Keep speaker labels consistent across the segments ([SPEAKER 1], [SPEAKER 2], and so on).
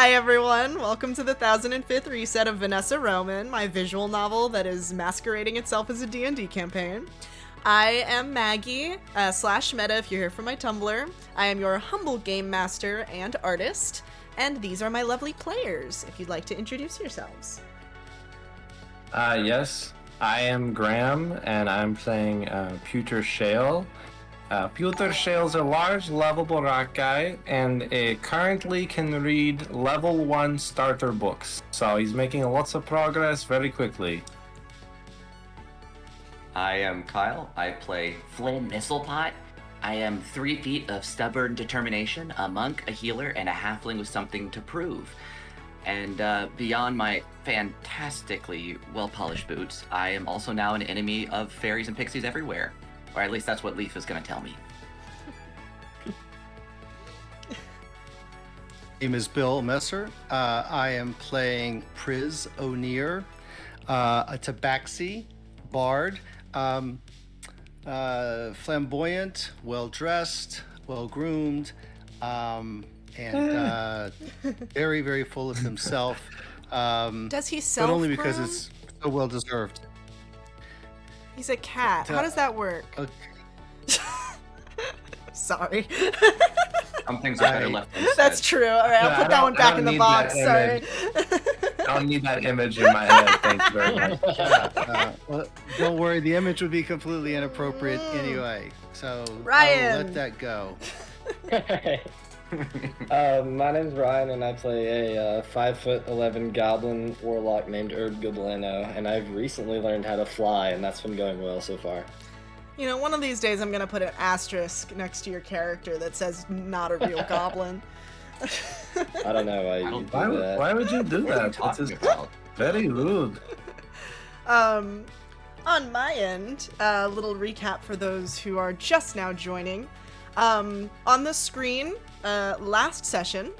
[SPEAKER 1] Hi everyone, welcome to the 1005th reset of Vanessa Roman, my visual novel that is masquerading itself as a D&D campaign. I am Maggie, /meta if you're here from my Tumblr. I am your humble game master and artist, and these are my lovely players, if you'd like to introduce yourselves.
[SPEAKER 2] Yes, I am Graham, and I'm playing Pewter Shale. Pewter Shale's a large, lovable rock guy, and currently can read level 1 starter books. So he's making lots of progress very quickly.
[SPEAKER 3] I am Kyle. I play
[SPEAKER 4] Flynn Mistlepot. I am 3 feet of stubborn determination, a monk, a healer, and a halfling with something to prove. And beyond my fantastically well-polished boots, I am also now an enemy of fairies and pixies everywhere. Or at least that's what Leaf is going to tell me.
[SPEAKER 5] Name is Bill Messer. I am playing Priz O'Near, a tabaxi bard, flamboyant, well-dressed, well-groomed, and very, very full of himself.
[SPEAKER 1] Does he self-groom?
[SPEAKER 5] But only because it's so well-deserved.
[SPEAKER 1] He's a cat. How does that work?
[SPEAKER 5] Okay.
[SPEAKER 1] Sorry.
[SPEAKER 4] Some things are better left unsaid.
[SPEAKER 1] That's true. All right, I'll put that one back in the box. Sorry.
[SPEAKER 2] I don't need that image in my head. Thank you very much.
[SPEAKER 5] Well, don't worry, the image would be completely inappropriate anyway. So
[SPEAKER 1] Ryan.
[SPEAKER 5] I'll let that go.
[SPEAKER 6] My name's Ryan, and I play a 5'11" goblin warlock named Erd Goblino, and I've recently learned how to fly, and that's been going well so far.
[SPEAKER 1] You know, one of these days I'm gonna put an asterisk next to your character that says "not a real goblin."
[SPEAKER 6] I don't know why you do that.
[SPEAKER 2] Why would you do
[SPEAKER 4] What are you
[SPEAKER 2] that?
[SPEAKER 4] talking
[SPEAKER 2] It's
[SPEAKER 4] about?
[SPEAKER 2] very rude.
[SPEAKER 1] On my end, a little recap for those who are just now joining. On the screen, last session,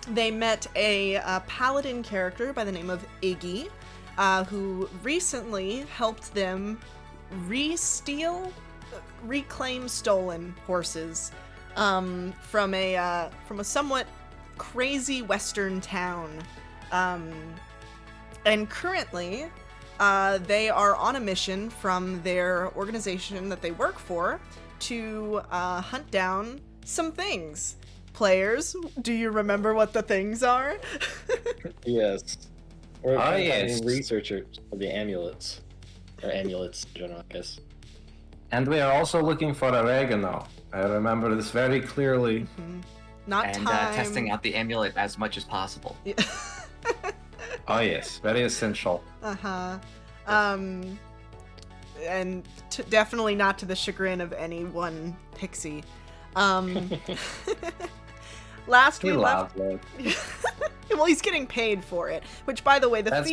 [SPEAKER 1] they met a paladin character by the name of Iggy, who recently helped them reclaim stolen horses from a somewhat crazy western town. And currently, they are on a mission from their organization that they work for to hunt down some things. Players, do you remember what the things are?
[SPEAKER 6] Yes. We're
[SPEAKER 2] yes.
[SPEAKER 6] researchers for the amulets. Or amulets in general, I guess.
[SPEAKER 2] And we are also looking for oregano. I remember this very clearly.
[SPEAKER 1] Not
[SPEAKER 4] And
[SPEAKER 1] time.
[SPEAKER 4] testing out the amulet as much as possible.
[SPEAKER 2] Oh yes, very essential.
[SPEAKER 1] And definitely not to the chagrin of any one pixie. Last we left. Well, he's getting paid for it. Which, by the way, the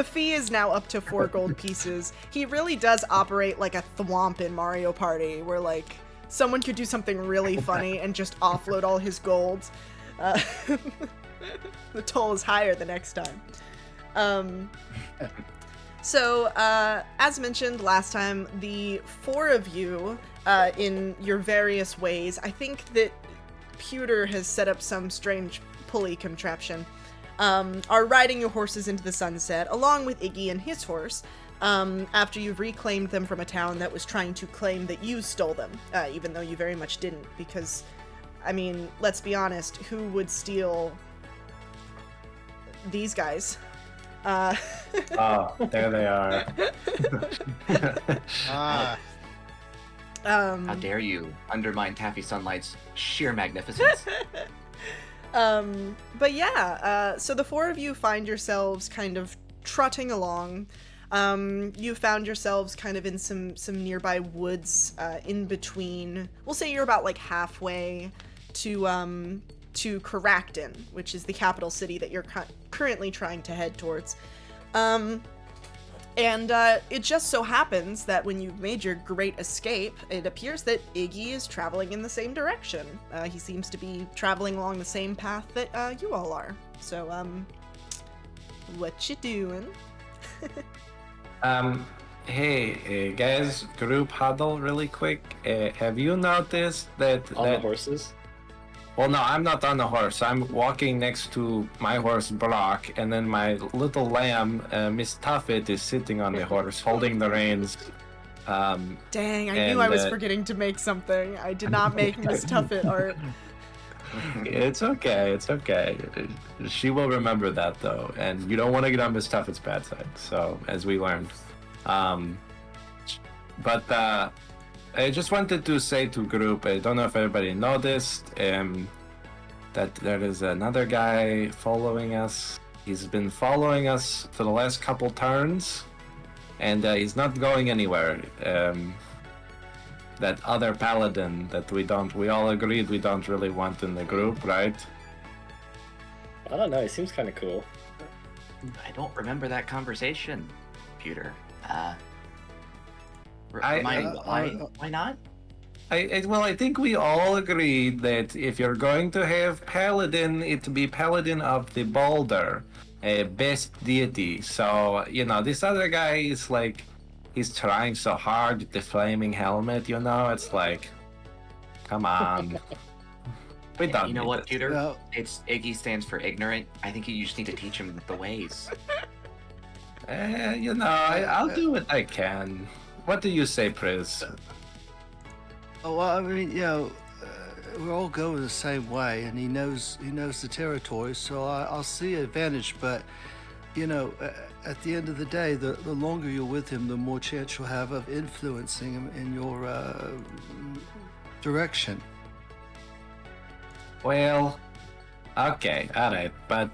[SPEAKER 1] fee is now up to 4 gold pieces. He really does operate like a thwomp in Mario Party, where like someone could do something really funny and just offload all his gold. The toll is higher the next time. So, as mentioned last time, the 4 of you, in your various ways, I think that Pewter has set up some strange pulley contraption, are riding your horses into the sunset, along with Iggy and his horse, after you've reclaimed them from a town that was trying to claim that you stole them, even though you very much didn't, because, I mean, let's be honest, who would steal these guys?
[SPEAKER 2] Oh, there they are.
[SPEAKER 4] How dare you undermine Taffy Sunlight's sheer magnificence.
[SPEAKER 1] But yeah, so the 4 of you find yourselves kind of trotting along. You found yourselves kind of in some nearby woods, in between. We'll say you're about like halfway to Caracton, which is the capital city that you're currently trying to head towards. And it just so happens that when you've made your great escape, it appears that Iggy is traveling in the same direction. He seems to be traveling along the same path that you all are. So, what you doing?
[SPEAKER 2] Hey, guys, group huddle really quick. Have you noticed that...
[SPEAKER 6] On the horses?
[SPEAKER 2] Well, no, I'm not on the horse. I'm walking next to my horse, Brock, and then my little lamb, Miss Tuffet, is sitting on the horse, holding the reins.
[SPEAKER 1] Dang, I
[SPEAKER 2] And,
[SPEAKER 1] knew I was forgetting to make something. I did not make Miss Tuffet art.
[SPEAKER 2] It's okay. It's okay. She will remember that, though. And you don't want to get on Miss Tuffet's bad side, so, as we learned. But I just wanted to say to group, I don't know if everybody noticed, that there is another guy following us. He's been following us for the last couple turns, and he's not going anywhere. That other paladin that we all agreed we don't really want in the group, right?
[SPEAKER 6] I don't know. He seems kind of cool.
[SPEAKER 4] I don't remember that conversation, Pewter. Why not?
[SPEAKER 2] I think we all agreed that if you're going to have paladin, it be paladin of the boulder, a best deity. So, this other guy is like, he's trying so hard with the flaming helmet, it's like, come on. We don't
[SPEAKER 4] You know
[SPEAKER 2] need
[SPEAKER 4] what,
[SPEAKER 2] this.
[SPEAKER 4] Pewter?
[SPEAKER 5] No.
[SPEAKER 4] It's Iggy stands for ignorant. I think you just need to teach him the ways.
[SPEAKER 2] I'll do what I can. What do you say, Priz?
[SPEAKER 5] Oh, well, I mean, we're all going the same way, and he knows the territory, so I'll see advantage. But at the end of the day, the longer you're with him, the more chance you'll have of influencing him in your direction.
[SPEAKER 2] Well, okay, alright, but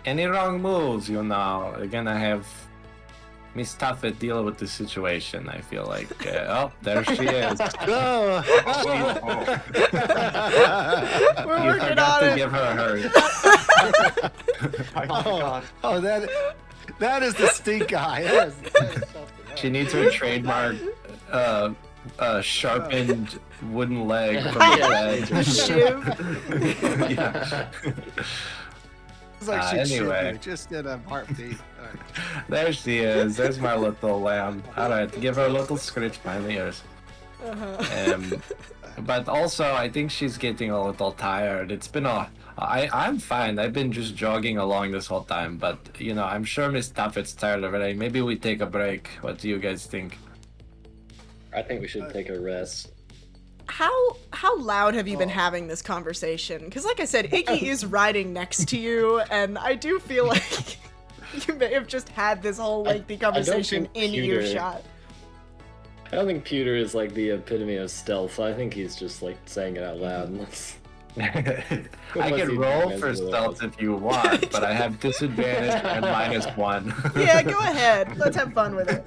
[SPEAKER 2] any wrong moves, you're gonna have Miss Tuffet deal with the situation, I feel like. Oh, there she is.
[SPEAKER 5] Oh!
[SPEAKER 1] We're
[SPEAKER 2] You
[SPEAKER 1] working
[SPEAKER 2] forgot
[SPEAKER 1] on
[SPEAKER 2] to
[SPEAKER 1] it.
[SPEAKER 2] give her hers.
[SPEAKER 5] That is the stink eye. That is something
[SPEAKER 2] She needs her trademark sharpened wooden leg from the bed.
[SPEAKER 1] A shiv.
[SPEAKER 2] Yeah.
[SPEAKER 5] It's like she'd shoot
[SPEAKER 2] Anyway.
[SPEAKER 5] you just in a heartbeat. All right.
[SPEAKER 2] There she is. There's my little lamb. Alright, give her a little scratch behind the ears. But also, I think she's getting a little tired. It's been I'm fine. I've been just jogging along this whole time. But, I'm sure Miss Tuffet's tired already. Maybe we take a break. What do you guys think?
[SPEAKER 6] I think we should take a rest.
[SPEAKER 1] How loud have you been having this conversation? Because like I said, Iggy is riding next to you, and I do feel like you may have just had this whole lengthy conversation
[SPEAKER 6] think
[SPEAKER 1] in
[SPEAKER 6] Pewter-
[SPEAKER 1] earshot.
[SPEAKER 6] I don't think Pewter is like the epitome of stealth, so I think he's just like saying it out loud. Unless...
[SPEAKER 2] I
[SPEAKER 6] Unless
[SPEAKER 2] can
[SPEAKER 6] he
[SPEAKER 2] roll
[SPEAKER 6] recognizes
[SPEAKER 2] for
[SPEAKER 6] what it
[SPEAKER 2] stealth
[SPEAKER 6] is.
[SPEAKER 2] if you want, but I have disadvantage and -1.
[SPEAKER 1] Yeah, go ahead. Let's have fun with it.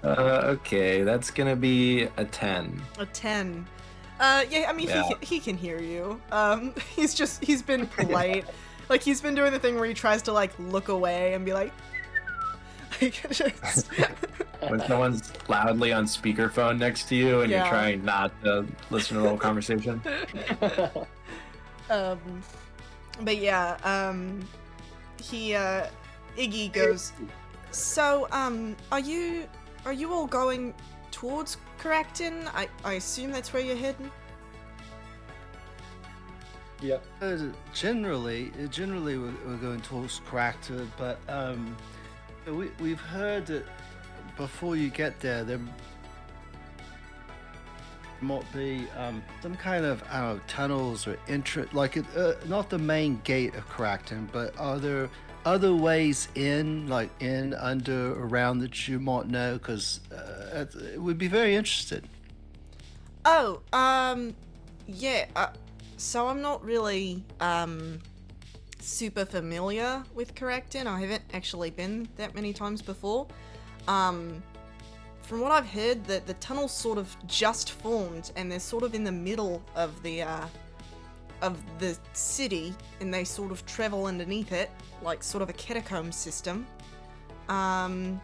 [SPEAKER 2] Okay, that's gonna be a 10.
[SPEAKER 1] A 10. Yeah, I mean,
[SPEAKER 2] Yeah.
[SPEAKER 1] he can hear you. He's been polite. Like, he's been doing the thing where he tries to, like, look away and be like... just...
[SPEAKER 2] When someone's loudly on speakerphone next to you and
[SPEAKER 1] Yeah.
[SPEAKER 2] you're trying not to listen to the whole conversation.
[SPEAKER 1] But yeah, Iggy goes, so, are you all going towards Coracton? I assume that's where you're heading?
[SPEAKER 6] Yep.
[SPEAKER 5] Generally, we're going towards Cractor, but we've heard that before you get there might be some kind of tunnels or entrance, like not the main gate of Cracton, but are there other ways in, like in, under, around that you might know? Because we'd be very interested.
[SPEAKER 1] Oh, yeah. So I'm not really super familiar with Coracton. I haven't actually been that many times before. From what I've heard, the tunnel's sort of just formed, and they're sort of in the middle of the city, and they sort of travel underneath it, like sort of a catacomb system. And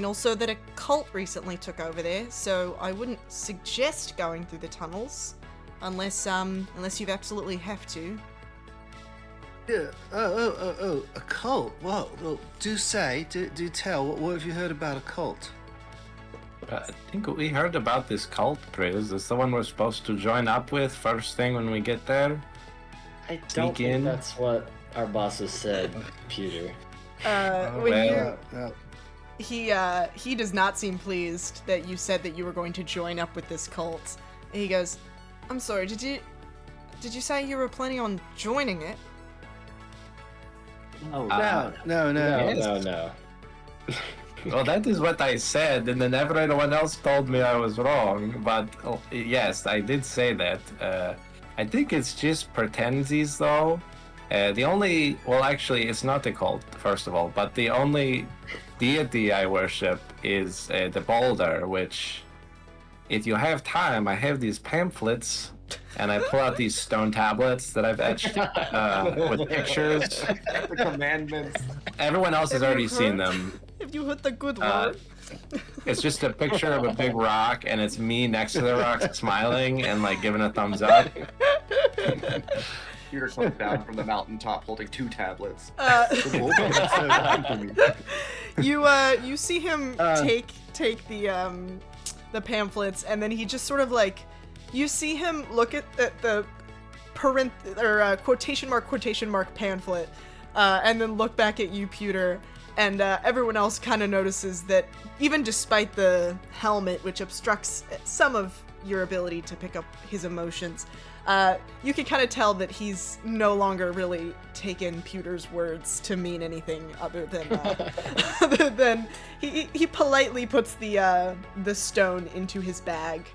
[SPEAKER 1] also that a cult recently took over there, so I wouldn't suggest going through the tunnels unless you absolutely have to.
[SPEAKER 5] Yeah. Oh, a cult. Well, do tell. What have you heard about a cult?
[SPEAKER 2] I think we heard about this cult, Priz. Is the one we're supposed to join up with first thing when we get there?
[SPEAKER 6] I don't
[SPEAKER 2] Sneak in.
[SPEAKER 6] think that's what our bosses said, Peter.
[SPEAKER 1] When
[SPEAKER 2] well.
[SPEAKER 1] he does not seem pleased that you said that you were going to join up with this cult. And he goes, "I'm sorry, did you say you were planning on joining it?"
[SPEAKER 4] Oh,
[SPEAKER 5] No.
[SPEAKER 6] No.
[SPEAKER 2] Well, that is what I said, and then everyone else told me I was wrong. But yes, I did say that. I think it's just pretensies, though. Actually, it's not a cult, first of all, but the only deity I worship is the boulder, which, if you have time, I have these pamphlets, and I pull out these stone tablets that I've etched with pictures.
[SPEAKER 3] The commandments.
[SPEAKER 2] Everyone else has already seen them.
[SPEAKER 1] Have you heard the good
[SPEAKER 2] Uh,
[SPEAKER 1] word?
[SPEAKER 2] It's just a picture of a big rock, and it's me next to the rock smiling and like giving a thumbs up.
[SPEAKER 3] Peter comes down from the mountaintop holding 2 tablets.
[SPEAKER 1] You see him take the pamphlets, and then he just sort of like, you see him look at the quotation mark pamphlet, and then look back at you, Pewter, and everyone else kind of notices that even despite the helmet, which obstructs some of your ability to pick up his emotions, you can kind of tell that he's no longer really taken Pewter's words to mean anything other than he politely puts the stone into his bag.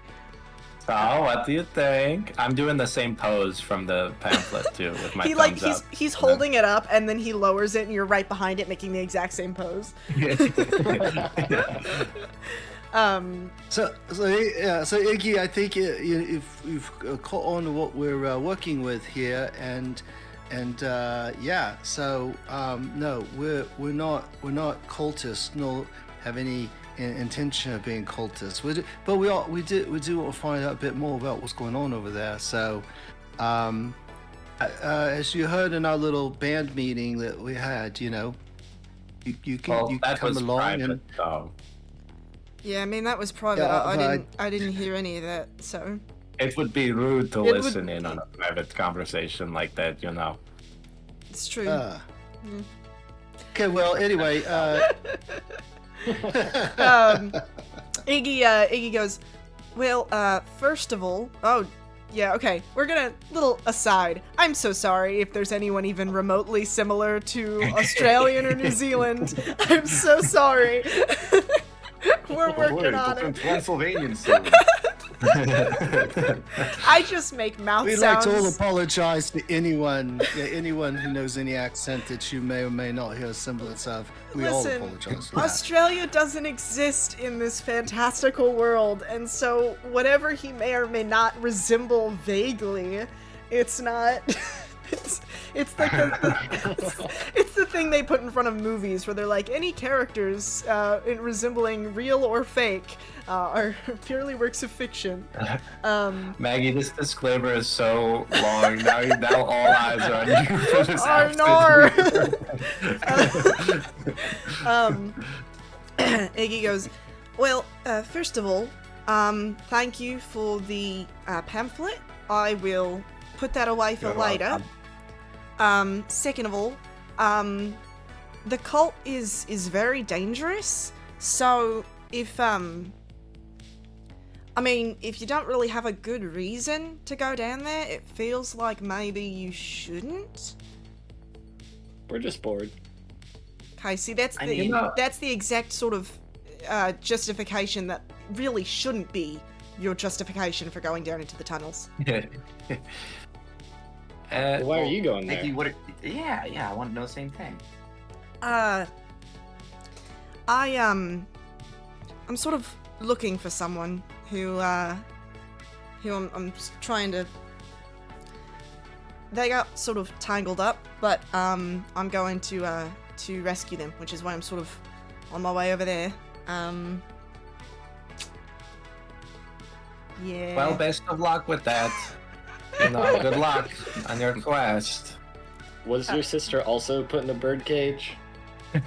[SPEAKER 2] So, what do you think? I'm doing the same pose from the pamphlet too, with my thumbs up.
[SPEAKER 1] He's holding it up, and then he lowers it, and you're right behind it, making the exact same pose.
[SPEAKER 5] So Iggy, I think if you've caught on to what we're working with here, and no, we're not cultists, nor have any intention of being cultists. But we do want to find out a bit more about what's going on over there. So, as you heard in our little band meeting that we had, you can come along
[SPEAKER 2] private,
[SPEAKER 5] and.
[SPEAKER 2] so.
[SPEAKER 1] Yeah, I mean that was private.
[SPEAKER 5] Yeah,
[SPEAKER 1] I didn't hear any of that, so.
[SPEAKER 2] It would be rude to listen in on a private conversation like that,
[SPEAKER 1] It's true.
[SPEAKER 5] Okay, well, anyway,
[SPEAKER 1] Iggy goes, well, first of all, yeah, okay, we're gonna, little aside, I'm so sorry if there's anyone even remotely similar to Australian or New Zealand. I'm so sorry. We're working on it.
[SPEAKER 3] Transylvanian soon.
[SPEAKER 1] I just make mouth
[SPEAKER 5] we'd
[SPEAKER 1] sounds.
[SPEAKER 5] like to all apologize to anyone who knows any accent that you may or may not hear a semblance of. We all
[SPEAKER 1] Listen,
[SPEAKER 5] apologize for that.
[SPEAKER 1] Australia doesn't exist in this fantastical world, and so whatever he may or may not resemble vaguely, it's not. It's like it's the thing they put in front of movies where they're like, any characters resembling real or fake are purely works of fiction.
[SPEAKER 2] Maggie, this disclaimer is so long. Now all eyes are on you for this
[SPEAKER 1] Iggy goes, well, first of all, thank you for the pamphlet. I will put that away for later. Second of all, the cult is very dangerous, so if you don't really have a good reason to go down there, it feels like maybe you shouldn't.
[SPEAKER 6] We're just bored.
[SPEAKER 1] Okay, see, that's the exact sort of justification that really shouldn't be your justification for going down into the tunnels.
[SPEAKER 6] Why are you going there?
[SPEAKER 4] Yeah, I want to know the same thing.
[SPEAKER 1] I'm sort of looking for someone who I'm trying to. They got sort of tangled up, but I'm going to rescue them, which is why I'm sort of on my way over there. Yeah.
[SPEAKER 2] Well, best of luck with that. Good luck on your quest.
[SPEAKER 6] Was your sister also put in a bird cage?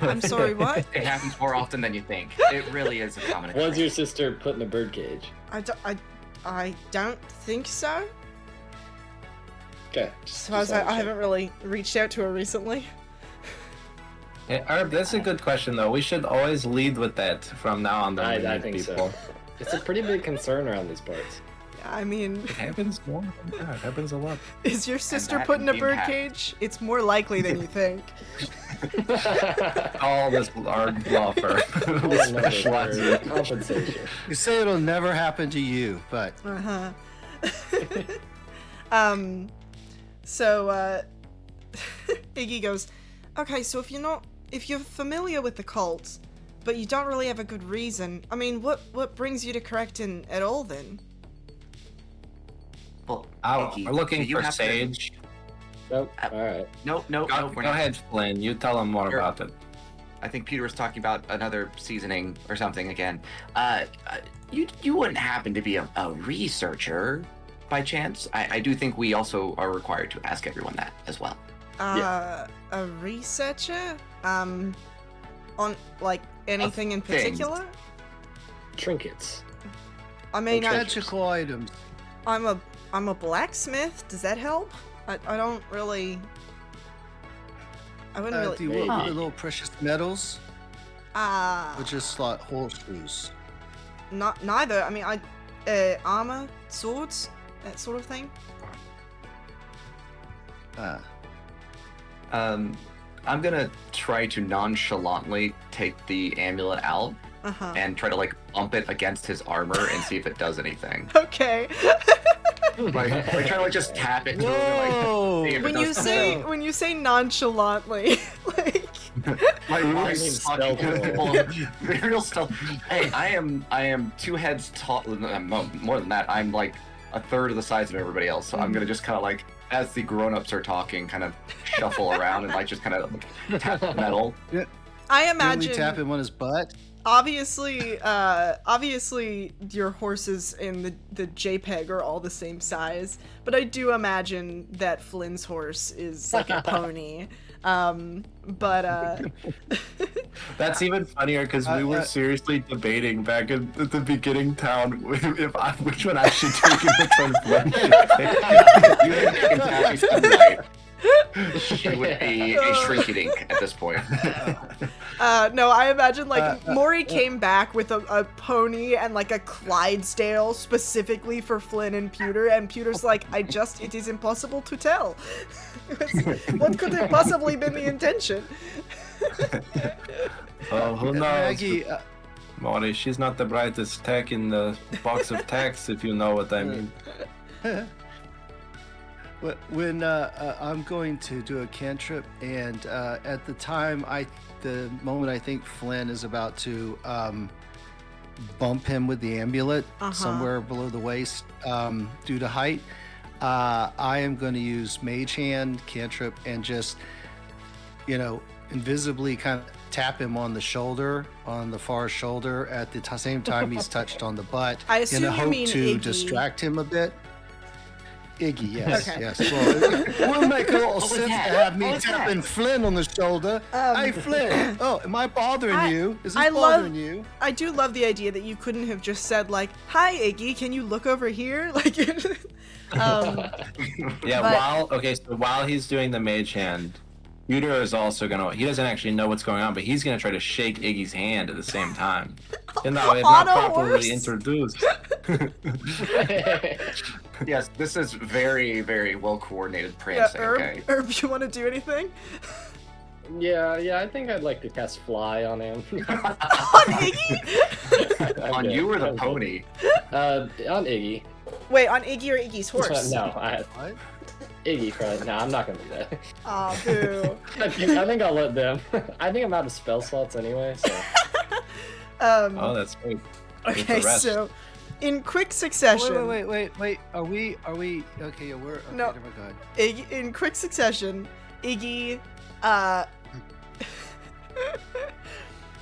[SPEAKER 1] I'm sorry, what?
[SPEAKER 4] It happens more often than you think. It really is a common
[SPEAKER 6] Was
[SPEAKER 4] occurrence.
[SPEAKER 6] your sister put in a birdcage?
[SPEAKER 1] I don't think so.
[SPEAKER 6] Okay.
[SPEAKER 1] Suppose I haven't really reached out to her recently.
[SPEAKER 2] Yeah, Herb, that's a good question though. We should always lead with that from now on. When we
[SPEAKER 6] I
[SPEAKER 2] meet
[SPEAKER 6] think
[SPEAKER 2] people.
[SPEAKER 6] so. It's a pretty big concern around these parts.
[SPEAKER 1] I mean,
[SPEAKER 2] It happens more. Yeah, it happens a lot.
[SPEAKER 1] is your sister
[SPEAKER 4] that
[SPEAKER 1] put in a
[SPEAKER 4] can be impact.
[SPEAKER 1] birdcage? It's more likely than you think.
[SPEAKER 2] All this our law firm. We specialize in-
[SPEAKER 6] Compensation.
[SPEAKER 5] You say it'll never happen to you, but
[SPEAKER 1] Uh-huh. So, Iggy goes, okay, so if you're familiar with the cult, but you don't really have a good reason, I mean, what brings you to Correcton at all then?
[SPEAKER 4] Well,
[SPEAKER 2] We're looking
[SPEAKER 4] do you
[SPEAKER 2] for
[SPEAKER 4] have to-
[SPEAKER 2] Sage.
[SPEAKER 6] Nope. All right.
[SPEAKER 4] No,
[SPEAKER 2] Go
[SPEAKER 4] we're not.
[SPEAKER 2] ahead, Flynn. You tell him more
[SPEAKER 4] Sure.
[SPEAKER 2] about it.
[SPEAKER 4] I think Peter was talking about another seasoning or something again. You wouldn't happen to be a researcher by chance? I do think we also are required to ask everyone that as well.
[SPEAKER 1] A researcher? On, like, anything in
[SPEAKER 4] things.
[SPEAKER 1] particular?
[SPEAKER 6] Trinkets.
[SPEAKER 1] I mean,
[SPEAKER 5] magical items.
[SPEAKER 1] I'm a blacksmith. Does that help? I don't really... I wouldn't really...
[SPEAKER 5] Do you work with
[SPEAKER 6] Maybe.
[SPEAKER 5] the little precious metals, or just like horseshoes?
[SPEAKER 1] Neither. I mean, armor, swords, that sort of thing.
[SPEAKER 4] I'm gonna try to nonchalantly take the amulet out
[SPEAKER 1] Uh-huh.
[SPEAKER 4] and try to like bump it against his armor and see if it does anything.
[SPEAKER 1] Okay.
[SPEAKER 4] Like try to like just tap it. To him and,
[SPEAKER 5] Whoa!
[SPEAKER 4] like, see if it
[SPEAKER 1] when you
[SPEAKER 4] does
[SPEAKER 1] say
[SPEAKER 4] something.
[SPEAKER 1] when you say nonchalantly, like
[SPEAKER 4] My
[SPEAKER 6] I mean,
[SPEAKER 4] mind's
[SPEAKER 6] stealth roll.
[SPEAKER 4] real stealth. Hey, I am 2 heads tall. More than that, I'm like a third of the size of everybody else. So I'm gonna just kind of like, as the grown-ups are talking, kind of shuffle around and like just kind of like, tap the metal.
[SPEAKER 1] I
[SPEAKER 5] Didn't we
[SPEAKER 1] imagine
[SPEAKER 5] tap him on his butt?
[SPEAKER 1] obviously your horses and the JPEG are all the same size, but I do imagine that Flynn's horse is like a pony.
[SPEAKER 2] That's even funnier because we were seriously debating back at the beginning town which one I should take and which one Flynn should take.
[SPEAKER 4] You had taken Taffy's tonight. She would be a shrinky dink at this point.
[SPEAKER 1] No, I imagine like Maury came back with a pony and like a Clydesdale specifically for Flynn and Pewter, and Pewter's like, it is impossible to tell. What could have possibly been the intention?
[SPEAKER 2] Oh, who knows?
[SPEAKER 5] Maggie,
[SPEAKER 2] Maury, she's not the brightest tech in the box of text, if you know what I mean.
[SPEAKER 5] when I'm going to do a cantrip, and at the moment I think Flynn is about to bump him with the amulet somewhere below the waist due to height, I am going to use Mage Hand cantrip and just, invisibly kind of tap him on the shoulder, on the far shoulder, at the same time he's touched on the butt,
[SPEAKER 1] I
[SPEAKER 5] in
[SPEAKER 1] assume
[SPEAKER 5] a
[SPEAKER 1] you
[SPEAKER 5] hope
[SPEAKER 1] mean
[SPEAKER 5] to
[SPEAKER 1] Iggy.
[SPEAKER 5] distract him a bit. Iggy, yes,
[SPEAKER 1] Okay.
[SPEAKER 5] yes. Well, it will make a lot of
[SPEAKER 4] was
[SPEAKER 5] sense
[SPEAKER 4] that?
[SPEAKER 5] to have me
[SPEAKER 4] What was
[SPEAKER 5] tapping
[SPEAKER 4] that?
[SPEAKER 5] Flynn on the shoulder. Hey, Flynn! Oh, am I bothering you? Is this
[SPEAKER 1] I
[SPEAKER 5] bothering you?
[SPEAKER 1] I do love the idea that you couldn't have just said like, "Hi, Iggy, can you look over here?" Like,
[SPEAKER 2] Yeah,
[SPEAKER 1] But-
[SPEAKER 2] while he's doing the mage hand, Pewter is also he doesn't actually know what's going on, but he's gonna try to shake Iggy's hand at the same time. And now, if
[SPEAKER 1] On
[SPEAKER 2] not
[SPEAKER 1] a
[SPEAKER 2] properly
[SPEAKER 1] horse?
[SPEAKER 2] introduced.
[SPEAKER 4] Yes, this is very, very well coordinated
[SPEAKER 1] yeah,
[SPEAKER 4] prancing.
[SPEAKER 1] Herb,
[SPEAKER 4] Okay.
[SPEAKER 1] Herb, you want to do anything?
[SPEAKER 6] Yeah, I think I'd like to cast Fly on him.
[SPEAKER 1] On Iggy?
[SPEAKER 4] On you or the pony?
[SPEAKER 6] On Iggy.
[SPEAKER 1] Wait, on Iggy or Iggy's horse?
[SPEAKER 6] No,
[SPEAKER 5] What?
[SPEAKER 6] Iggy probably. No, I'm not gonna do that.
[SPEAKER 1] Aw, boo.
[SPEAKER 6] I think I'll let them. I think I'm out of spell slots anyway, so.
[SPEAKER 2] Oh, that's great.
[SPEAKER 1] Okay,
[SPEAKER 2] the rest.
[SPEAKER 1] so in quick succession,
[SPEAKER 5] Wait. Are we? Okay, yeah, we're. Okay,
[SPEAKER 1] No.
[SPEAKER 5] never mind.
[SPEAKER 1] In quick succession, Iggy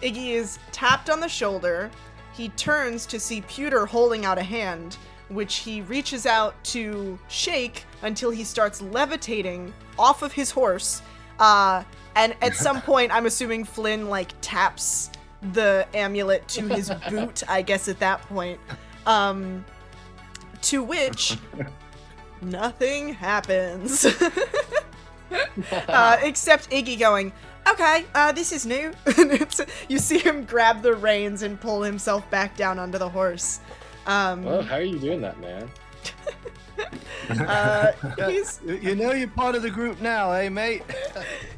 [SPEAKER 1] is tapped on the shoulder. He turns to see Pewter holding out a hand, which he reaches out to shake until he starts levitating off of his horse And at some point, I'm assuming Flynn like taps the amulet to his boot, I guess at that point. To which nothing happens. Except Iggy going, okay, this is new. And you see him grab the reins and pull himself back down onto the horse.
[SPEAKER 6] Well, how are you doing that, man?
[SPEAKER 5] You know you're part of the group now, eh, mate?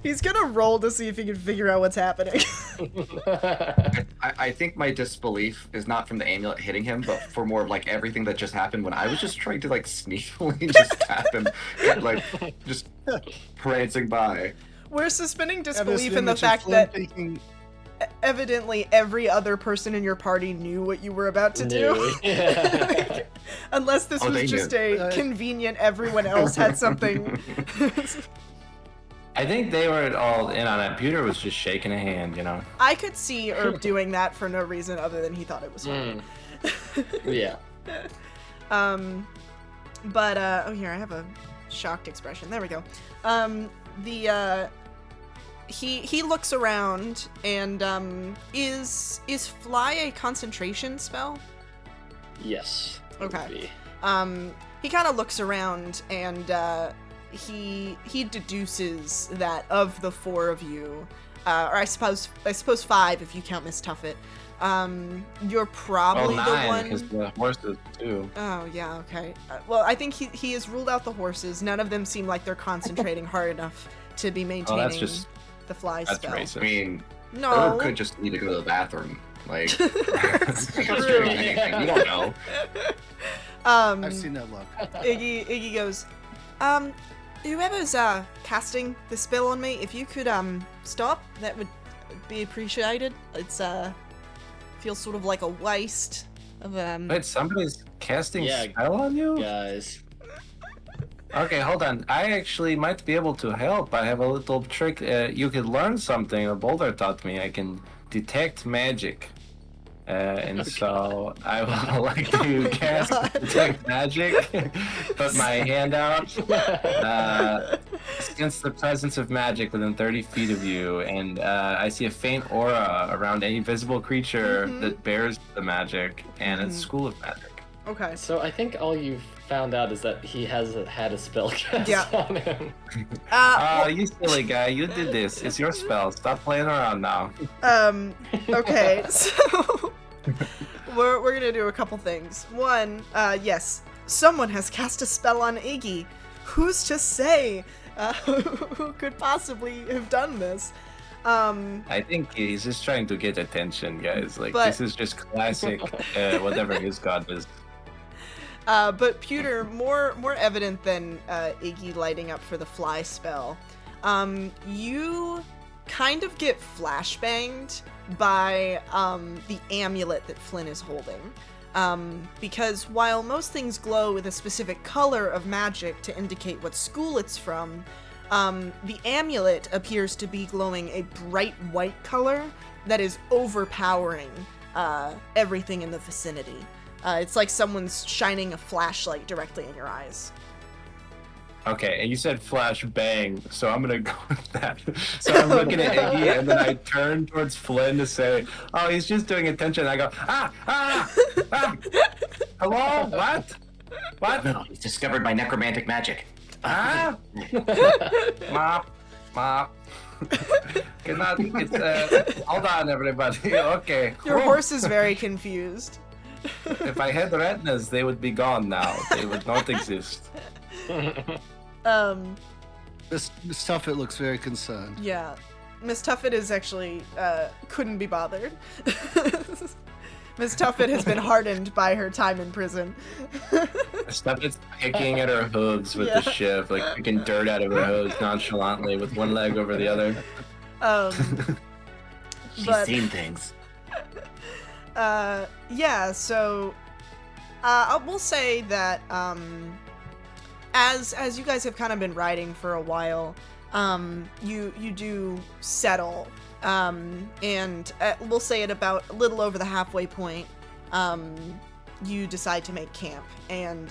[SPEAKER 1] He's gonna roll to see if he can figure out what's happening.
[SPEAKER 3] I think my disbelief is not from the amulet hitting him, but for more of like everything that just happened when I was just trying to like sneakily just tap him, like just prancing by.
[SPEAKER 1] We're suspending
[SPEAKER 5] Have this
[SPEAKER 1] disbelief in the
[SPEAKER 5] image of
[SPEAKER 1] fact
[SPEAKER 5] Flynn
[SPEAKER 1] that
[SPEAKER 5] thinking,
[SPEAKER 1] evidently every other person in your party knew what you were about to do.
[SPEAKER 6] Yeah.
[SPEAKER 1] Unless this
[SPEAKER 3] Oh,
[SPEAKER 1] was
[SPEAKER 3] they
[SPEAKER 1] just
[SPEAKER 3] knew.
[SPEAKER 1] a convenient everyone else had something.
[SPEAKER 2] I think they were all in on it. Pewter was just shaking a hand, you know.
[SPEAKER 1] I could see Herb doing that for no reason other than he thought it was funny.
[SPEAKER 6] Yeah.
[SPEAKER 1] But oh, here I have a shocked expression. There we go. He looks around and is fly a concentration spell?
[SPEAKER 6] Yes. it would
[SPEAKER 1] Okay.
[SPEAKER 6] be.
[SPEAKER 1] He kind of looks around and he deduces that of the four of you, or I suppose five if you count Miss Tuffet, you're probably
[SPEAKER 2] Well,
[SPEAKER 1] the
[SPEAKER 2] 9,
[SPEAKER 1] one.
[SPEAKER 2] because the horses too.
[SPEAKER 1] Oh yeah, okay. Well, I think he has ruled out the horses. None of them seem like they're concentrating hard enough to be maintaining the fly
[SPEAKER 2] That's
[SPEAKER 1] spell.
[SPEAKER 2] racist.
[SPEAKER 3] I mean,
[SPEAKER 1] No.
[SPEAKER 3] Herb could just need to go to the bathroom. Like,
[SPEAKER 1] That's
[SPEAKER 3] just
[SPEAKER 1] true.
[SPEAKER 3] doing anything. You don't know.
[SPEAKER 5] I've seen that look.
[SPEAKER 1] Iggy goes, whoever's casting the spell on me, if you could stop, that would be appreciated. It's feels sort of like a waste of
[SPEAKER 2] Wait, somebody's casting
[SPEAKER 6] Yeah.
[SPEAKER 2] spell on you?
[SPEAKER 6] Guys.
[SPEAKER 2] Okay, hold on. I actually might be able to help. I have a little trick. You could learn something. A boulder taught me. I can detect magic. And so I would like to cast detect magic. Put my hand out. Sense the presence of magic within 30 feet of you, and I see a faint aura around any visible creature that bears the magic, and it's School of Magic.
[SPEAKER 1] Okay.
[SPEAKER 6] So I think all you've found out is that he has had a spell cast
[SPEAKER 1] Yeah.
[SPEAKER 6] on him.
[SPEAKER 2] Oh, you silly guy! You did this. It's your spell. Stop playing around now.
[SPEAKER 1] Okay, so we're gonna do a couple things. One, yes, someone has cast a spell on Iggy. Who's to say who could possibly have done this?
[SPEAKER 2] I think he's just trying to get attention, guys. Like,
[SPEAKER 1] But-
[SPEAKER 2] this is just classic, whatever his god is.
[SPEAKER 1] But Pewter, more evident than Iggy lighting up for the fly spell, you kind of get flashbanged by the amulet that Flynn is holding. Because while most things glow with a specific color of magic to indicate what school it's from, the amulet appears to be glowing a bright white color that is overpowering everything in the vicinity. It's like someone's shining a flashlight directly in your eyes.
[SPEAKER 2] Okay, and you said flash bang, so I'm gonna go with that. So I'm looking at Iggy, and then I turn towards Flynn to say, "Oh, he's just doing attention." I go, ah! Hello? What?
[SPEAKER 4] No, he's discovered my necromantic magic.
[SPEAKER 2] Ah? Mop. Good night. It's, hold on, everybody. Okay.
[SPEAKER 1] Your
[SPEAKER 2] Whew.
[SPEAKER 1] horse is very confused.
[SPEAKER 2] If I had retinas, they would be gone now. They would not exist.
[SPEAKER 5] Miss Tuffet looks very concerned.
[SPEAKER 1] Yeah. Miss Tuffet is actually, couldn't be bothered. Miss Tuffet has been hardened by her time in prison.
[SPEAKER 2] Stuff is picking at her hooves with
[SPEAKER 1] Yeah.
[SPEAKER 2] the shiv, like picking dirt out of her hooves nonchalantly with one leg over the other.
[SPEAKER 4] She's
[SPEAKER 1] But-
[SPEAKER 4] seen things.
[SPEAKER 1] Yeah, so I will say that as you guys have kind of been riding for a while, you do settle, and we'll say at about a little over the halfway point, you decide to make camp, and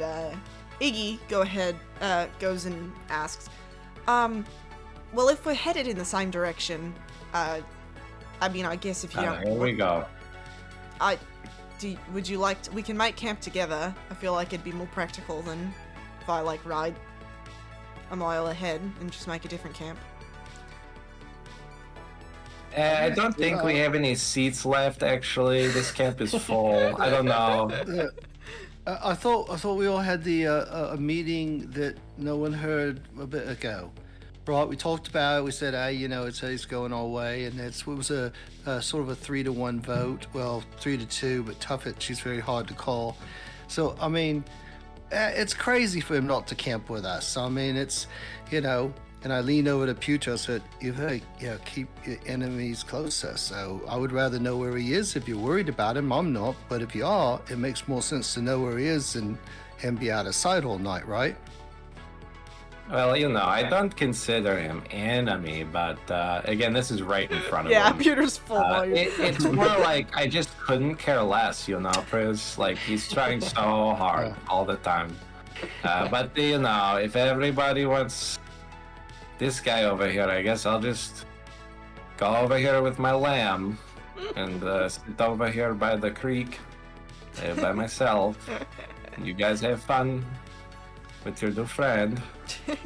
[SPEAKER 1] Iggy goes and asks, well, if we're headed in the same direction, I mean, I guess if you don't...
[SPEAKER 2] Here we go.
[SPEAKER 1] Would you like to... We can make camp together. I feel like it'd be more practical than if I, like, ride a mile ahead and just make a different camp.
[SPEAKER 2] I don't think we have any seats left, actually. This camp is full. I don't know.
[SPEAKER 5] I thought we all had the a meeting that no one heard a bit ago. Right, we talked about it. We said, hey, you know, it's going our way, and it was a sort of a 3-1 vote. Well, 3-2, but Tuffet, she's very hard to call. So, I mean, it's crazy for him not to camp with us. I mean, it's, you know, and I leaned over to Puto and said, you've heard, you know, keep your enemies closer. So I would rather know where he is. If you're worried about him, I'm not. But if you are, it makes more sense to know where he is than him be out of sight all night, right?
[SPEAKER 2] Well, you know, I don't consider him enemy, but again, this is right in front of
[SPEAKER 1] Yeah,
[SPEAKER 2] him.
[SPEAKER 1] Peter's full volume.
[SPEAKER 2] It's more like I just couldn't care less, you know, Priz. Like, he's trying so hard all the time. But, you know, if everybody wants this guy over here, I guess I'll just go over here with my lamb and sit over here by the creek by myself. You guys have fun with your new friend.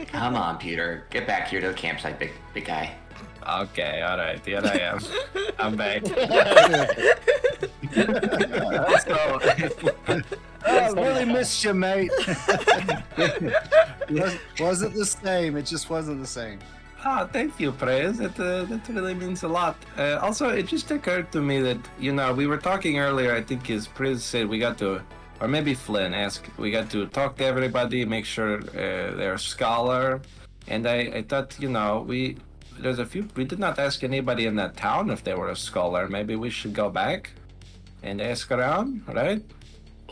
[SPEAKER 4] Come on, Peter. Get back here to the campsite, big guy.
[SPEAKER 2] Okay, alright, here I am. I'm back.
[SPEAKER 5] I really missed you, mate. Wasn't the same. It just wasn't the same.
[SPEAKER 2] Oh, thank you, Praise. That really means a lot. Also, it just occurred to me that, you know, we were talking earlier, I think as Priz said, we got to, or maybe Flynn asked, we got to talk to everybody, make sure they're a scholar. And I thought, you know, we did not ask anybody in that town if they were a scholar. Maybe we should go back and ask around, right?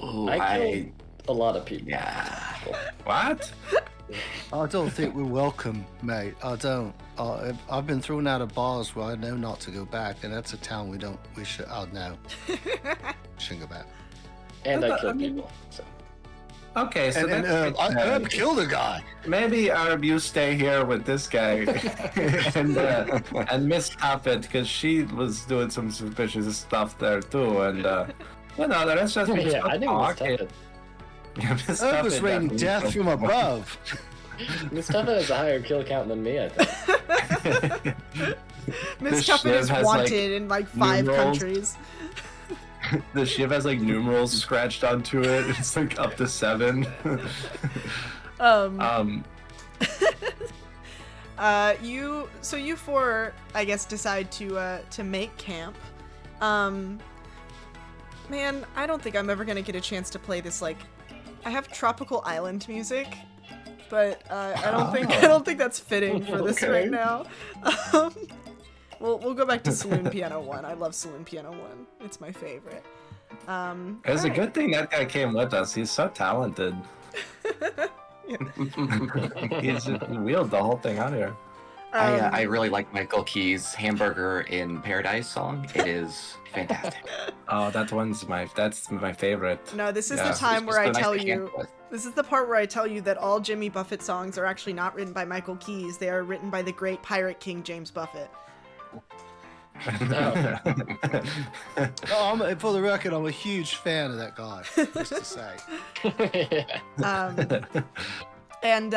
[SPEAKER 4] Ooh,
[SPEAKER 6] I killed a lot of people.
[SPEAKER 4] Yeah.
[SPEAKER 2] What?
[SPEAKER 5] I don't think we're welcome, mate. I don't. I've been thrown out of bars where I know not to go back, and that's a town we should. Oh no, shouldn't go back.
[SPEAKER 6] And I killed people. So.
[SPEAKER 2] Okay, so
[SPEAKER 5] Herb killed a guy.
[SPEAKER 2] maybe Herb, you stay here with this guy and Miss Tuffet, because she was doing some suspicious stuff there too, and you know, the rest of us
[SPEAKER 6] Yeah, I think
[SPEAKER 2] talk.
[SPEAKER 6] Miss
[SPEAKER 5] Herb was raining death from above.
[SPEAKER 6] Tuffet has a higher kill count than me, I think.
[SPEAKER 1] Miss
[SPEAKER 2] The
[SPEAKER 1] Tuffet
[SPEAKER 2] ship
[SPEAKER 1] is
[SPEAKER 2] has,
[SPEAKER 1] wanted
[SPEAKER 2] like,
[SPEAKER 1] in like 5
[SPEAKER 2] numerals.
[SPEAKER 1] countries.
[SPEAKER 2] The ship has like numerals scratched onto it. It's like up to 7.
[SPEAKER 1] You four, I guess, decide to make camp. Man, I don't think I'm ever gonna get a chance to play this. Like, I have tropical island music, but I don't think that's fitting for this right now. We'll go back to Saloon Piano 1. I love Saloon Piano 1. It's my favorite.
[SPEAKER 2] It was a good thing that guy came with us. He's so talented. He's just wheeled the whole thing out here.
[SPEAKER 4] I really like Michael Key's "Hamburger in Paradise" song. It is fantastic.
[SPEAKER 2] Oh, that's my favorite.
[SPEAKER 1] No, this is
[SPEAKER 2] Yeah.
[SPEAKER 1] the time where I
[SPEAKER 4] It's so
[SPEAKER 1] tell
[SPEAKER 4] nice to
[SPEAKER 1] you.
[SPEAKER 4] camp with.
[SPEAKER 1] This is the part where I tell you that all Jimmy Buffett songs are actually not written by Michael Keyes. They are written by the great pirate king James Buffett.
[SPEAKER 5] For the record, I'm a huge fan of that guy. Just to say.
[SPEAKER 1] And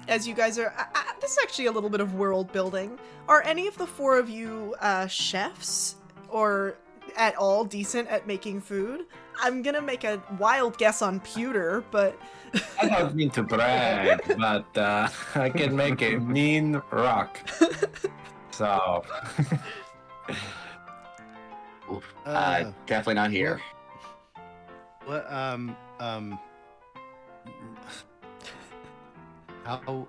[SPEAKER 1] as you guys are, this is actually a little bit of world building. Are any of the 4 of you chefs or at all decent at making food? I'm gonna make a wild guess on pewter, but
[SPEAKER 2] I don't mean to brag, but I can make a mean rock. So,
[SPEAKER 4] Definitely not here.
[SPEAKER 5] What? How?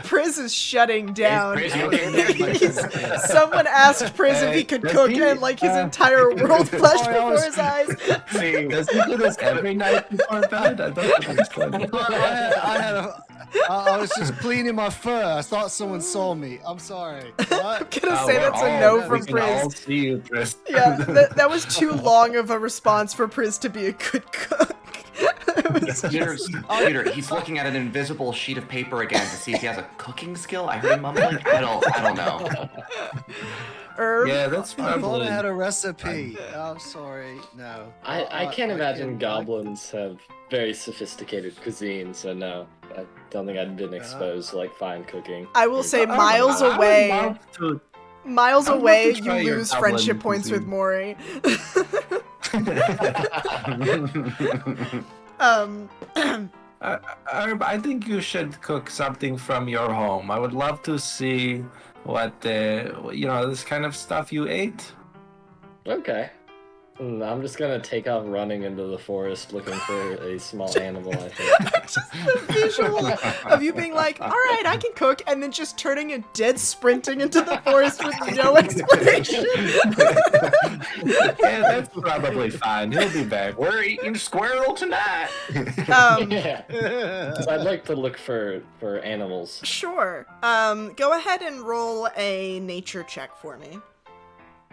[SPEAKER 1] Priz is shutting down.
[SPEAKER 4] Priz, you okay?
[SPEAKER 1] Someone asked Priz if he could cook, and like his entire world flashed
[SPEAKER 5] Sorry, I
[SPEAKER 1] before
[SPEAKER 5] was-
[SPEAKER 1] his eyes.
[SPEAKER 2] see, does he do this every night before bed? I don't understand.
[SPEAKER 5] I was just cleaning my fur. I thought someone saw me. I'm sorry.
[SPEAKER 1] I'm
[SPEAKER 5] What?
[SPEAKER 1] gonna say that's a no from
[SPEAKER 2] We can all
[SPEAKER 1] Priz.
[SPEAKER 2] see you, Tris.
[SPEAKER 1] Yeah, that was too long of a response for Priz to be a good cook.
[SPEAKER 4] Peter, he's looking at an invisible sheet of paper again to see if he has a cooking skill. I heard him mumbling. I don't know.
[SPEAKER 1] Herb?
[SPEAKER 2] Yeah, that's
[SPEAKER 5] I thought
[SPEAKER 2] probably.
[SPEAKER 5] I had a recipe. I'm sorry. No.
[SPEAKER 6] I can't imagine
[SPEAKER 5] can't-
[SPEAKER 6] goblins have very sophisticated cuisine, so no. I don't think I've been exposed to like fine cooking.
[SPEAKER 1] I will say miles
[SPEAKER 2] I would
[SPEAKER 1] away.
[SPEAKER 2] love to-
[SPEAKER 1] Miles
[SPEAKER 2] I would love
[SPEAKER 1] away,
[SPEAKER 2] to
[SPEAKER 1] you
[SPEAKER 2] try your
[SPEAKER 1] lose
[SPEAKER 2] goblin
[SPEAKER 1] friendship points with
[SPEAKER 2] cuisine.
[SPEAKER 1] Maury. um,
[SPEAKER 2] I think you should cook something from your home. I would love to see what this kind of stuff you ate.
[SPEAKER 6] Okay. I'm just gonna take off running into the forest looking for a small animal, I think.
[SPEAKER 1] just the visual of you being like, all right, I can cook, and then just turning and dead sprinting into the forest with no explanation.
[SPEAKER 2] Yeah, that's probably fine. He'll be back.
[SPEAKER 3] We're eating squirrel tonight.
[SPEAKER 6] Yeah. So I'd like to look for animals.
[SPEAKER 1] Sure. Go ahead and roll a nature check for me.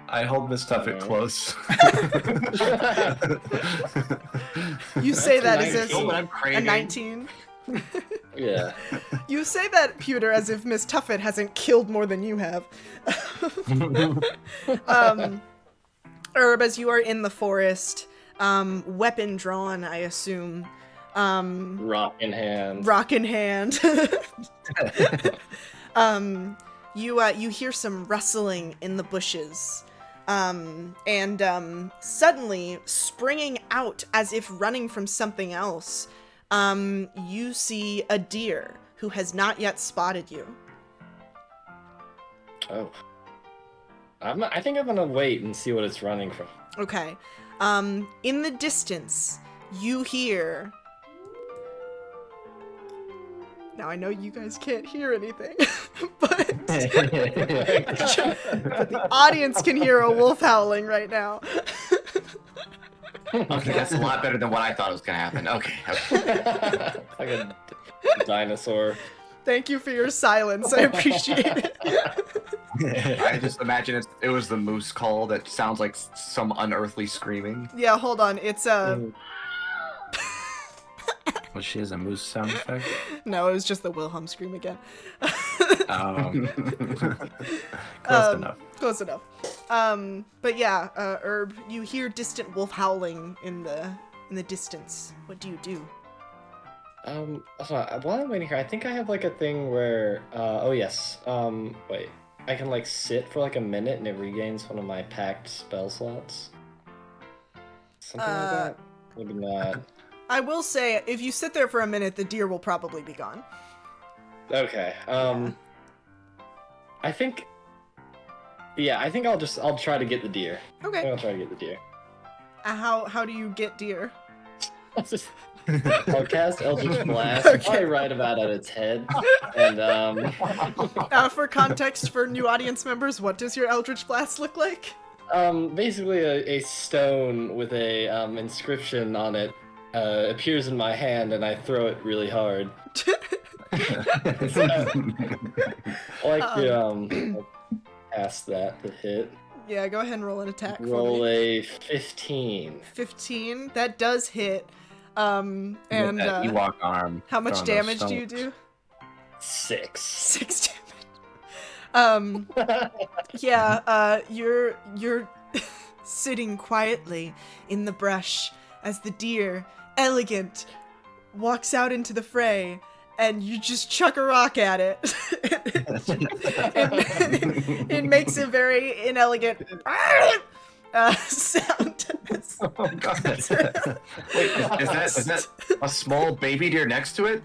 [SPEAKER 2] I hold Miss Tuffet close.
[SPEAKER 1] You say that as
[SPEAKER 6] That's
[SPEAKER 1] if
[SPEAKER 4] Oh, but I'm
[SPEAKER 1] a
[SPEAKER 4] craving.
[SPEAKER 1] 19.
[SPEAKER 6] Yeah.
[SPEAKER 1] You say that, Pewter, as if Miss Tuffet hasn't killed more than you have. Herb, as you are in the forest, weapon drawn, I assume.
[SPEAKER 6] Rock in hand.
[SPEAKER 1] Rock in hand. You hear some rustling in the bushes. And suddenly, springing out as if running from something else, you see a deer who has not yet spotted you.
[SPEAKER 6] Oh. I think I'm gonna wait and see what it's running from.
[SPEAKER 1] Okay. In the distance, you hear... Now, I know you guys can't hear anything, but the audience can hear a wolf howling right now.
[SPEAKER 4] Okay, that's a lot better than what I thought was gonna happen. Okay.
[SPEAKER 6] Like a dinosaur.
[SPEAKER 1] Thank you for your silence. I appreciate it.
[SPEAKER 3] I just imagine it was the moose call that sounds like some unearthly screaming.
[SPEAKER 1] Yeah, hold on. It's
[SPEAKER 2] Well, she has a moose sound effect.
[SPEAKER 1] No, it was just the Wilhelm scream again.
[SPEAKER 2] Close enough.
[SPEAKER 1] Close enough. But yeah, Herb, you hear distant wolf howling in the distance. What do you do?
[SPEAKER 6] Hold on, while I'm waiting here, I think I have like a thing where, oh yes, wait, I can like sit for like a minute and it regains one of my packed spell slots. Something like that? Maybe not.
[SPEAKER 1] I will say, if you sit there for a minute, the deer will probably be gone.
[SPEAKER 6] Okay, I think, yeah, I think I'll try to get the deer. I think
[SPEAKER 1] Okay.
[SPEAKER 6] I'll try to get the deer.
[SPEAKER 1] How do you get deer?
[SPEAKER 6] I'll cast Eldritch Blast,
[SPEAKER 1] Okay.
[SPEAKER 6] probably right about at its head, and
[SPEAKER 1] For context for new audience members, what does your Eldritch Blast look like?
[SPEAKER 6] basically a stone with a inscription on it appears in my hand, and I throw it really hard. I like to pass that to hit.
[SPEAKER 1] Yeah, go ahead and roll an attack for
[SPEAKER 6] Roll
[SPEAKER 1] me.
[SPEAKER 6] a 15.
[SPEAKER 1] 15. That does hit. And
[SPEAKER 2] With that Ewok arm.
[SPEAKER 1] how much
[SPEAKER 2] throwing those
[SPEAKER 1] damage do you
[SPEAKER 2] stones.
[SPEAKER 1] do?
[SPEAKER 6] 6.
[SPEAKER 1] 6 damage. Yeah, you're sitting quietly in the brush as the deer, elegant, walks out into the fray, and you just chuck a rock at it. It makes a very inelegant sound.
[SPEAKER 3] Oh god. Wait, is that a small baby deer next to it?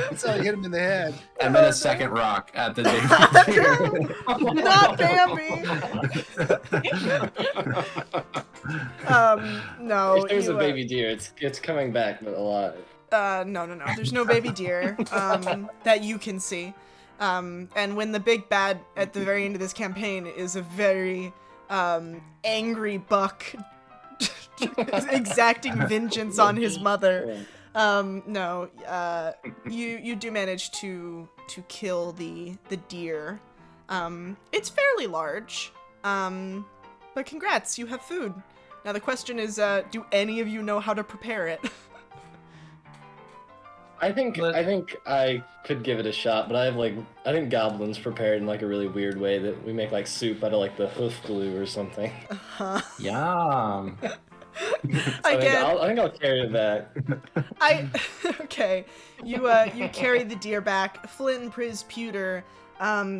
[SPEAKER 5] That's how you hit him in the head.
[SPEAKER 2] And then a second rock at the baby.
[SPEAKER 1] Not Bambi. No.
[SPEAKER 6] If there's
[SPEAKER 1] you,
[SPEAKER 6] a baby deer, it's coming back, but alive.
[SPEAKER 1] No. There's no baby deer that you can see. And when the big bad at the very end of this campaign is a very angry buck exacting vengeance on his mother. No, you do manage to kill the deer. It's fairly large. But congrats, you have food. Now the question is, do any of you know how to prepare it?
[SPEAKER 6] I think I could give it a shot, but I think goblins prepared in like a really weird way that we make like soup out of like the hoof glue or something.
[SPEAKER 2] Yum.
[SPEAKER 6] I think I'll carry it back.
[SPEAKER 1] Okay. You carry the deer back. Flint and Priz Pewter.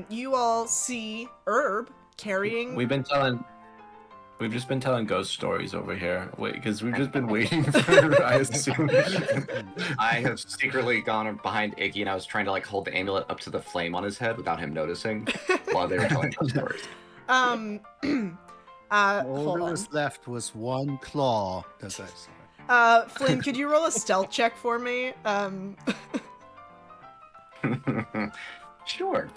[SPEAKER 1] You all see Herb carrying.
[SPEAKER 2] We've just been telling ghost stories over here. Wait, because we've just been waiting for, I assume.
[SPEAKER 3] I have secretly gone behind Iggy, and I was trying to like hold the amulet up to the flame on his head without him noticing while they were telling ghost stories.
[SPEAKER 5] All
[SPEAKER 1] Hold
[SPEAKER 5] that
[SPEAKER 1] on.
[SPEAKER 5] was left was one claw. That's right.
[SPEAKER 1] Flynn, could you roll a stealth check for me?
[SPEAKER 3] Sure.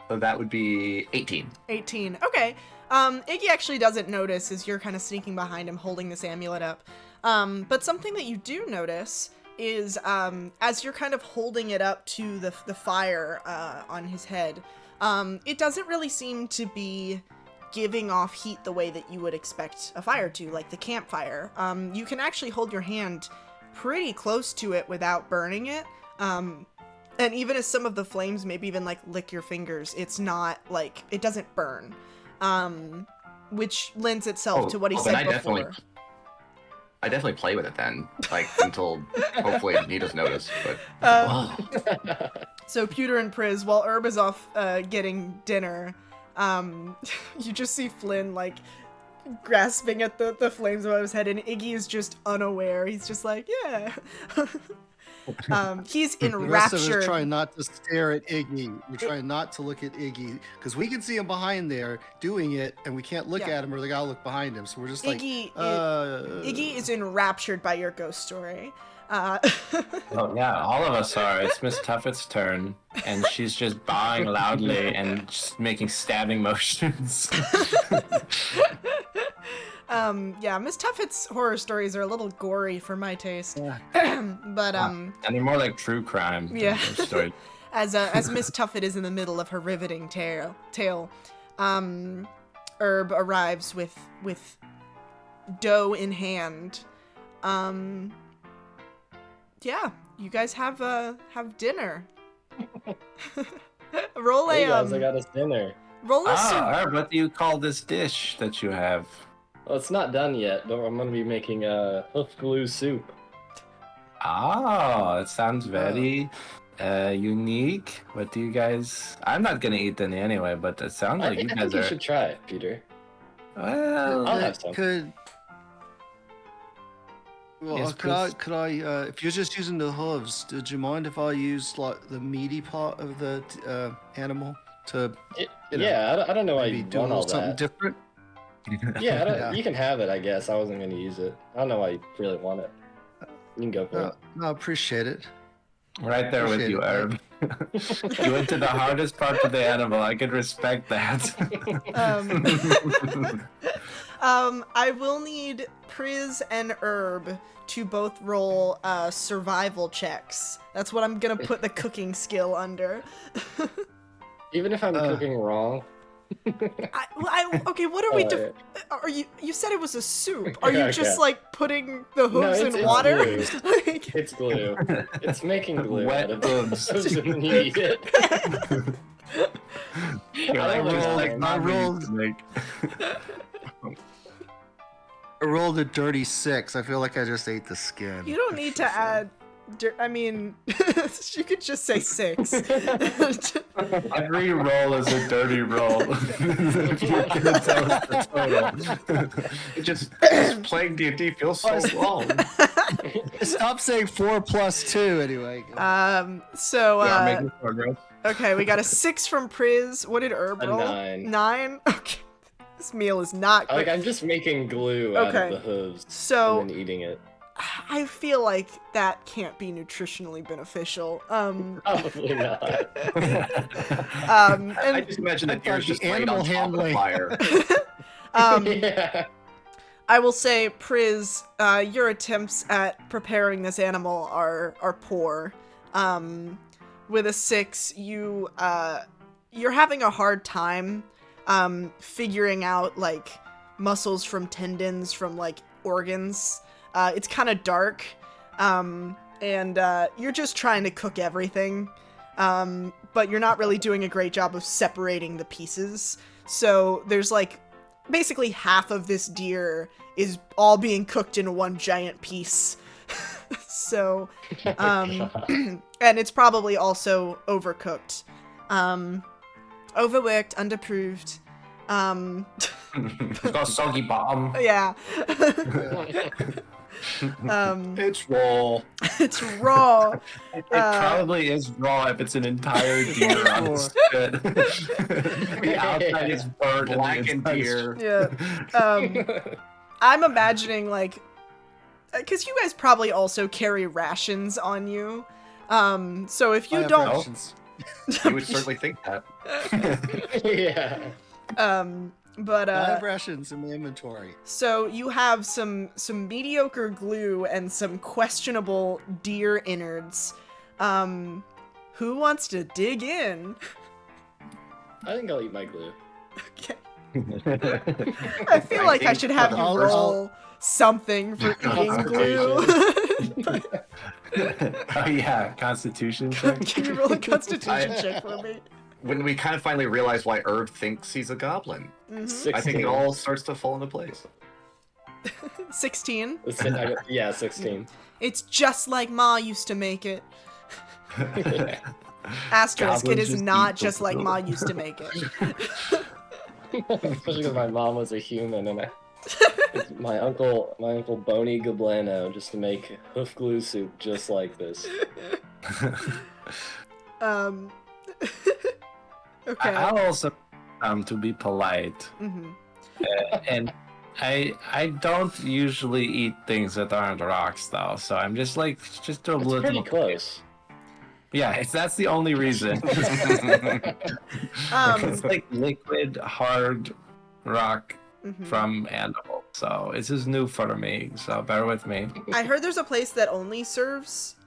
[SPEAKER 3] So that would be 18.
[SPEAKER 1] 18. Okay. Iggy actually doesn't notice as you're kind of sneaking behind him holding this amulet up. But something that you do notice is as you're kind of holding it up to the fire on his head, it doesn't really seem to be giving off heat the way that you would expect a fire to, like the campfire. You can actually hold your hand pretty close to it without burning it. And even as some of the flames maybe even like lick your fingers, it's not like, it doesn't burn. Which lends itself to what he said before.
[SPEAKER 3] I definitely play with it then, like until hopefully he doesn't notice. But
[SPEAKER 1] So Pewter and Priz, while Herb is off getting dinner, you just see Flynn like grasping at the flames above his head, and Iggy is just unaware. He's just like, yeah. He's
[SPEAKER 5] The rest of us
[SPEAKER 1] enraptured.
[SPEAKER 5] trying not to stare at Iggy. We're trying not to look at Iggy because we can see him behind there doing it, and we can't look
[SPEAKER 1] Yeah.
[SPEAKER 5] at him or the guy look behind him. So we're just
[SPEAKER 1] Iggy is enraptured by your ghost story.
[SPEAKER 2] Oh yeah, all of us are. It's Miss Tuffet's turn, and she's just bawling loudly and just making stabbing motions.
[SPEAKER 1] Yeah, Miss Tuffet's horror stories are a little gory for my taste.
[SPEAKER 5] Yeah.
[SPEAKER 1] But
[SPEAKER 2] And they're more like true crime. than
[SPEAKER 1] Yeah.
[SPEAKER 2] ghost stories.
[SPEAKER 1] as Miss Tuffet is in the middle of her riveting tale, Herb arrives with dough in hand. Yeah, you guys have dinner. Roll
[SPEAKER 6] Hey
[SPEAKER 1] a
[SPEAKER 6] guys, I got us dinner.
[SPEAKER 1] roll a sur-
[SPEAKER 2] Herb, what do you call this dish that you have?
[SPEAKER 6] Well, it's not done yet, but I'm gonna be making a hoof glue soup.
[SPEAKER 2] Oh, it sounds very unique. What do you guys? I'm not gonna eat any anyway, but it sounds
[SPEAKER 6] I
[SPEAKER 2] like
[SPEAKER 6] think,
[SPEAKER 2] you
[SPEAKER 6] I think
[SPEAKER 2] guys
[SPEAKER 6] you
[SPEAKER 2] are.
[SPEAKER 6] should try it, Peter.
[SPEAKER 2] Well,
[SPEAKER 6] I'll have some.
[SPEAKER 5] Could
[SPEAKER 2] Yes,
[SPEAKER 5] could I if you're just using the hooves, did you mind if I used like the meaty part of the animal to you know,
[SPEAKER 6] Yeah, I don't know why
[SPEAKER 5] maybe
[SPEAKER 6] you
[SPEAKER 5] do a
[SPEAKER 6] want all
[SPEAKER 5] little something
[SPEAKER 6] that.
[SPEAKER 5] different?
[SPEAKER 6] Yeah,
[SPEAKER 5] Yeah.
[SPEAKER 6] you can have it, I guess. I wasn't gonna use it. I don't know why you really want it. You can go for it.
[SPEAKER 5] No, I appreciate it.
[SPEAKER 2] right there with
[SPEAKER 5] Appreciate
[SPEAKER 2] you,
[SPEAKER 5] it,
[SPEAKER 2] Herb. You went to the hardest part of the animal. I could respect that.
[SPEAKER 1] I will need Priz and Herb to both roll survival checks. That's what I'm gonna put the cooking skill under.
[SPEAKER 6] Even if I'm cooking wrong.
[SPEAKER 1] Okay, what are we doing? Are you said it was a soup? Are you
[SPEAKER 6] Okay.
[SPEAKER 1] just like putting the hooves
[SPEAKER 6] it's
[SPEAKER 1] in water?
[SPEAKER 6] glue.
[SPEAKER 1] Like,
[SPEAKER 6] It's glue. It's making glue
[SPEAKER 2] Wet
[SPEAKER 6] out of
[SPEAKER 2] hooves.
[SPEAKER 6] hooves and you eat it.
[SPEAKER 2] You're
[SPEAKER 6] I
[SPEAKER 2] like, just
[SPEAKER 6] rolled-
[SPEAKER 2] like
[SPEAKER 5] I
[SPEAKER 2] not
[SPEAKER 5] rolled-
[SPEAKER 2] to make.
[SPEAKER 5] I rolled a dirty 6. I feel like I just ate the skin.
[SPEAKER 1] you don't need to add. I mean, you could just say 6.
[SPEAKER 2] Every roll is a dirty roll. If you're gonna tell us the total.
[SPEAKER 3] just playing D&D feels so long.
[SPEAKER 5] Stop saying 4 plus 2 anyway.
[SPEAKER 1] So
[SPEAKER 2] We are making progress.
[SPEAKER 1] okay, we got a 6 from Priz. What did Herb
[SPEAKER 6] A
[SPEAKER 1] roll?
[SPEAKER 6] 9.
[SPEAKER 1] 9. Okay, this meal is not quick.
[SPEAKER 6] I'm just making glue out
[SPEAKER 1] Okay.
[SPEAKER 6] of the hooves
[SPEAKER 1] So
[SPEAKER 6] and then eating it.
[SPEAKER 1] I feel like that can't be nutritionally beneficial.
[SPEAKER 6] Probably not.
[SPEAKER 1] And
[SPEAKER 3] I just imagine the deer's
[SPEAKER 5] the
[SPEAKER 3] just laid
[SPEAKER 5] animal
[SPEAKER 3] on top of the
[SPEAKER 5] handling.
[SPEAKER 3] fire.
[SPEAKER 6] Yeah.
[SPEAKER 1] I will say, Priz, your attempts at preparing this animal are poor. With a 6, you're having a hard time figuring out like muscles from tendons, from like organs. It's kind of dark, and you're just trying to cook everything, but you're not really doing a great job of separating the pieces. So there's like basically half of this deer is all being cooked in one giant piece. So, and it's probably also overcooked. Overworked, underproofed.
[SPEAKER 2] It's got soggy bottom.
[SPEAKER 1] Yeah.
[SPEAKER 3] It's raw.
[SPEAKER 1] It's raw.
[SPEAKER 2] It probably is raw if it's an entire deer on the spit. The outside is burnt
[SPEAKER 3] Blackened deer.
[SPEAKER 1] Yeah. I'm imagining like, because you guys probably also carry rations on you. So if
[SPEAKER 5] I
[SPEAKER 1] you
[SPEAKER 5] have
[SPEAKER 1] don't,
[SPEAKER 5] rations.
[SPEAKER 3] You would certainly think that.
[SPEAKER 6] Yeah.
[SPEAKER 1] but
[SPEAKER 5] I have rations in my inventory.
[SPEAKER 1] so you have some mediocre glue and some questionable deer innards. Who wants to dig in?
[SPEAKER 6] I think I'll eat my glue.
[SPEAKER 1] Okay. I feel like I should have you
[SPEAKER 5] I'll-
[SPEAKER 1] roll something for eating glue.
[SPEAKER 2] Oh yeah, Constitution check.
[SPEAKER 1] Can you roll a constitution check for me?
[SPEAKER 3] When we kind of finally realize why Herb thinks he's a goblin,
[SPEAKER 1] Mhm.
[SPEAKER 6] 16.
[SPEAKER 3] I think it all starts to fall into place.
[SPEAKER 1] 16.
[SPEAKER 6] Yeah, 16.
[SPEAKER 1] It's just like Ma used to make it.
[SPEAKER 6] Yeah.
[SPEAKER 1] Asterisk, it
[SPEAKER 2] Goblins
[SPEAKER 1] is
[SPEAKER 2] just
[SPEAKER 1] not
[SPEAKER 2] eat
[SPEAKER 1] just like
[SPEAKER 2] glue.
[SPEAKER 1] Ma used to make it.
[SPEAKER 6] Especially because my mom was a human, and it's my uncle Boney Gablano just to make hoof glue soup just like this.
[SPEAKER 1] Okay.
[SPEAKER 2] I'll also to be polite,
[SPEAKER 1] hmm
[SPEAKER 2] and I don't usually eat things that aren't rocks though, so I'm just a
[SPEAKER 6] It's
[SPEAKER 2] little.
[SPEAKER 6] pretty close.
[SPEAKER 2] Yeah, that's the only reason. It's like liquid, hard rock
[SPEAKER 1] mhm.
[SPEAKER 2] from animal, so this is new for me. So bear with me.
[SPEAKER 1] I heard there's a place that only serves,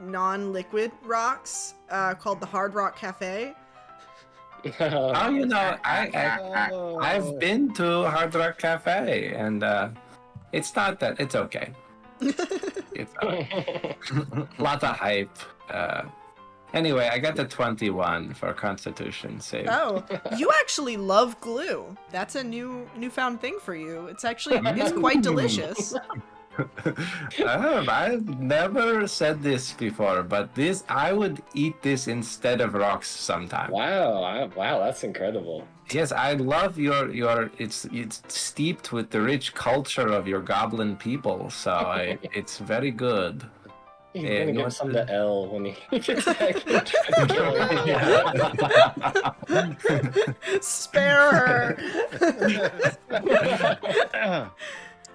[SPEAKER 1] non-liquid rocks, called the Hard Rock Cafe.
[SPEAKER 2] Oh, you know, I've been to Hard Rock Cafe, and it's not that. It's okay. It's a lot of hype. Anyway, I got the 21 for Constitution save.
[SPEAKER 1] Oh, you actually love glue. That's a newfound thing for you. It's quite delicious.
[SPEAKER 2] I've never said this before, but I would eat this instead of rocks sometimes.
[SPEAKER 6] Wow, that's incredible.
[SPEAKER 2] Yes, I love your it's steeped with the rich culture of your goblin people, so it's very good.
[SPEAKER 6] He's
[SPEAKER 2] Yeah,
[SPEAKER 6] gonna
[SPEAKER 2] you
[SPEAKER 6] give
[SPEAKER 2] want
[SPEAKER 6] some
[SPEAKER 2] to-
[SPEAKER 6] to L when he gets back and try to kill her.
[SPEAKER 1] Spare her.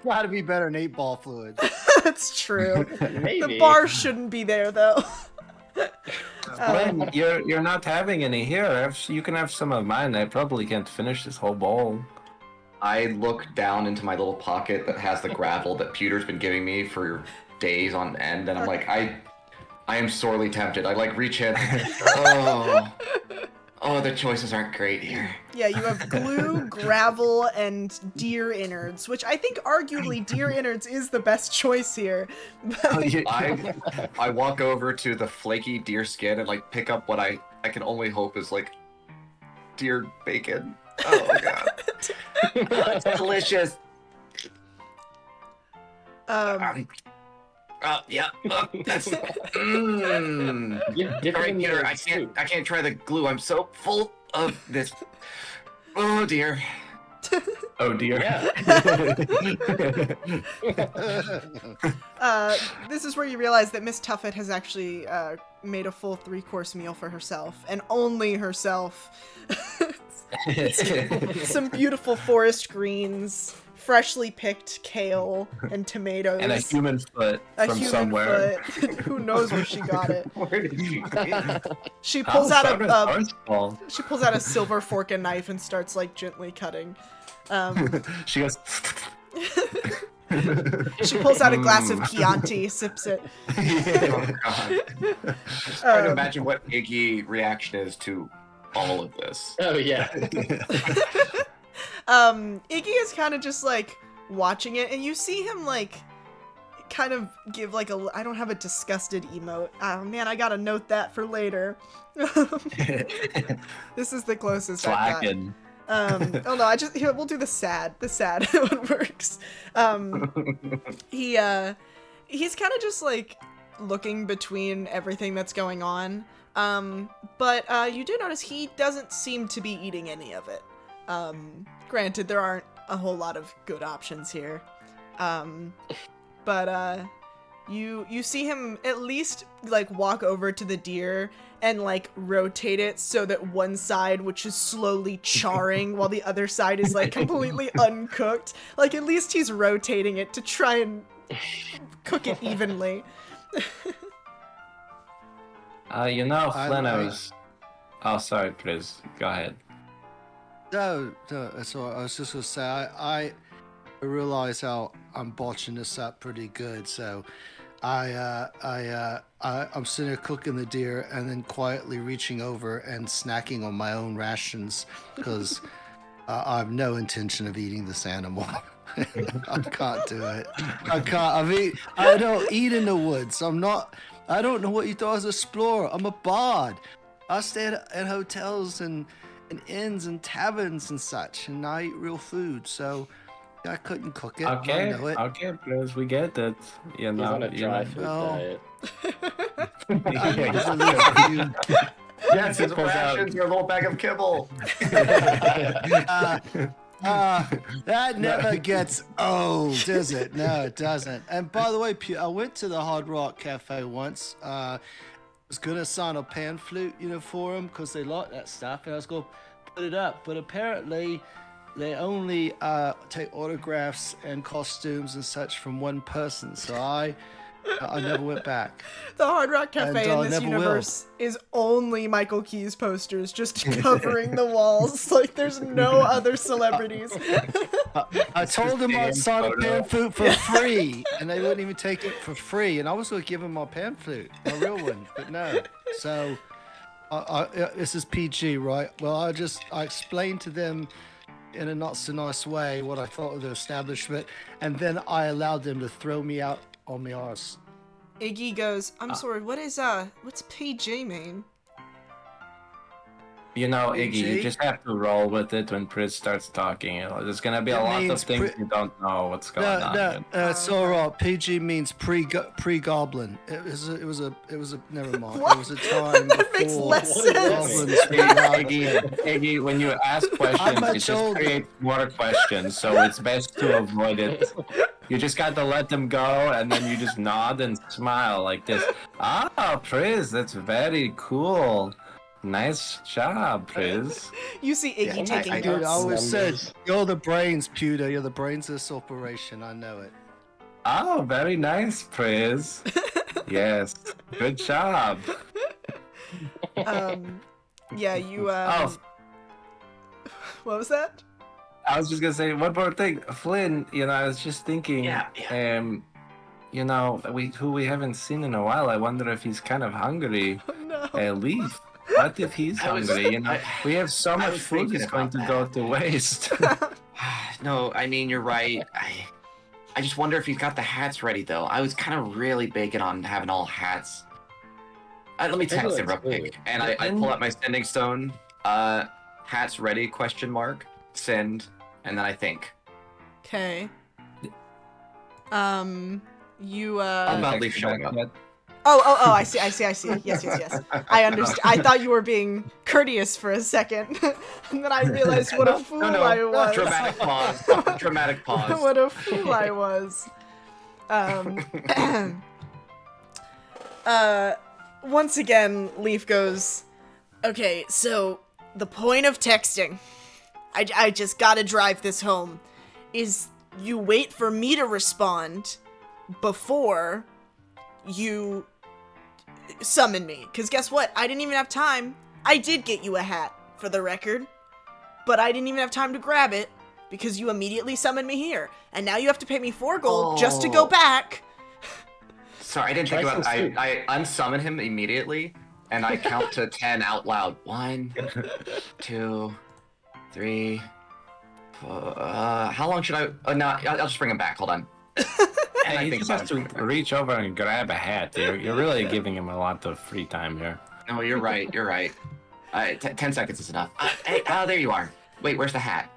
[SPEAKER 5] Gotta be better than 8-ball fluid.
[SPEAKER 1] That's true.
[SPEAKER 6] Maybe.
[SPEAKER 1] The bar shouldn't be there though.
[SPEAKER 2] Glenn, you're not having any here. You can have some of mine. I probably can't finish this whole bowl.
[SPEAKER 3] I look down into my little pocket that has the gravel that Pewter's been giving me for days on end, and I'm like, I am sorely tempted. I like reach in. Oh, the choices aren't great here.
[SPEAKER 1] Yeah, you have glue, gravel, and deer innards, which I think arguably deer innards is the best choice here.
[SPEAKER 3] I walk over to the flaky deer skin and like pick up what I can only hope is like deer bacon. Oh god, it's delicious. Yeah. That's. All right, Peter. I can't try the glue. I'm so full of this. Oh dear.
[SPEAKER 2] Oh dear.
[SPEAKER 6] Yeah.
[SPEAKER 1] This is where you realize that Miss Tuffet has actually made a full 3-course meal for herself, and only herself. Some beautiful forest greens, freshly picked kale and tomatoes,
[SPEAKER 2] And a human foot
[SPEAKER 1] a
[SPEAKER 2] from
[SPEAKER 1] human
[SPEAKER 2] somewhere.
[SPEAKER 1] foot. Who knows where she got it?
[SPEAKER 3] Where did you get it?
[SPEAKER 1] She pulls out a
[SPEAKER 2] She
[SPEAKER 1] she pulls out a silver fork and knife and starts like gently cutting.
[SPEAKER 2] goes.
[SPEAKER 1] She pulls out a glass of Chianti, sips it.
[SPEAKER 3] Oh god. Just trying to imagine what Iggy reaction is to all of this.
[SPEAKER 6] Oh yeah.
[SPEAKER 1] Iggy is kind of just like watching it, and you see him like kind of give like a, I don't have a disgusted emote. Oh man, I gotta note that for later. This is the closest I've got.
[SPEAKER 2] Slacking.
[SPEAKER 1] Oh no, here, we'll do the sad one works. He's kind of just like looking between everything that's going on. But you do notice he doesn't seem to be eating any of it. Granted, there aren't a whole lot of good options here. But you see him at least like walk over to the deer and like rotate it so that one side, which is slowly charring while the other side is like completely uncooked. Like at least he's rotating it to try and cook it evenly.
[SPEAKER 2] Fleno's. Oh, sorry, Priz. Go ahead.
[SPEAKER 5] No, that's all right. I was just gonna say I realize how I'm botching this up pretty good, so I'm sitting there cooking the deer and then quietly reaching over and snacking on my own rations because I have no intention of eating this animal. I can't do it. I can't. I don't eat in the woods. I don't know what you thought I was an explorer. I'm a bard. I stay at hotels and inns and taverns and such, and I eat real food, so I couldn't cook it.
[SPEAKER 2] Okay,
[SPEAKER 5] I know it.
[SPEAKER 2] okay, Priz, we get it. You
[SPEAKER 6] He's
[SPEAKER 2] know,
[SPEAKER 6] on a dry food diet.
[SPEAKER 3] Yes, his rations, your little bag of kibble.
[SPEAKER 5] That never gets old, does it? No, it doesn't. And by the way, I went to the Hard Rock Cafe once. I was gonna sign a pan flute, for them because they like that stuff, and I was gonna put it up. But apparently, they only take autographs and costumes and such from one person. So I never went back.
[SPEAKER 1] The Hard Rock Cafe
[SPEAKER 5] And,
[SPEAKER 1] in this
[SPEAKER 5] never
[SPEAKER 1] universe is only Michael Key's posters just covering the walls. Like there's no other celebrities.
[SPEAKER 5] I told them I'd sign a pan flute for free, and they wouldn't even take it for free. And I was going to give them my pan flute, my real one, but no. So this is PG, right? Well, I explained to them in a not so nice way what I thought of the establishment, and then I allowed them to throw me out on my arse.
[SPEAKER 1] Iggy goes, I'm sorry, what's PG mean?
[SPEAKER 2] Iggy, you just have to roll with it when Priz starts talking. There's gonna be a lot of things you don't know what's going on.
[SPEAKER 5] No, it's all right. PG means pre-goblin. It was a never mind.
[SPEAKER 1] What?
[SPEAKER 5] It was a time
[SPEAKER 1] That makes
[SPEAKER 5] before
[SPEAKER 1] less sense.
[SPEAKER 5] goblins were
[SPEAKER 2] Iggy, when you ask questions, it just creates more questions, so it's best to avoid it. You just got to let them go, and then you just nod and smile like this. Ah, Priz, that's very cool. Nice job, Priz.
[SPEAKER 1] You see Iggy taking
[SPEAKER 3] I
[SPEAKER 1] notes.
[SPEAKER 5] I always said, you're the brains, Pewter. You're the brains of this operation. I know it.
[SPEAKER 2] Oh, very nice, Priz. Yes, good job.
[SPEAKER 1] Yeah, you,
[SPEAKER 2] Oh.
[SPEAKER 1] What was that?
[SPEAKER 2] I was just gonna say one more thing, Flynn. I was just thinking, who we haven't seen in a while. I wonder if he's kind of hungry.
[SPEAKER 1] Oh, no.
[SPEAKER 2] Leaf. What if he's hungry? We have so much
[SPEAKER 3] was
[SPEAKER 2] food
[SPEAKER 3] thinking
[SPEAKER 2] is going to
[SPEAKER 3] about
[SPEAKER 2] go to waste.
[SPEAKER 4] No, I mean, you're right. I just wonder if he's got the hats ready, though. I was kind of really baking on having all hats. Let me text him real quick. And I pull out my sending stone. Hats ready, ? Send. And then I think.
[SPEAKER 1] Okay. You,
[SPEAKER 4] I'm about Leaf showing up.
[SPEAKER 1] Oh, I see. Yes. I understand. I thought you were being courteous for a second. And then I realized what a fool I was.
[SPEAKER 4] Dramatic pause.
[SPEAKER 1] What a fool I was. Once again, Leaf goes, okay, so the point of texting, I just gotta drive this home, is you wait for me to respond before you summon me. Because guess what? I didn't even have time. I did get you a hat, for the record. But I didn't even have time to grab it because you immediately summoned me here. And now you have to pay me 4 gold just to go back.
[SPEAKER 4] Sorry, I didn't think about it. I unsummon him immediately, and I count to 10 out loud. 1, 2, 3. How long should I? No, I'll just bring him back. Hold on.
[SPEAKER 2] And
[SPEAKER 4] I
[SPEAKER 2] he
[SPEAKER 4] think
[SPEAKER 2] just
[SPEAKER 4] about
[SPEAKER 2] has
[SPEAKER 4] it.
[SPEAKER 2] to reach over and grab a hat. You're really giving him a lot of free time here.
[SPEAKER 4] No, you're right. You're right. 10 seconds is enough. Hey, there you are. Wait, where's the hat?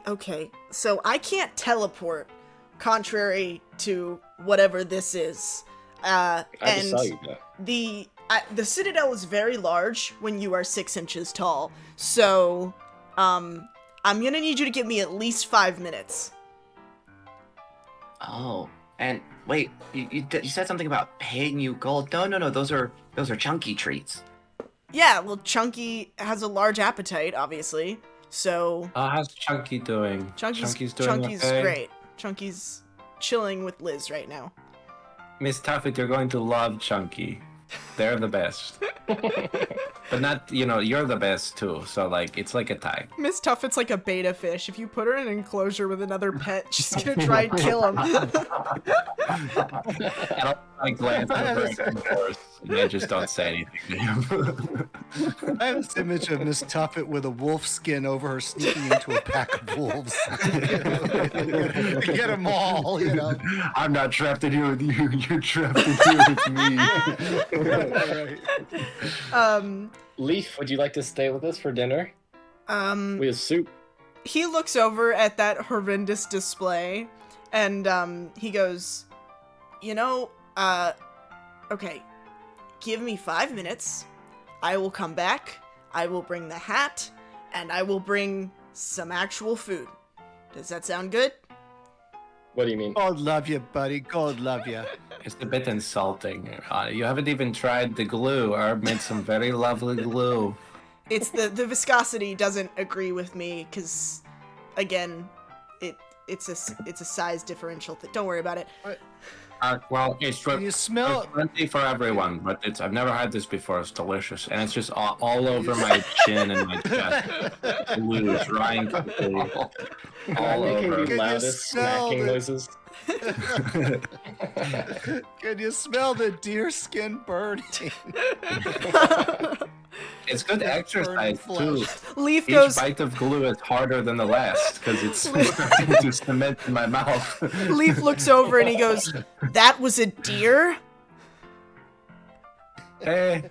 [SPEAKER 1] Okay, so I can't teleport, contrary to whatever this is.
[SPEAKER 6] I just
[SPEAKER 1] And
[SPEAKER 6] saw you go.
[SPEAKER 1] the citadel is very large when you are 6 inches tall. So, I'm gonna need you to give me at least 5 minutes.
[SPEAKER 4] Oh, and wait, you said something about paying you gold. No, those are chunky treats.
[SPEAKER 1] Yeah, well, Chunky has a large appetite, obviously. So
[SPEAKER 2] How's Chunky doing?
[SPEAKER 1] Chunky's
[SPEAKER 2] doing okay?
[SPEAKER 1] great. Chunky's chilling with Liz right now.
[SPEAKER 2] Miss Tuffet, you're going to love Chunky. They're the best. But not, you're the best too. So like, it's like a tie.
[SPEAKER 1] Miss Tuffet's like a beta fish. If you put her in an enclosure with another pet, she's gonna try and kill him.
[SPEAKER 2] I glance over at course, and I just don't say anything to him.
[SPEAKER 5] I have this image of Miss Tuffet with a wolf skin over her sneaking into a pack of wolves. Get them all,
[SPEAKER 2] I'm not trapped in here with you. You're trapped in here with me.
[SPEAKER 6] Leaf, would you like to stay with us for dinner? We have soup.
[SPEAKER 1] He looks over at that horrendous display, and he goes, okay, give me 5 minutes. I will come back. I will bring the hat, and I will bring some actual food. Does that sound good?
[SPEAKER 6] What do you mean?
[SPEAKER 5] God love you, buddy. God love you.
[SPEAKER 2] It's a bit insulting. You haven't even tried the glue. Herb made some very lovely glue.
[SPEAKER 1] It's the viscosity doesn't agree with me, because, again, it's a size differential. Don't worry about it.
[SPEAKER 2] Well, it's
[SPEAKER 5] Can you smell it?
[SPEAKER 2] plenty for everyone, but I've never had this before. It's delicious, and it's just all over my chin and my chest. Glue drying completely all
[SPEAKER 6] I'm making
[SPEAKER 2] over.
[SPEAKER 6] the
[SPEAKER 5] Can you
[SPEAKER 6] loudest
[SPEAKER 5] smell
[SPEAKER 6] smacking
[SPEAKER 5] the-
[SPEAKER 6] noises.
[SPEAKER 5] Can you smell the deer skin burning?
[SPEAKER 2] It's good exercise too.
[SPEAKER 1] Leaf
[SPEAKER 2] Each
[SPEAKER 1] goes.
[SPEAKER 2] bite of glue is harder than the last because it's starting to cement in my mouth.
[SPEAKER 1] Leaf looks over and he goes, "That was a deer?"
[SPEAKER 2] Hey,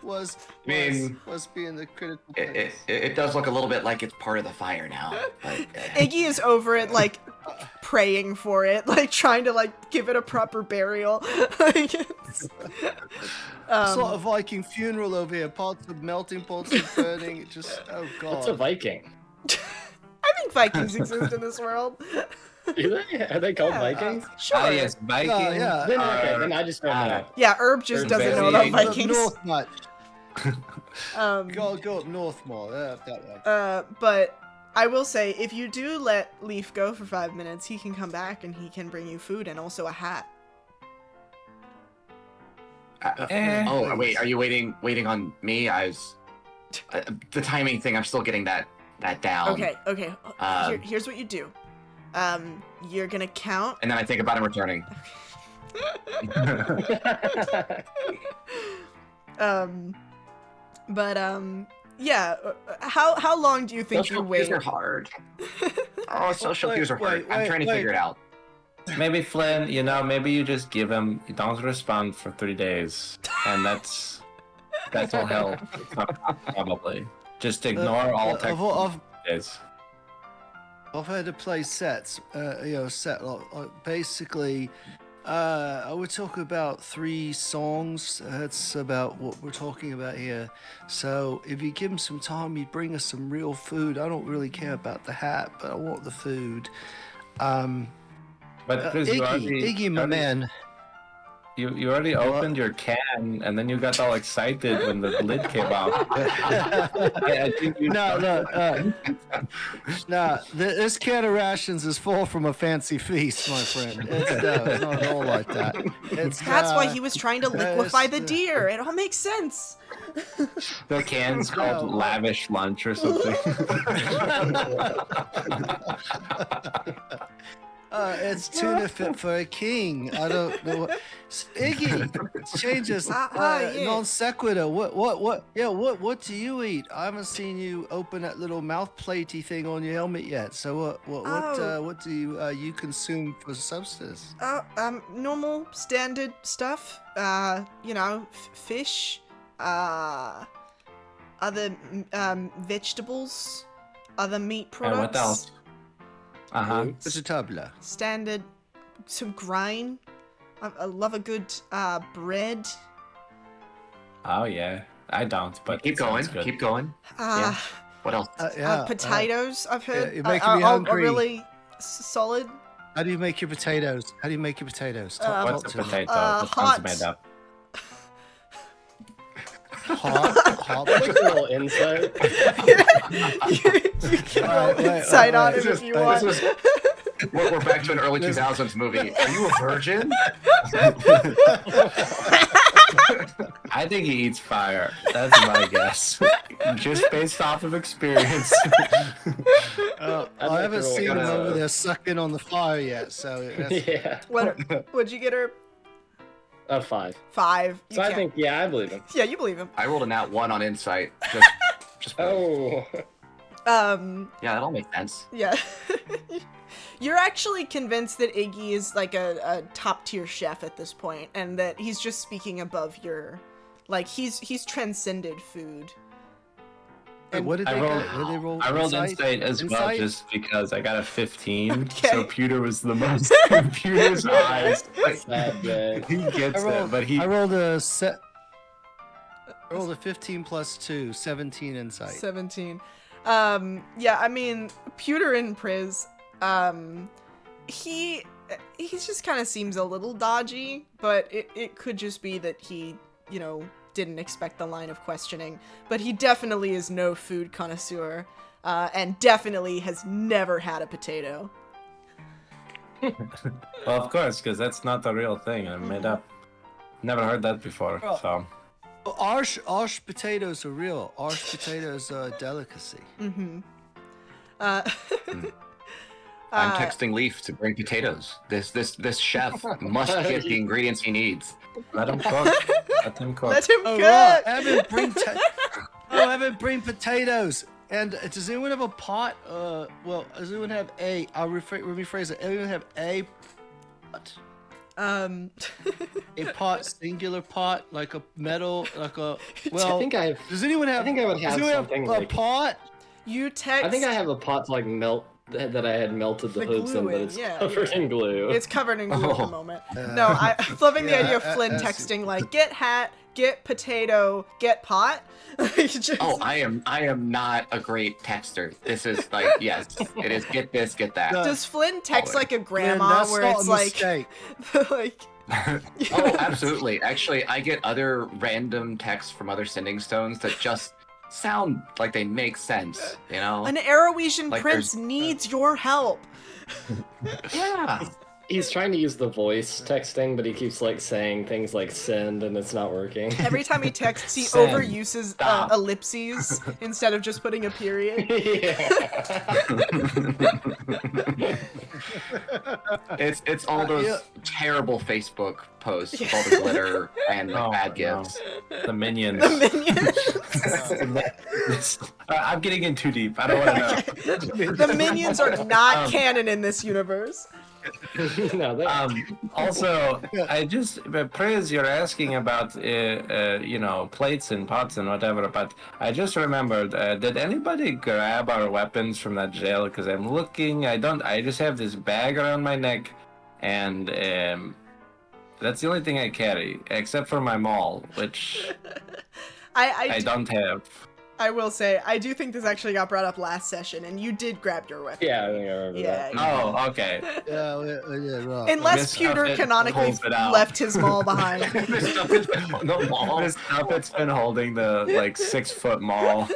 [SPEAKER 5] was
[SPEAKER 4] mean,
[SPEAKER 5] being the critical
[SPEAKER 4] It,
[SPEAKER 5] place.
[SPEAKER 4] it does look a little bit like it's part of the fire now. But,
[SPEAKER 1] Iggy is over it, like, praying for it, like, trying to, like, give it a proper burial. Like, it's-
[SPEAKER 5] Sort of Viking funeral over here. Parts of melting, parts of burning. It just, oh god.
[SPEAKER 6] What's a Viking?
[SPEAKER 1] I think Vikings exist in this world.
[SPEAKER 6] Do they? Are they called
[SPEAKER 1] Yeah,
[SPEAKER 6] Vikings?
[SPEAKER 1] Sure.
[SPEAKER 2] yes, Vikings.
[SPEAKER 5] yeah.
[SPEAKER 6] Then, okay,
[SPEAKER 2] are-
[SPEAKER 6] then I just don't know.
[SPEAKER 1] Yeah, Herb just
[SPEAKER 2] They're
[SPEAKER 1] doesn't know
[SPEAKER 2] very-
[SPEAKER 1] about
[SPEAKER 5] Up
[SPEAKER 1] Vikings.
[SPEAKER 5] north much.
[SPEAKER 1] Um,
[SPEAKER 5] Go up north more. That way.
[SPEAKER 1] but I will say, if you do let Leaf go for 5 minutes, he can come back and he can bring you food and also a hat.
[SPEAKER 4] oh, wait, are you waiting on me? I was the timing thing. I'm still getting that down.
[SPEAKER 1] Okay.
[SPEAKER 4] Um,
[SPEAKER 1] Here's what you do. You're gonna count.
[SPEAKER 4] And then I think about him returning.
[SPEAKER 1] Yeah. How long do you think you
[SPEAKER 4] Social
[SPEAKER 1] wait?
[SPEAKER 4] cues are hard. Oh, social cues are hard. I'm trying to figure it out.
[SPEAKER 2] Maybe Flynn, maybe you just give him, don't respond for 3 days, and that'll help, probably. Just ignore all text days.
[SPEAKER 5] I've had to play sets. Basically, I would talk about 3 songs. That's about what we're talking about here. So if you give him some time, he'd bring us some real food. I don't really care about the hat, but I want the food.
[SPEAKER 2] But Chris,
[SPEAKER 5] Iggy, my man.
[SPEAKER 2] You already opened your can, and then you got all excited when the lid came off. I think you
[SPEAKER 5] No, this can of rations is full from a fancy feast, my friend. It's not at all like that.
[SPEAKER 1] That's why he was trying to liquefy the
[SPEAKER 5] it's,
[SPEAKER 1] deer. It all makes sense.
[SPEAKER 2] The can's called Lavish Lunch or something.
[SPEAKER 5] It's tuna fit for a king. I don't know. Iggy, change us.
[SPEAKER 1] Yeah.
[SPEAKER 5] Non sequitur. What do you eat? I haven't seen you open that little mouth platey thing on your helmet yet. So what do you consume for substance?
[SPEAKER 1] Normal, standard stuff. Fish, other vegetables, other meat
[SPEAKER 2] And
[SPEAKER 1] products.
[SPEAKER 2] what else? Uh-huh.
[SPEAKER 5] Vegetable.
[SPEAKER 1] Standard, some grain. I love a good bread.
[SPEAKER 2] Oh yeah. I don't, but
[SPEAKER 3] Keep
[SPEAKER 2] it sounds
[SPEAKER 3] going.
[SPEAKER 2] good.
[SPEAKER 3] Keep going. Yeah. What else?
[SPEAKER 1] Potatoes, I've heard,
[SPEAKER 5] you're making me
[SPEAKER 1] are
[SPEAKER 5] hungry.
[SPEAKER 1] really solid.
[SPEAKER 5] How do you make your potatoes? Talk
[SPEAKER 2] What's a
[SPEAKER 5] to me.
[SPEAKER 2] potato?
[SPEAKER 1] hot.
[SPEAKER 2] That sounds made up.
[SPEAKER 5] Hot.
[SPEAKER 6] Like a little insight.
[SPEAKER 1] you can roll insight on him if you want.
[SPEAKER 3] This is, we're back to an early 2000s movie. Are you a virgin?
[SPEAKER 2] I think he eats fire. That's my guess. Just based off of experience.
[SPEAKER 5] I
[SPEAKER 6] like
[SPEAKER 5] haven't
[SPEAKER 6] to roll
[SPEAKER 5] seen him
[SPEAKER 6] a-
[SPEAKER 5] over there sucking on the fire yet, so that's,
[SPEAKER 6] Yeah.
[SPEAKER 1] What'd you get her?
[SPEAKER 6] A 5.
[SPEAKER 1] 5. You
[SPEAKER 6] So I
[SPEAKER 1] can't-
[SPEAKER 6] think, yeah, I believe him.
[SPEAKER 1] Yeah, you believe him.
[SPEAKER 3] I rolled a nat 1 on insight. Just
[SPEAKER 6] Oh.
[SPEAKER 3] yeah, that all makes sense.
[SPEAKER 1] Yeah. You're actually convinced that Iggy is like a top tier chef at this point, and that he's just speaking above your, like he's transcended food.
[SPEAKER 5] Hey, what did
[SPEAKER 2] I
[SPEAKER 5] they
[SPEAKER 2] rolled-
[SPEAKER 5] get? What did they roll?
[SPEAKER 2] I rolled insight as well
[SPEAKER 5] Insight?
[SPEAKER 2] just because I got a 15.
[SPEAKER 1] Okay.
[SPEAKER 2] So Pewter was the most. Pewter's eyes.
[SPEAKER 6] Sad day.
[SPEAKER 2] He gets it, but he.
[SPEAKER 5] I rolled a 15 plus 2, 17 insight.
[SPEAKER 1] 17. Yeah, I mean, Pewter and Priz, he just kind of seems a little dodgy, but it could just be that he, didn't expect the line of questioning. But he definitely is no food connoisseur, and definitely has never had a potato.
[SPEAKER 2] Well, of course, because that's not the real thing. I made up. Never heard that before. So.
[SPEAKER 5] Arsh potatoes are real. Arsh potatoes are a delicacy.
[SPEAKER 1] Mm-hmm.
[SPEAKER 3] I'm texting Leaf to bring potatoes. This chef must get the ingredients he needs.
[SPEAKER 2] Let him cook. Let him cook.
[SPEAKER 1] Let him
[SPEAKER 5] Oh,
[SPEAKER 1] cook!
[SPEAKER 5] right. Evan, bring potatoes. And does anyone have a pot? Does anyone have a? I'll rephrase it. Anyone have a pot? A pot, singular pot, like a metal, like a. Well,
[SPEAKER 6] I think I have.
[SPEAKER 5] does anyone have?
[SPEAKER 6] I think I would have
[SPEAKER 5] does anyone
[SPEAKER 6] something
[SPEAKER 5] have a
[SPEAKER 6] like-
[SPEAKER 5] pot?
[SPEAKER 1] You text.
[SPEAKER 6] I think I have a pot to like melt that I had melted the
[SPEAKER 1] The
[SPEAKER 6] hoods in,
[SPEAKER 1] glue
[SPEAKER 6] but
[SPEAKER 1] in,
[SPEAKER 6] it's
[SPEAKER 1] yeah.
[SPEAKER 6] covered in glue.
[SPEAKER 1] It's covered in glue at the
[SPEAKER 3] Oh.
[SPEAKER 1] moment. No, I'm loving the idea of Flynn
[SPEAKER 5] that's-
[SPEAKER 1] texting like, get hat, get potato, get pot. Just-
[SPEAKER 3] Oh, I am not a great texter. This is like, yes, it is get this, get that.
[SPEAKER 5] No.
[SPEAKER 1] Does Flynn text like a
[SPEAKER 5] Man,
[SPEAKER 1] grandma
[SPEAKER 5] that's
[SPEAKER 1] where
[SPEAKER 5] not
[SPEAKER 1] it's
[SPEAKER 5] a mistake.
[SPEAKER 1] like
[SPEAKER 3] Oh, absolutely. Actually, I get other random texts from other sending stones that just sound like they make sense, you know?
[SPEAKER 1] an Arowesian
[SPEAKER 3] Like
[SPEAKER 1] prince
[SPEAKER 3] there's-
[SPEAKER 1] needs your help.
[SPEAKER 3] Yeah.
[SPEAKER 6] He's trying to use the voice texting, but he keeps like saying things like send, and it's not working.
[SPEAKER 1] Every time he texts, he
[SPEAKER 2] Send.
[SPEAKER 1] overuses
[SPEAKER 2] Stop.
[SPEAKER 1] ellipses instead of just putting a period.
[SPEAKER 3] It's all those
[SPEAKER 5] Yeah.
[SPEAKER 3] terrible Facebook posts with all the glitter and like,
[SPEAKER 2] Oh,
[SPEAKER 3] bad
[SPEAKER 2] no.
[SPEAKER 3] gifts.
[SPEAKER 2] The minions.
[SPEAKER 1] The minions.
[SPEAKER 2] I'm getting in too deep. I don't want to know.
[SPEAKER 1] The minions are not canon in this universe.
[SPEAKER 6] No, that,
[SPEAKER 2] Also, Priz, you're asking about, plates and pots and whatever, but I just remembered, did anybody grab our weapons from that jail? Because I'm looking, I just have this bag around my neck, and that's the only thing I carry, except for my maul, which I don't have.
[SPEAKER 1] I will say, I do think this actually got brought up last session, and you did grab your weapon.
[SPEAKER 6] yeah, I think I remember
[SPEAKER 1] Yeah.
[SPEAKER 6] that.
[SPEAKER 2] Oh, okay.
[SPEAKER 5] Yeah, right.
[SPEAKER 1] Unless
[SPEAKER 2] Miss
[SPEAKER 1] Pewter
[SPEAKER 2] Tuffet
[SPEAKER 1] canonically
[SPEAKER 2] holds it out.
[SPEAKER 1] left his maul behind.
[SPEAKER 3] This stuff is on the wall.
[SPEAKER 2] Miss Tuffet's been holding the 6-foot maul.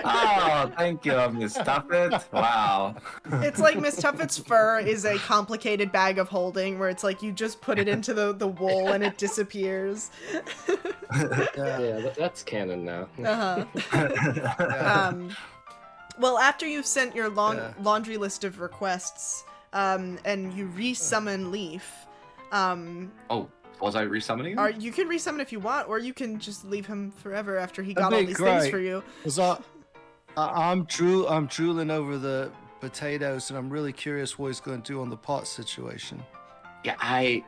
[SPEAKER 2] Oh, thank you, Miss Tuffet. Wow.
[SPEAKER 1] It's like Miss Tuffet's fur is a complicated bag of holding, where it's like you just put it into the wool and it disappears.
[SPEAKER 6] Yeah, that's canon now.
[SPEAKER 1] Uh-huh. Well, after you've sent your laundry list of requests, and you resummon Leaf.
[SPEAKER 3] Oh, was I resummoning him?
[SPEAKER 1] You can resummon if you want, or you can just leave him forever after he
[SPEAKER 5] That'd
[SPEAKER 1] got all
[SPEAKER 5] be
[SPEAKER 1] these things
[SPEAKER 5] great.
[SPEAKER 1] for you.
[SPEAKER 5] 'Cause I'm drooling over the potatoes, and I'm really curious what he's going to do on the pot situation.
[SPEAKER 4] Yeah, I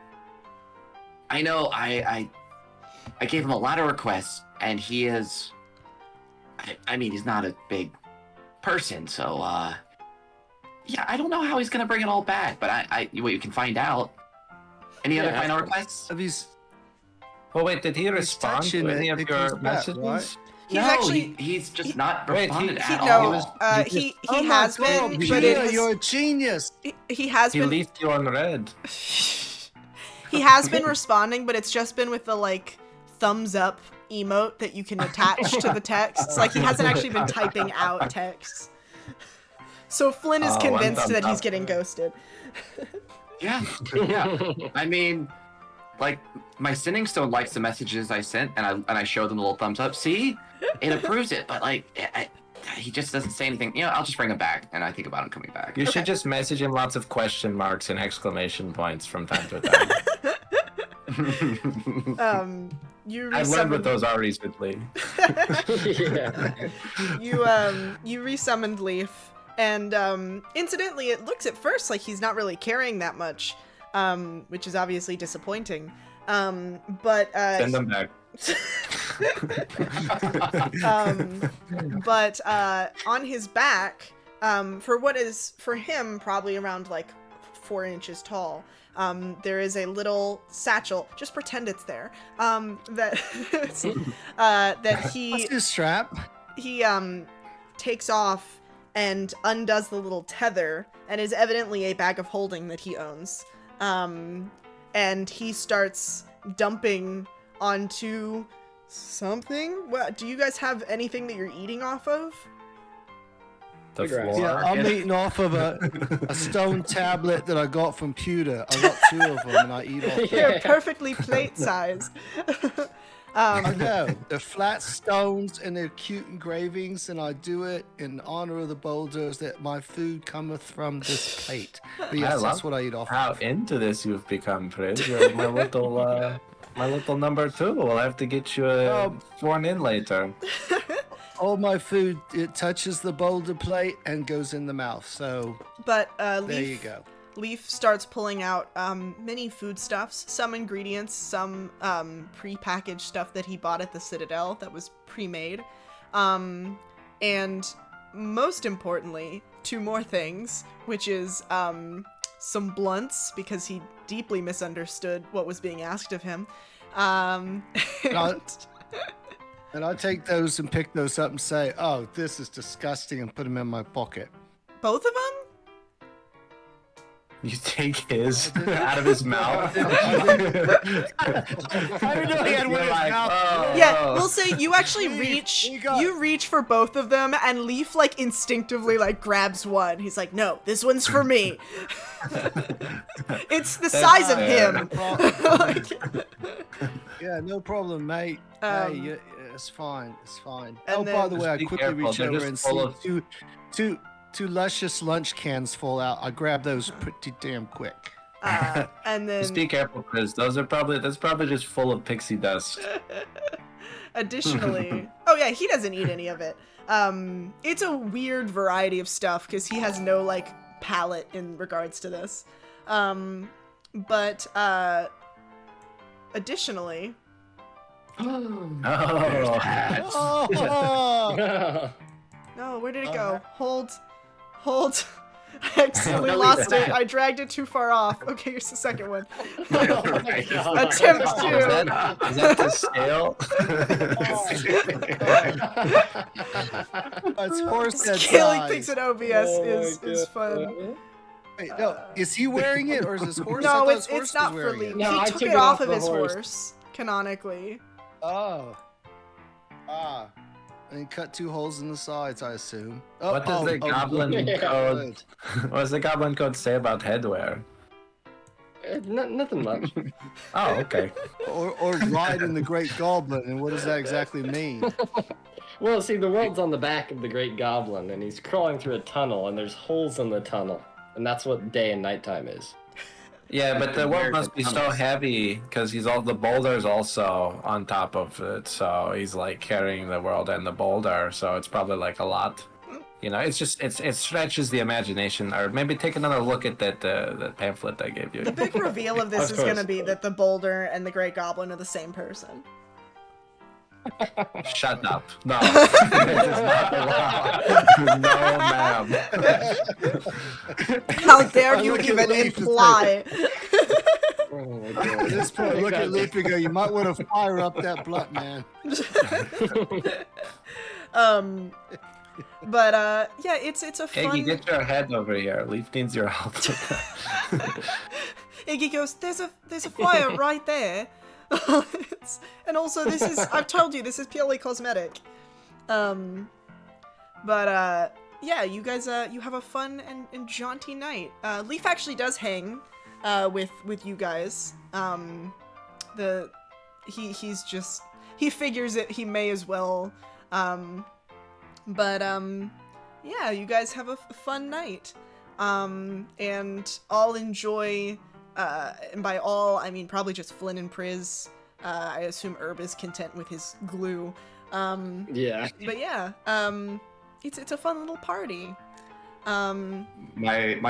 [SPEAKER 4] know. I gave him a lot of requests, and he is. I mean, he's not a big person, so yeah, I don't know how he's gonna bring it all back, but well, you can find out. Any other final requests?
[SPEAKER 5] If he's
[SPEAKER 2] Well, wait, did he respond
[SPEAKER 5] touching
[SPEAKER 2] to any
[SPEAKER 5] it,
[SPEAKER 2] of
[SPEAKER 5] it
[SPEAKER 2] your
[SPEAKER 5] comes back,
[SPEAKER 2] messages?
[SPEAKER 5] right?
[SPEAKER 1] He's
[SPEAKER 4] No,
[SPEAKER 1] actually
[SPEAKER 4] he's just not
[SPEAKER 2] Wait,
[SPEAKER 4] responded
[SPEAKER 2] he-
[SPEAKER 4] at
[SPEAKER 1] no,
[SPEAKER 4] all.
[SPEAKER 1] he
[SPEAKER 5] Oh
[SPEAKER 1] has
[SPEAKER 5] my God,
[SPEAKER 1] been,
[SPEAKER 5] Peter,
[SPEAKER 1] but it has,
[SPEAKER 5] you're a genius.
[SPEAKER 1] he has
[SPEAKER 2] He
[SPEAKER 1] been
[SPEAKER 2] left you on red.
[SPEAKER 1] he has been responding, but it's just been with the like thumbs up emote that you can attach to the texts. Like he hasn't actually been typing out texts. So Flynn is
[SPEAKER 2] Oh, one
[SPEAKER 1] convinced
[SPEAKER 2] thumbs
[SPEAKER 1] that he's
[SPEAKER 2] up.
[SPEAKER 1] getting ghosted.
[SPEAKER 3] Yeah, yeah. I mean, like my sending stone likes the messages I sent, and I show them a little thumbs up. See, it approves it, but like he just doesn't say anything. You know, I'll just bring him back, and I think about him coming back.
[SPEAKER 2] You should just message him lots of question marks and exclamation points from time to time.
[SPEAKER 1] You
[SPEAKER 2] I've learned what
[SPEAKER 1] resummoned,
[SPEAKER 2] those are recently.
[SPEAKER 1] you resummoned Leaf, and incidentally, it looks at first like he's not really carrying that much, which is obviously disappointing. But
[SPEAKER 2] Send them back.
[SPEAKER 1] but on his back, for what is for him probably around like 4 inches tall, there is a little satchel. Just pretend it's there. That that
[SPEAKER 5] What's his strap?
[SPEAKER 1] he takes off and undoes the little tether, and is evidently a bag of holding that he owns. And he starts dumping onto something. What, do you guys have anything that you're eating off of?
[SPEAKER 2] The
[SPEAKER 6] Figure out.
[SPEAKER 2] floor.
[SPEAKER 5] Yeah, I'm eating off of a stone tablet that I got from Pewter. I got 2 of them, and I eat off.
[SPEAKER 1] They're perfectly plate sized.
[SPEAKER 5] I know. They're flat stones and they're cute engravings, and I do it in honor of the boulders that my food cometh from this plate. But yes,
[SPEAKER 2] love
[SPEAKER 5] that's what I eat off
[SPEAKER 2] How
[SPEAKER 5] of.
[SPEAKER 2] into this you've become, Frizz. You're my little number 2. We'll have to get you sworn in later.
[SPEAKER 5] All my food, it touches the boulder plate and goes in the mouth. So
[SPEAKER 1] But
[SPEAKER 5] there
[SPEAKER 1] Leaf,
[SPEAKER 5] you go.
[SPEAKER 1] Leaf starts pulling out many foodstuffs, some ingredients, some pre-packaged stuff that he bought at the Citadel that was pre-made. And most importantly, 2 more things, which is some blunts, because he deeply misunderstood what was being asked of him.
[SPEAKER 5] And I take those and pick those up and say, oh, this is disgusting, and put them in my pocket.
[SPEAKER 1] Both of them?
[SPEAKER 2] You take his out of his mouth.
[SPEAKER 5] I didn't know he had one in his mouth.
[SPEAKER 2] Oh,
[SPEAKER 1] Yeah, we'll say you actually
[SPEAKER 5] Leaf,
[SPEAKER 1] you reach for both of them, and Leaf like instinctively like grabs one. He's like, no, this one's for me. It's the size of
[SPEAKER 2] fair.
[SPEAKER 1] him. Like,
[SPEAKER 5] Yeah, no problem, mate.
[SPEAKER 1] Um,
[SPEAKER 5] Hey, yeah, it's fine. It's fine.
[SPEAKER 1] and
[SPEAKER 5] Oh, by
[SPEAKER 1] then-
[SPEAKER 5] the way, I
[SPEAKER 2] Just be
[SPEAKER 5] quickly
[SPEAKER 2] careful,
[SPEAKER 5] reach
[SPEAKER 2] they're
[SPEAKER 5] over
[SPEAKER 2] just
[SPEAKER 5] and
[SPEAKER 2] full
[SPEAKER 5] see
[SPEAKER 2] of-
[SPEAKER 5] two luscious lunch cans fall out. I grab those pretty damn quick.
[SPEAKER 1] and then
[SPEAKER 2] Just be careful, Chris. That's probably just full of pixie dust.
[SPEAKER 1] additionally, oh yeah, he doesn't eat any of it. It's a weird variety of stuff because he has no like palate in regards to this. But additionally,
[SPEAKER 2] Oh,
[SPEAKER 5] Oh,
[SPEAKER 1] no, where did it go? Hold. I accidentally lost it. I dragged it too far off. Okay, here's the second one. Attempt to.
[SPEAKER 2] is that the scale?
[SPEAKER 5] it's horse head
[SPEAKER 1] Scaling
[SPEAKER 5] size.
[SPEAKER 1] things at OBS is fun.
[SPEAKER 5] Wait, no, is he wearing it or is his horse? I
[SPEAKER 1] No,
[SPEAKER 5] thought his horse
[SPEAKER 1] it's not
[SPEAKER 5] was
[SPEAKER 1] for
[SPEAKER 5] wearing
[SPEAKER 1] Lee.
[SPEAKER 5] it.
[SPEAKER 6] No,
[SPEAKER 1] He
[SPEAKER 6] I
[SPEAKER 1] took
[SPEAKER 6] took
[SPEAKER 1] it
[SPEAKER 6] it
[SPEAKER 1] off
[SPEAKER 6] off
[SPEAKER 1] of
[SPEAKER 6] the
[SPEAKER 1] his
[SPEAKER 6] horse.
[SPEAKER 1] horse, canonically.
[SPEAKER 5] Oh. And cut 2 holes in the sides, I assume. Oh,
[SPEAKER 2] What does the goblin
[SPEAKER 5] good.
[SPEAKER 2] code? What does the goblin code say about headwear?
[SPEAKER 6] Nothing much.
[SPEAKER 2] Oh, okay.
[SPEAKER 5] Or ride in the Great Goblin, and what does that exactly mean?
[SPEAKER 6] Well, see, the world's on the back of the Great Goblin, and he's crawling through a tunnel, and there's holes in the tunnel. and that's what day and nighttime is.
[SPEAKER 2] Yeah, but the world
[SPEAKER 3] Where's
[SPEAKER 2] must
[SPEAKER 3] the
[SPEAKER 2] be so
[SPEAKER 3] tunnels?
[SPEAKER 2] heavy because the boulder's also on top of it, so he's like carrying the world and the boulder, so it's probably like a lot. You know, it's just it stretches the imagination, or maybe take another look at that pamphlet I gave you.
[SPEAKER 1] The big reveal of this
[SPEAKER 6] Of
[SPEAKER 1] is going to
[SPEAKER 6] course.
[SPEAKER 1] be that the boulder and the Great Goblin are the same person.
[SPEAKER 2] Shut up! No, this is not allowed. No, ma'am.
[SPEAKER 1] How dare
[SPEAKER 5] I
[SPEAKER 1] you
[SPEAKER 5] look at
[SPEAKER 1] even
[SPEAKER 5] Leaf and
[SPEAKER 1] imply?
[SPEAKER 6] Oh my
[SPEAKER 5] At
[SPEAKER 6] god.
[SPEAKER 5] this point, look at Leaf and go, you might want to fire up that blunt, man.
[SPEAKER 1] But yeah, it's a fun.
[SPEAKER 2] Iggy, get your head over here. Leaf needs your help.
[SPEAKER 1] Iggy goes, there's a fire right there. And also I've told you, this is purely cosmetic. Yeah, you guys, you have a fun and jaunty night. Leaf actually does hang, with you guys. He figures it, he may as well. Yeah, you guys have a fun night. And I'll enjoy, and by all, I mean probably just Flynn and Priz. I assume Herb is content with his glue.
[SPEAKER 6] Yeah.
[SPEAKER 1] But yeah, it's a fun little party.
[SPEAKER 3] My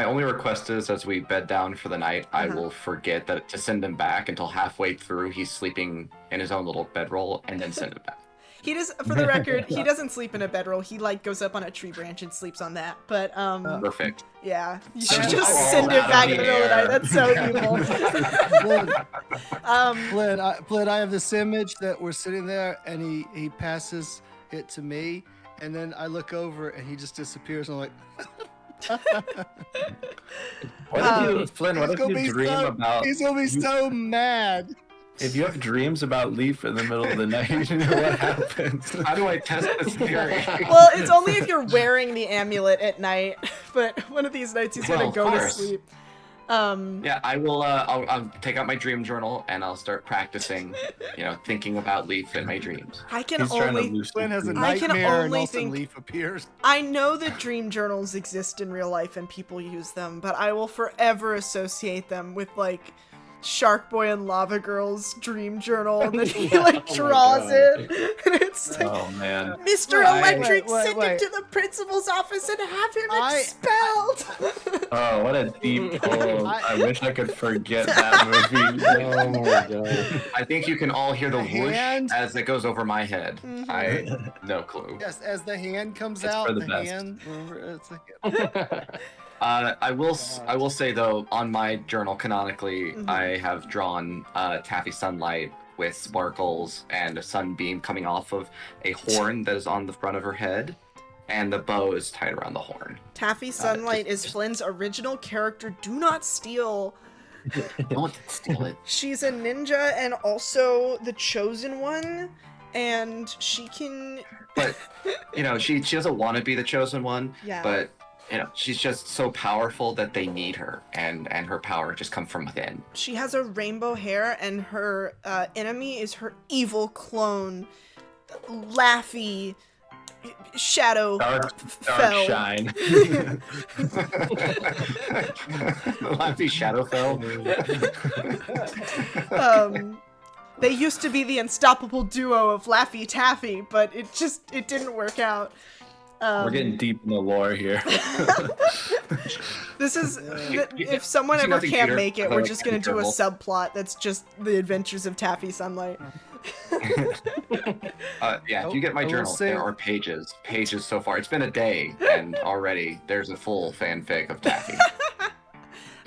[SPEAKER 3] only request is, as we bed down for the night, I will forget to send him back until halfway through he's sleeping in his own little bedroll, and then send him back.
[SPEAKER 1] He does, for the record, he doesn't sleep in a bedroll. He like goes up on a tree branch and sleeps on that. But
[SPEAKER 3] Perfect.
[SPEAKER 1] yeah, you should
[SPEAKER 2] Send
[SPEAKER 1] just
[SPEAKER 2] it all
[SPEAKER 1] send it
[SPEAKER 2] out
[SPEAKER 1] back
[SPEAKER 2] of
[SPEAKER 1] in the
[SPEAKER 2] the
[SPEAKER 1] middle of the night.
[SPEAKER 2] air.
[SPEAKER 1] That's so evil.
[SPEAKER 5] Flynn, I have this image that we're sitting there, and he passes it to me, and then I look over, and he just disappears. And I'm like,
[SPEAKER 2] What if you, Flynn? What
[SPEAKER 5] he's
[SPEAKER 2] if
[SPEAKER 5] gonna
[SPEAKER 2] you
[SPEAKER 5] be
[SPEAKER 2] dream
[SPEAKER 5] so,
[SPEAKER 2] about?
[SPEAKER 5] he's gonna be so mad.
[SPEAKER 2] If you have dreams about Leaf in the middle of the night, you know what happens.
[SPEAKER 3] How do I test this theory?
[SPEAKER 1] Well, it's only if you're wearing the amulet at night. But one of these nights he's
[SPEAKER 3] Well,
[SPEAKER 1] gonna
[SPEAKER 3] of
[SPEAKER 1] go to
[SPEAKER 3] course.
[SPEAKER 1] sleep.
[SPEAKER 3] Yeah, I will. I'll take out my dream journal and I'll start practicing. Thinking about Leaf in my dreams.
[SPEAKER 1] I can
[SPEAKER 2] He's trying to
[SPEAKER 1] only.
[SPEAKER 2] lose
[SPEAKER 5] Flynn has a
[SPEAKER 1] I can
[SPEAKER 5] nightmare, and
[SPEAKER 1] only
[SPEAKER 5] all of a sudden
[SPEAKER 1] think-
[SPEAKER 5] Leaf appears.
[SPEAKER 1] I know that dream journals exist in real life and people use them, but I will forever associate them with like Shark Boy and Lava Girl's dream journal, and then he like
[SPEAKER 6] Oh my
[SPEAKER 1] draws
[SPEAKER 6] God.
[SPEAKER 1] it, and it's like,
[SPEAKER 2] Oh man.
[SPEAKER 1] Mr.
[SPEAKER 5] Wait,
[SPEAKER 1] Electric,
[SPEAKER 5] wait,
[SPEAKER 1] send him
[SPEAKER 5] wait.
[SPEAKER 1] to the principal's office and have him
[SPEAKER 5] I-
[SPEAKER 1] expelled.
[SPEAKER 2] Oh, what a deep pull.
[SPEAKER 5] I-
[SPEAKER 2] I wish I could forget that movie.
[SPEAKER 6] Oh my god.
[SPEAKER 3] I think you can all hear the
[SPEAKER 5] The
[SPEAKER 3] whoosh
[SPEAKER 5] hand?
[SPEAKER 3] as it goes over my head.
[SPEAKER 1] Mhm.
[SPEAKER 3] I no clue.
[SPEAKER 5] Yes, as the hand comes
[SPEAKER 2] It's
[SPEAKER 5] out,
[SPEAKER 2] for the
[SPEAKER 5] the
[SPEAKER 2] best.
[SPEAKER 5] hand. It's like,
[SPEAKER 3] I will say though, on my journal canonically,
[SPEAKER 1] Mhm.
[SPEAKER 3] I have drawn taffy sunlight with sparkles and a sunbeam coming off of a horn that is on the front of her head, and the bow is tied around the horn.
[SPEAKER 1] Taffy Sunlight is Flynn's original character. Do not steal.
[SPEAKER 3] Don't steal it.
[SPEAKER 1] She's a ninja and also the chosen one, and she can.
[SPEAKER 3] But she doesn't want to be the chosen one.
[SPEAKER 1] Yeah.
[SPEAKER 3] But she's just so powerful that they need her, and her power just comes from within.
[SPEAKER 1] She has a rainbow hair, and her enemy is her evil clone, Laffy Shadow
[SPEAKER 2] Dark
[SPEAKER 1] Fell.
[SPEAKER 2] shine.
[SPEAKER 3] Laffy Shadowfell.
[SPEAKER 1] They used to be the unstoppable duo of Laffy Taffy, but it didn't work out.
[SPEAKER 2] We're getting deep in the lore here.
[SPEAKER 1] This is if someone
[SPEAKER 3] See
[SPEAKER 1] ever
[SPEAKER 3] nothing,
[SPEAKER 1] can't
[SPEAKER 3] Peter.
[SPEAKER 1] make it,
[SPEAKER 3] I
[SPEAKER 1] we're
[SPEAKER 3] like
[SPEAKER 1] just gonna do a
[SPEAKER 3] Terrible.
[SPEAKER 1] subplot that's just the adventures of Taffy Sunlight.
[SPEAKER 3] Yeah, if you get my
[SPEAKER 5] I will
[SPEAKER 3] journal,
[SPEAKER 5] say-
[SPEAKER 3] there are pages so far. It's been a day, and already there's a full fanfic of Taffy.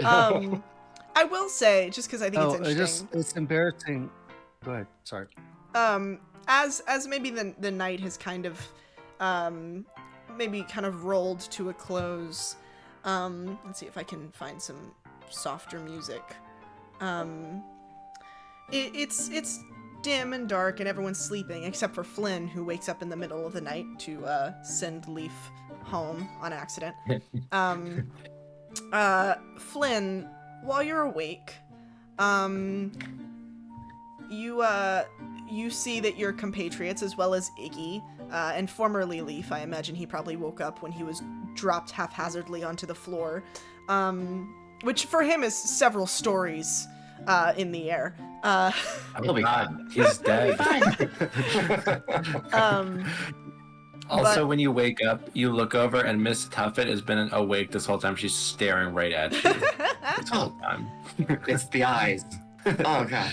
[SPEAKER 1] I will say, just because I think it's
[SPEAKER 5] oh,
[SPEAKER 1] interesting.
[SPEAKER 5] it's embarrassing. Go ahead. Sorry.
[SPEAKER 1] As maybe the night has kind of maybe kind of rolled to a close. Let's see if I can find some softer music. It's dim and dark and everyone's sleeping except for Flynn, who wakes up in the middle of the night to send Leaf home on accident. Flynn, while you're awake, you see that your compatriots, as well as Iggy, and formerly Leaf. I imagine he probably woke up when he was dropped haphazardly onto the floor, which for him is several stories in the air.
[SPEAKER 3] He'll be
[SPEAKER 2] God, he's dead. Also,
[SPEAKER 1] But-
[SPEAKER 2] when you wake up, you look over and Miss Tuffet has been awake this whole time. She's staring right at you this whole time.
[SPEAKER 3] It's the eyes. Oh god.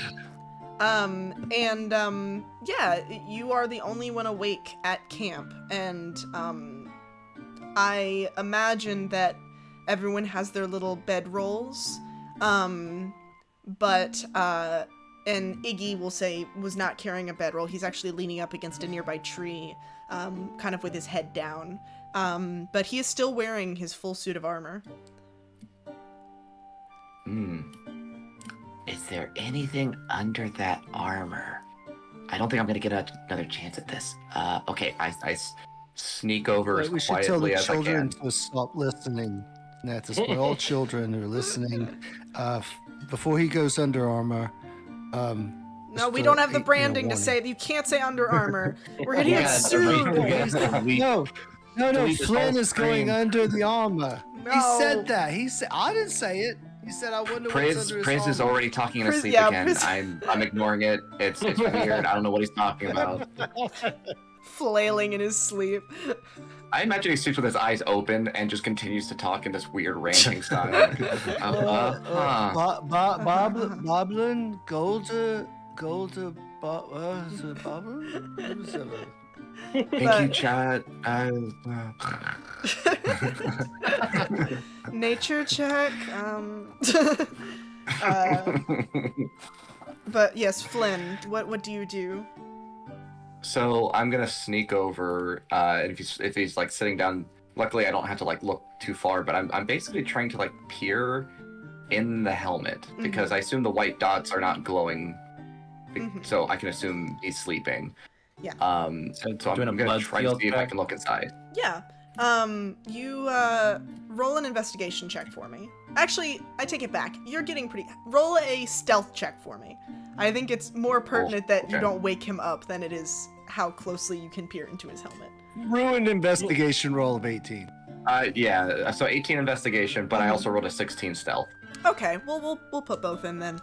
[SPEAKER 1] Yeah, you are the only one awake at camp, and I imagine that everyone has their little bedrolls, but and Iggy will say was not carrying a bedroll. He's actually leaning up against a nearby tree, kind of with his head down, but he is still wearing his full suit of armor.
[SPEAKER 4] Is there anything under that armor? I don't think I'm gonna get another chance at this. Okay, I
[SPEAKER 3] Sneak over
[SPEAKER 5] Wait,
[SPEAKER 3] as
[SPEAKER 5] we should tell
[SPEAKER 3] quietly
[SPEAKER 5] the
[SPEAKER 3] as I
[SPEAKER 5] children
[SPEAKER 3] can.
[SPEAKER 5] to stop listening. Nathis, we're all children who are listening. Before he goes under armor,
[SPEAKER 1] No, we
[SPEAKER 5] just
[SPEAKER 1] don't have the
[SPEAKER 5] a
[SPEAKER 1] branding to
[SPEAKER 5] warning.
[SPEAKER 1] say. You can't say Under Armour. We're gonna get
[SPEAKER 2] Yeah,
[SPEAKER 1] sued.
[SPEAKER 5] No,
[SPEAKER 2] we just
[SPEAKER 5] Flynn
[SPEAKER 2] all
[SPEAKER 5] is going
[SPEAKER 2] scream?
[SPEAKER 5] under the armor. He
[SPEAKER 1] No.
[SPEAKER 5] said that. He said I didn't say it. He said I wonder what's
[SPEAKER 3] Priz
[SPEAKER 5] under his
[SPEAKER 3] Priz is
[SPEAKER 5] armor.
[SPEAKER 3] already talking in his
[SPEAKER 1] Priz-
[SPEAKER 3] sleep
[SPEAKER 1] yeah,
[SPEAKER 3] again.
[SPEAKER 1] Priz-
[SPEAKER 3] I'm ignoring it. It's weird. I don't know what he's talking about.
[SPEAKER 1] Flailing in his sleep.
[SPEAKER 3] I imagine he sleeps with his eyes open and just continues to talk in this weird ranting style.
[SPEAKER 5] Boblin, Golda, Boblin? What is it?
[SPEAKER 3] Thank you, chat.
[SPEAKER 1] Nature check. But yes, Flynn. What do you do?
[SPEAKER 3] So I'm gonna sneak over. And if he's like sitting down, luckily I don't have to like look too far. But I'm basically trying to like peer in the helmet because I assume the white dots are not glowing. So I can assume he's sleeping.
[SPEAKER 1] Yeah.
[SPEAKER 3] So I'm
[SPEAKER 2] doing a
[SPEAKER 3] gonna
[SPEAKER 2] blood
[SPEAKER 3] try to
[SPEAKER 2] field
[SPEAKER 3] see if I
[SPEAKER 2] check?
[SPEAKER 3] can look inside.
[SPEAKER 1] Yeah. You roll an investigation check for me. Actually, I take it back. You're getting pretty. Roll a stealth check for me. I think it's more pertinent that you
[SPEAKER 3] okay.
[SPEAKER 1] don't wake him up than it is how closely you can peer into his helmet.
[SPEAKER 5] Ruined investigation roll of 18.
[SPEAKER 3] Yeah. So 18 investigation, but I also rolled a 16 stealth.
[SPEAKER 1] Okay, well we'll put both in then.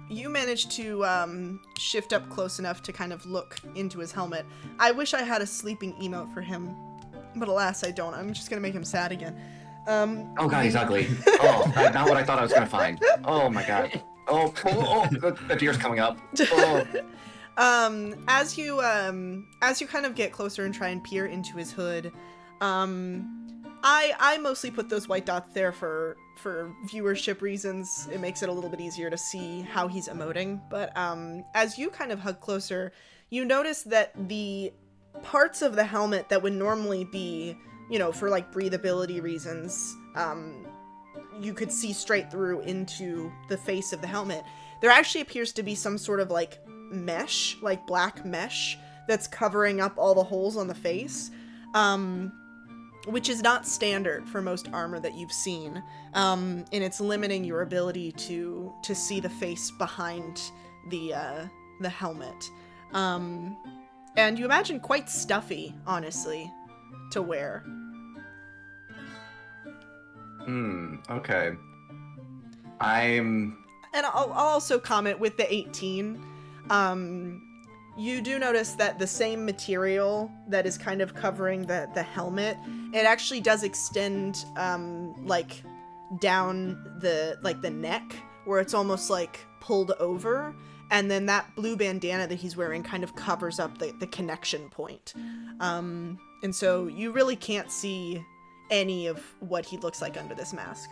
[SPEAKER 1] You managed to shift up close enough to kind of look into his helmet. I wish I had a sleeping emote for him, but alas I don't. I'm just gonna make him sad again.
[SPEAKER 3] Oh god, he's ugly. Oh, not what I thought I was gonna find. Oh my god. Oh, the deer's coming up. Oh.
[SPEAKER 1] As you kind of get closer and try and peer into his hood, I mostly put those white dots there for viewership reasons. It makes it a little bit easier to see how he's emoting. But as you kind of hug closer, you notice that the parts of the helmet that would normally be, for like breathability reasons, you could see straight through into the face of the helmet. There actually appears to be some sort of like mesh, like black mesh, that's covering up all the holes on the face. Which is not standard for most armor that you've seen, and it's limiting your ability to see the face behind the helmet. And you imagine quite stuffy, honestly, to wear.
[SPEAKER 3] Okay.
[SPEAKER 1] And I'll also comment with the 18. You do notice that the same material that is kind of covering the helmet, it actually does extend like down the neck, where it's almost like pulled over, and then that blue bandana that he's wearing kind of covers up the connection point. And so you really can't see any of what he looks like under this mask.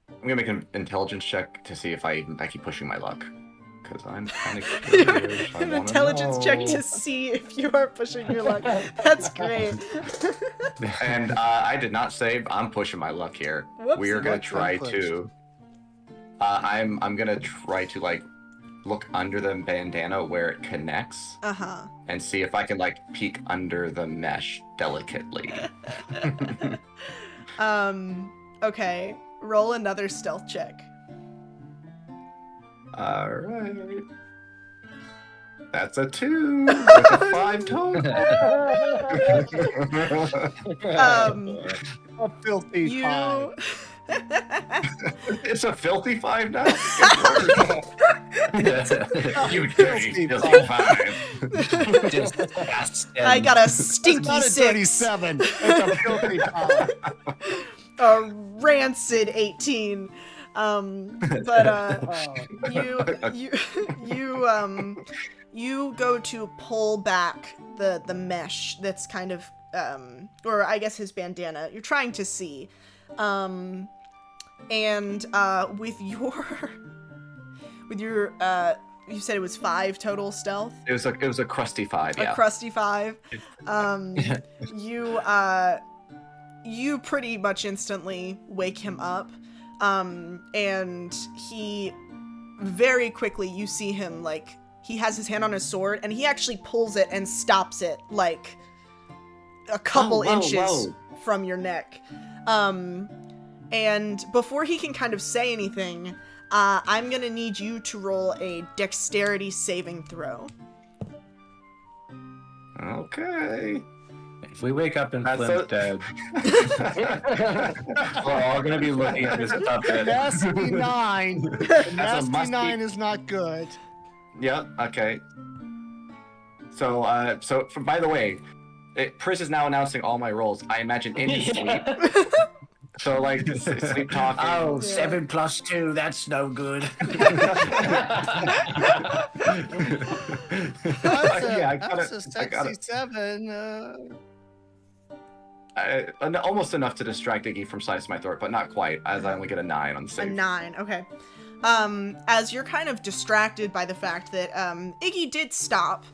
[SPEAKER 3] I'm gonna make an intelligence check to see if I keep pushing my luck, because I'm kind of curious. I
[SPEAKER 1] An
[SPEAKER 3] wanna
[SPEAKER 1] intelligence check
[SPEAKER 3] know.
[SPEAKER 1] to see if you are pushing your luck. That's great.
[SPEAKER 3] And I did not say I'm pushing my luck here.
[SPEAKER 1] Whoops.
[SPEAKER 3] We are gonna
[SPEAKER 5] Luck
[SPEAKER 3] try
[SPEAKER 5] pushed.
[SPEAKER 3] to. I'm gonna try to like look under the bandana where it connects
[SPEAKER 1] Uh-huh.
[SPEAKER 3] and see if I can like peek under the mesh delicately.
[SPEAKER 1] Okay. Roll another stealth check.
[SPEAKER 3] All right. That's a 2. That's a 5 total.
[SPEAKER 5] A filthy
[SPEAKER 1] You.
[SPEAKER 5] five.
[SPEAKER 3] It's a filthy 5 now.
[SPEAKER 2] You
[SPEAKER 5] Filthy
[SPEAKER 2] dirty
[SPEAKER 5] five.
[SPEAKER 2] 5. Disgusting.
[SPEAKER 1] I got a
[SPEAKER 5] It's
[SPEAKER 1] stinky
[SPEAKER 5] not a
[SPEAKER 1] 6.
[SPEAKER 5] 37. It's a filthy five.
[SPEAKER 1] A rancid 18. You go to pull back the mesh that's kind of or I guess his bandana. You're trying to see. And with your you said it was 5 total stealth?
[SPEAKER 3] It was a crusty 5, yeah.
[SPEAKER 1] A crusty 5. You pretty much instantly wake him up. And he very quickly, you see him, like, he has his hand on his sword, and he actually pulls it and stops it, like, a couple inches from your neck. And before he can kind of say anything, I'm gonna need you to roll a dexterity saving throw.
[SPEAKER 3] Okay.
[SPEAKER 2] If we wake up and
[SPEAKER 3] That's
[SPEAKER 2] Flint's
[SPEAKER 3] a-
[SPEAKER 2] dead, we're all gonna be looking at this puppet.
[SPEAKER 5] Nasty 9. The nasty
[SPEAKER 3] musty-
[SPEAKER 5] 9 is not good.
[SPEAKER 3] Yeah. Okay. So, by the way, Pris is now announcing all my rolls. I imagine in his sleep. So, like, sleep talking.
[SPEAKER 2] Oh,
[SPEAKER 1] Yeah.
[SPEAKER 2] 7 plus 2, that's no good.
[SPEAKER 5] That's a sexy 7.
[SPEAKER 3] Almost enough to distract Iggy from slicing my throat, but not quite, as I only get a 9 on the
[SPEAKER 1] A
[SPEAKER 3] save.
[SPEAKER 1] 9, okay. As you're kind of distracted by the fact that Iggy did stop,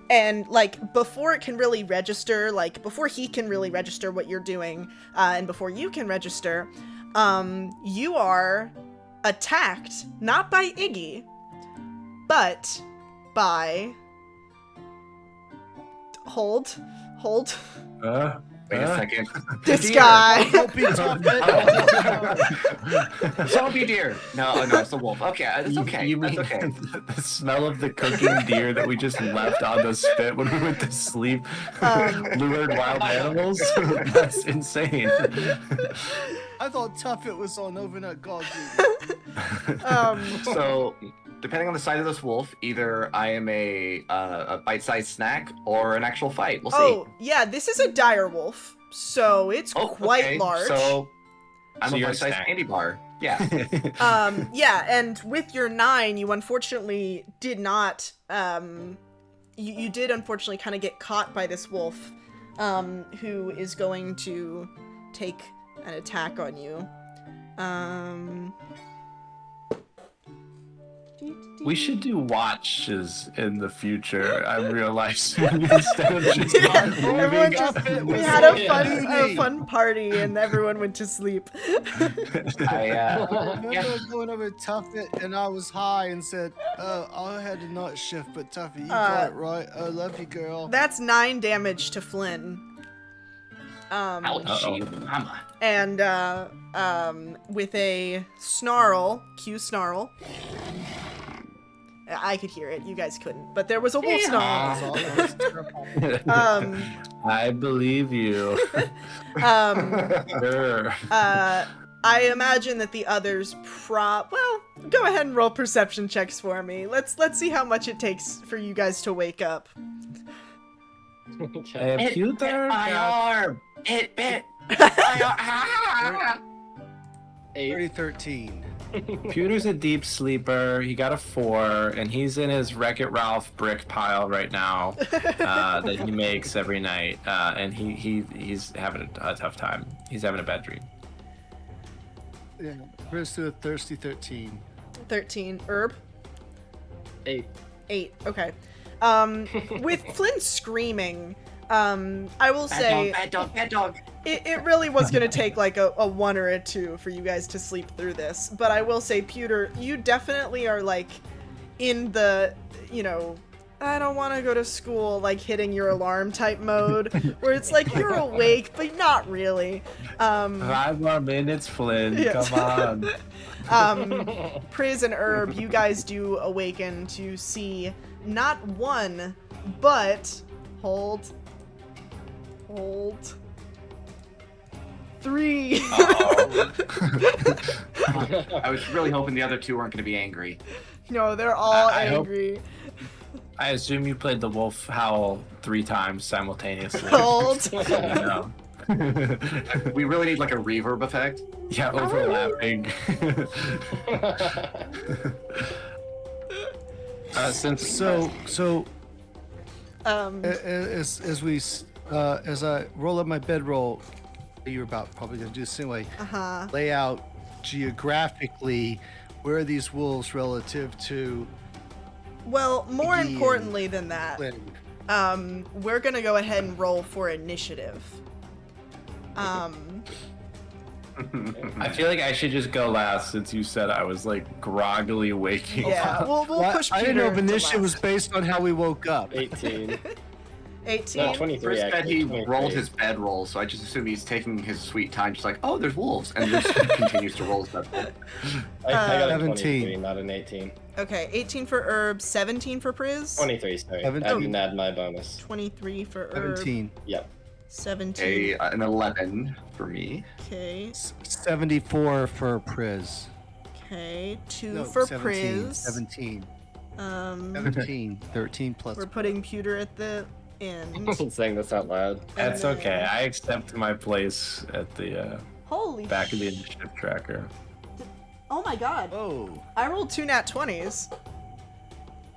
[SPEAKER 1] and like before it can really register, like before he can really register what you're doing, and before you can register, you are attacked not by Iggy, but by hold.
[SPEAKER 3] Wait a second.
[SPEAKER 1] This
[SPEAKER 3] Deer.
[SPEAKER 1] guy.
[SPEAKER 5] Don't be tough.
[SPEAKER 3] Zombie deer. No, it's a wolf. Okay, it's okay.
[SPEAKER 2] You mean
[SPEAKER 3] That's okay.
[SPEAKER 2] the smell of the cooking deer that we just left on the spit when we went to sleep lured wild animals? That's insane.
[SPEAKER 5] I thought Tuffet was on Overnight God.
[SPEAKER 3] So, depending on the size of this wolf, either I am a bite-sized snack or an actual fight. We'll see.
[SPEAKER 1] Oh, yeah, this is a dire wolf, so it's quite
[SPEAKER 3] okay.
[SPEAKER 1] large.
[SPEAKER 3] So, I'm
[SPEAKER 2] So
[SPEAKER 3] a
[SPEAKER 2] you're a
[SPEAKER 3] bite-sized
[SPEAKER 2] snack.
[SPEAKER 3] candy bar. Yeah.
[SPEAKER 1] Yeah, and with your 9, you unfortunately did not, you did unfortunately kind of get caught by this wolf, who is going to take an attack on you.
[SPEAKER 2] We should do watches in the fuure. I'm realizing instead of just
[SPEAKER 1] Everyone
[SPEAKER 2] moving.
[SPEAKER 1] just,
[SPEAKER 5] Tuffet
[SPEAKER 1] we
[SPEAKER 5] was
[SPEAKER 1] had
[SPEAKER 5] on
[SPEAKER 1] a
[SPEAKER 5] duty.
[SPEAKER 1] fun party and everyone went to sleep.
[SPEAKER 3] I
[SPEAKER 5] remember going over to Tuffet and I was high and said, "Oh, I had a night shift, but Tuffet, you got it right. I love you, girl."
[SPEAKER 1] That's 9 damage to Flynn.
[SPEAKER 4] Ouchie, mama.
[SPEAKER 1] And with a snarl, cue snarl. I could hear it, you guys couldn't, but there was a wolf snarl.
[SPEAKER 2] I believe you. Sure.
[SPEAKER 1] I imagine that the others well, go ahead and roll perception checks for me. Let's see how much it takes for you guys to wake up.
[SPEAKER 6] Okay.
[SPEAKER 4] It
[SPEAKER 2] Pewter
[SPEAKER 4] bit my
[SPEAKER 2] got-
[SPEAKER 4] arm. It bit my arm.
[SPEAKER 5] 3013.
[SPEAKER 2] Pewter's a deep sleeper. He got a 4, and he's in his Wreck-It Ralph brick pile right now that he makes every night, and he's having a tough time. He's having a bad dream.
[SPEAKER 5] Yeah, Chris to a thirsty 13.
[SPEAKER 1] 13. Herb?
[SPEAKER 6] 8.
[SPEAKER 1] 8. Okay. With Flynn screaming, I will say
[SPEAKER 4] Bad dog, bad dog.
[SPEAKER 1] it really was going to take like a 1 or a 2 for you guys to sleep through this. But I will say, Pewter, you definitely are like in the, I don't want to go to school, like hitting your alarm type mode, where it's like you're awake, but not really.
[SPEAKER 2] 5 more minutes, Flynn.
[SPEAKER 1] Yes.
[SPEAKER 2] Come on.
[SPEAKER 1] Priz and Herb, you guys do awaken to see not one, but hold, 3.
[SPEAKER 2] Oh.
[SPEAKER 3] I was really hoping the other two weren't going to be angry.
[SPEAKER 1] No, they're all
[SPEAKER 2] I hope-
[SPEAKER 1] angry.
[SPEAKER 2] I assume you played the wolf howl 3 times simultaneously.
[SPEAKER 1] Hold.
[SPEAKER 2] No.
[SPEAKER 3] We really need like a reverb effect.
[SPEAKER 2] Yeah, overlapping. Since
[SPEAKER 5] So
[SPEAKER 1] Um,
[SPEAKER 5] as I roll up my bedroll, you're about probably gonna do this anyway. Lay out geographically where are these wolves relative to
[SPEAKER 1] well, more
[SPEAKER 5] Iggy
[SPEAKER 1] importantly than that,
[SPEAKER 5] Flynn.
[SPEAKER 1] we're gonna go ahead and roll for initiative.
[SPEAKER 2] I feel like I should just go last since you said I was like groggily waking
[SPEAKER 1] Yeah,
[SPEAKER 2] up.
[SPEAKER 1] we'll push
[SPEAKER 5] I
[SPEAKER 1] Peter
[SPEAKER 5] didn't know if
[SPEAKER 1] to
[SPEAKER 5] initiative was
[SPEAKER 1] last.
[SPEAKER 5] based on how we woke up.
[SPEAKER 6] 18.
[SPEAKER 1] 18.
[SPEAKER 6] No, 23
[SPEAKER 3] First said
[SPEAKER 6] actually.
[SPEAKER 3] he
[SPEAKER 6] 23.
[SPEAKER 3] rolled his bedroll, so I just assume he's taking his sweet time, just like, oh, there's wolves, and just continues to roll his bedroll.
[SPEAKER 6] I got a
[SPEAKER 5] 17.
[SPEAKER 6] 23, not an 18.
[SPEAKER 1] Okay, 18 for Herb, 17 for Priz.
[SPEAKER 6] 23, sorry.
[SPEAKER 5] 17.
[SPEAKER 6] I didn't add my bonus.
[SPEAKER 1] 23 for Herb.
[SPEAKER 5] 17.
[SPEAKER 6] Yep.
[SPEAKER 1] 17.
[SPEAKER 3] An 11 for me.
[SPEAKER 1] Okay.
[SPEAKER 5] 74 for Priz.
[SPEAKER 1] Okay. 2
[SPEAKER 5] No,
[SPEAKER 1] for
[SPEAKER 5] 17.
[SPEAKER 1] Priz.
[SPEAKER 5] 17.
[SPEAKER 1] Um,
[SPEAKER 5] 17. 13 plus.
[SPEAKER 1] we're putting Pewter at the end.
[SPEAKER 6] Saying this out loud.
[SPEAKER 2] That's
[SPEAKER 1] And
[SPEAKER 2] okay.
[SPEAKER 1] then-
[SPEAKER 2] I accept my place at the
[SPEAKER 1] Holy
[SPEAKER 2] back of the
[SPEAKER 1] sh-
[SPEAKER 2] initiative tracker.
[SPEAKER 1] Oh my god.
[SPEAKER 5] Oh.
[SPEAKER 1] I rolled 2 nat 20s.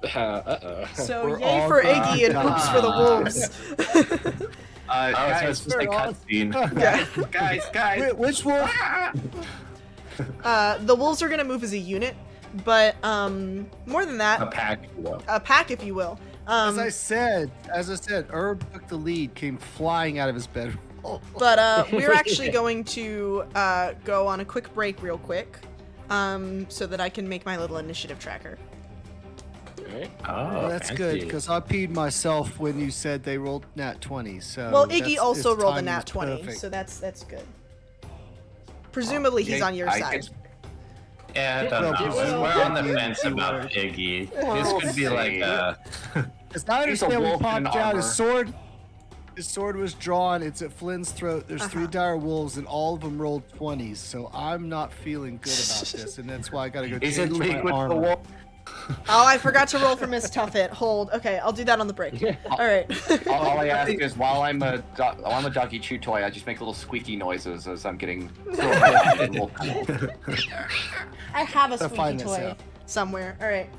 [SPEAKER 6] Uh-oh.
[SPEAKER 1] So
[SPEAKER 5] We're
[SPEAKER 1] yay
[SPEAKER 5] all
[SPEAKER 1] for
[SPEAKER 5] gone.
[SPEAKER 1] Iggy and oops for the wolves.
[SPEAKER 2] Oh, so
[SPEAKER 3] Guys,
[SPEAKER 2] it's just a
[SPEAKER 5] we're all-
[SPEAKER 2] cutscene.
[SPEAKER 3] guys.
[SPEAKER 5] Which wolf?
[SPEAKER 1] The wolves are gonna move as a unit, but more than
[SPEAKER 2] A
[SPEAKER 1] that,
[SPEAKER 2] pack. Well,
[SPEAKER 1] a pack if you will.
[SPEAKER 5] As I said, Herb took the lead, came flying out of his bed.
[SPEAKER 1] But we're actually going to go on a quick break real quick, so that I can make my little initiative tracker.
[SPEAKER 6] Alright.
[SPEAKER 2] oh,
[SPEAKER 5] That's good
[SPEAKER 2] fancy.
[SPEAKER 5] because I peed myself when you said they rolled nat 20. So
[SPEAKER 1] Well,
[SPEAKER 5] that's-
[SPEAKER 1] Iggy also
[SPEAKER 5] its
[SPEAKER 1] rolled a
[SPEAKER 5] timing
[SPEAKER 1] nat
[SPEAKER 5] is
[SPEAKER 1] 20,
[SPEAKER 5] perfect.
[SPEAKER 1] so that's good. Presumably he's on your
[SPEAKER 3] I
[SPEAKER 1] side.
[SPEAKER 3] guess-
[SPEAKER 2] Yeah, I don't
[SPEAKER 5] Well,
[SPEAKER 2] know.
[SPEAKER 5] well,
[SPEAKER 2] We're on the
[SPEAKER 5] well,
[SPEAKER 2] fence
[SPEAKER 5] well,
[SPEAKER 2] about
[SPEAKER 5] well,
[SPEAKER 2] Iggy.
[SPEAKER 3] well,
[SPEAKER 2] This could be like
[SPEAKER 5] As I
[SPEAKER 3] He's a
[SPEAKER 5] understand, when he
[SPEAKER 3] wolf in
[SPEAKER 5] popped out,
[SPEAKER 3] armor.
[SPEAKER 5] his sword was drawn. It's at Flynn's throat. There's 3 dire wolves, and all of them rolled 20s. So I'm not feeling good about this, and that's why I gotta go
[SPEAKER 2] Is
[SPEAKER 5] change
[SPEAKER 2] it
[SPEAKER 5] my
[SPEAKER 2] League with the
[SPEAKER 5] armor.
[SPEAKER 2] Wolf?
[SPEAKER 1] Oh, I forgot to roll for Miss Tuffet. Hold. Okay, I'll do that on the break. All right.
[SPEAKER 3] all I ask is while I'm a doggy chew toy, I just make little squeaky noises as I'm getting.
[SPEAKER 1] I have a
[SPEAKER 5] I'll find
[SPEAKER 1] squeaky
[SPEAKER 5] this
[SPEAKER 1] toy
[SPEAKER 5] out.
[SPEAKER 1] somewhere. All right.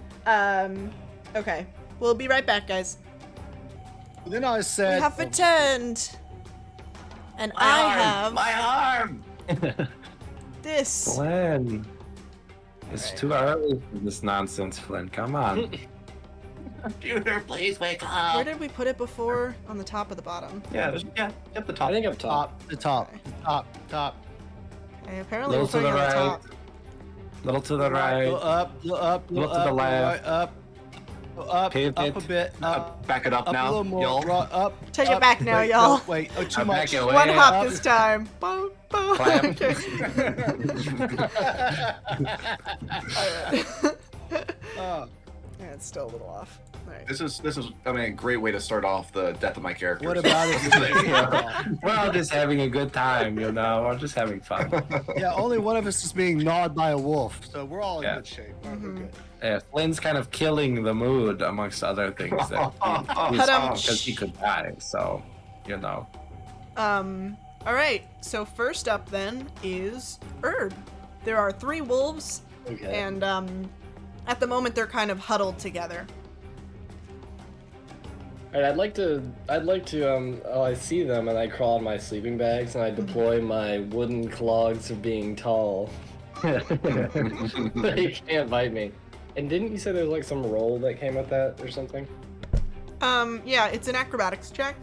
[SPEAKER 1] Okay. We'll be right back, guys.
[SPEAKER 5] Then I
[SPEAKER 1] We
[SPEAKER 5] said,
[SPEAKER 1] have returned, and I have
[SPEAKER 3] my arm.
[SPEAKER 1] this.
[SPEAKER 2] Flynn. It's too early for this nonsense, Flynn. Come on.
[SPEAKER 3] Computer, please wake
[SPEAKER 1] Where
[SPEAKER 3] up.
[SPEAKER 1] did we put it before? On the top or the bottom?
[SPEAKER 3] Yeah, at the top.
[SPEAKER 6] I think up top.
[SPEAKER 5] top.
[SPEAKER 1] Okay, apparently
[SPEAKER 2] Little
[SPEAKER 1] we're
[SPEAKER 2] to
[SPEAKER 1] putting
[SPEAKER 2] the
[SPEAKER 1] it on the
[SPEAKER 2] right.
[SPEAKER 1] top.
[SPEAKER 2] Little to the
[SPEAKER 5] Go
[SPEAKER 2] right.
[SPEAKER 5] up, go up,
[SPEAKER 2] Look to the
[SPEAKER 5] up, go
[SPEAKER 2] left.
[SPEAKER 5] right, up, go up,
[SPEAKER 2] Pivot.
[SPEAKER 5] up a bit, up,
[SPEAKER 3] Back it up
[SPEAKER 5] up a
[SPEAKER 3] now,
[SPEAKER 5] little more,
[SPEAKER 3] y'all.
[SPEAKER 5] up.
[SPEAKER 1] Take it
[SPEAKER 5] up.
[SPEAKER 1] back now,
[SPEAKER 5] Wait,
[SPEAKER 1] y'all.
[SPEAKER 5] No, wait, oh, too
[SPEAKER 2] Back
[SPEAKER 5] much.
[SPEAKER 2] it away.
[SPEAKER 1] One hop
[SPEAKER 5] up.
[SPEAKER 1] this time. Boom, boom.
[SPEAKER 2] Clap.
[SPEAKER 1] Okay.
[SPEAKER 5] Oh,
[SPEAKER 1] Yeah, it's still a little off. All right.
[SPEAKER 3] This is I mean a great way to start off the death of my character.
[SPEAKER 5] what about it?
[SPEAKER 2] We're all just having a good time, you know? We're just having fun.
[SPEAKER 5] Yeah, only one of us is being gnawed by a wolf, so we're all in
[SPEAKER 2] Yeah.
[SPEAKER 5] good shape. We're good.
[SPEAKER 2] Yeah, Flynn's kind of killing the mood, amongst other things, that because he could die, so, you know.
[SPEAKER 1] All right. So first up then is Herb. There are 3 wolves,
[SPEAKER 6] Okay.
[SPEAKER 1] and at the moment they're kind of huddled together.
[SPEAKER 6] Alright, I'd like to, I see them and I crawl in my sleeping bags and I deploy my wooden clogs of being tall. They can't bite me. And didn't you say there's like some roll that came with that or something?
[SPEAKER 1] Yeah, it's an acrobatics check.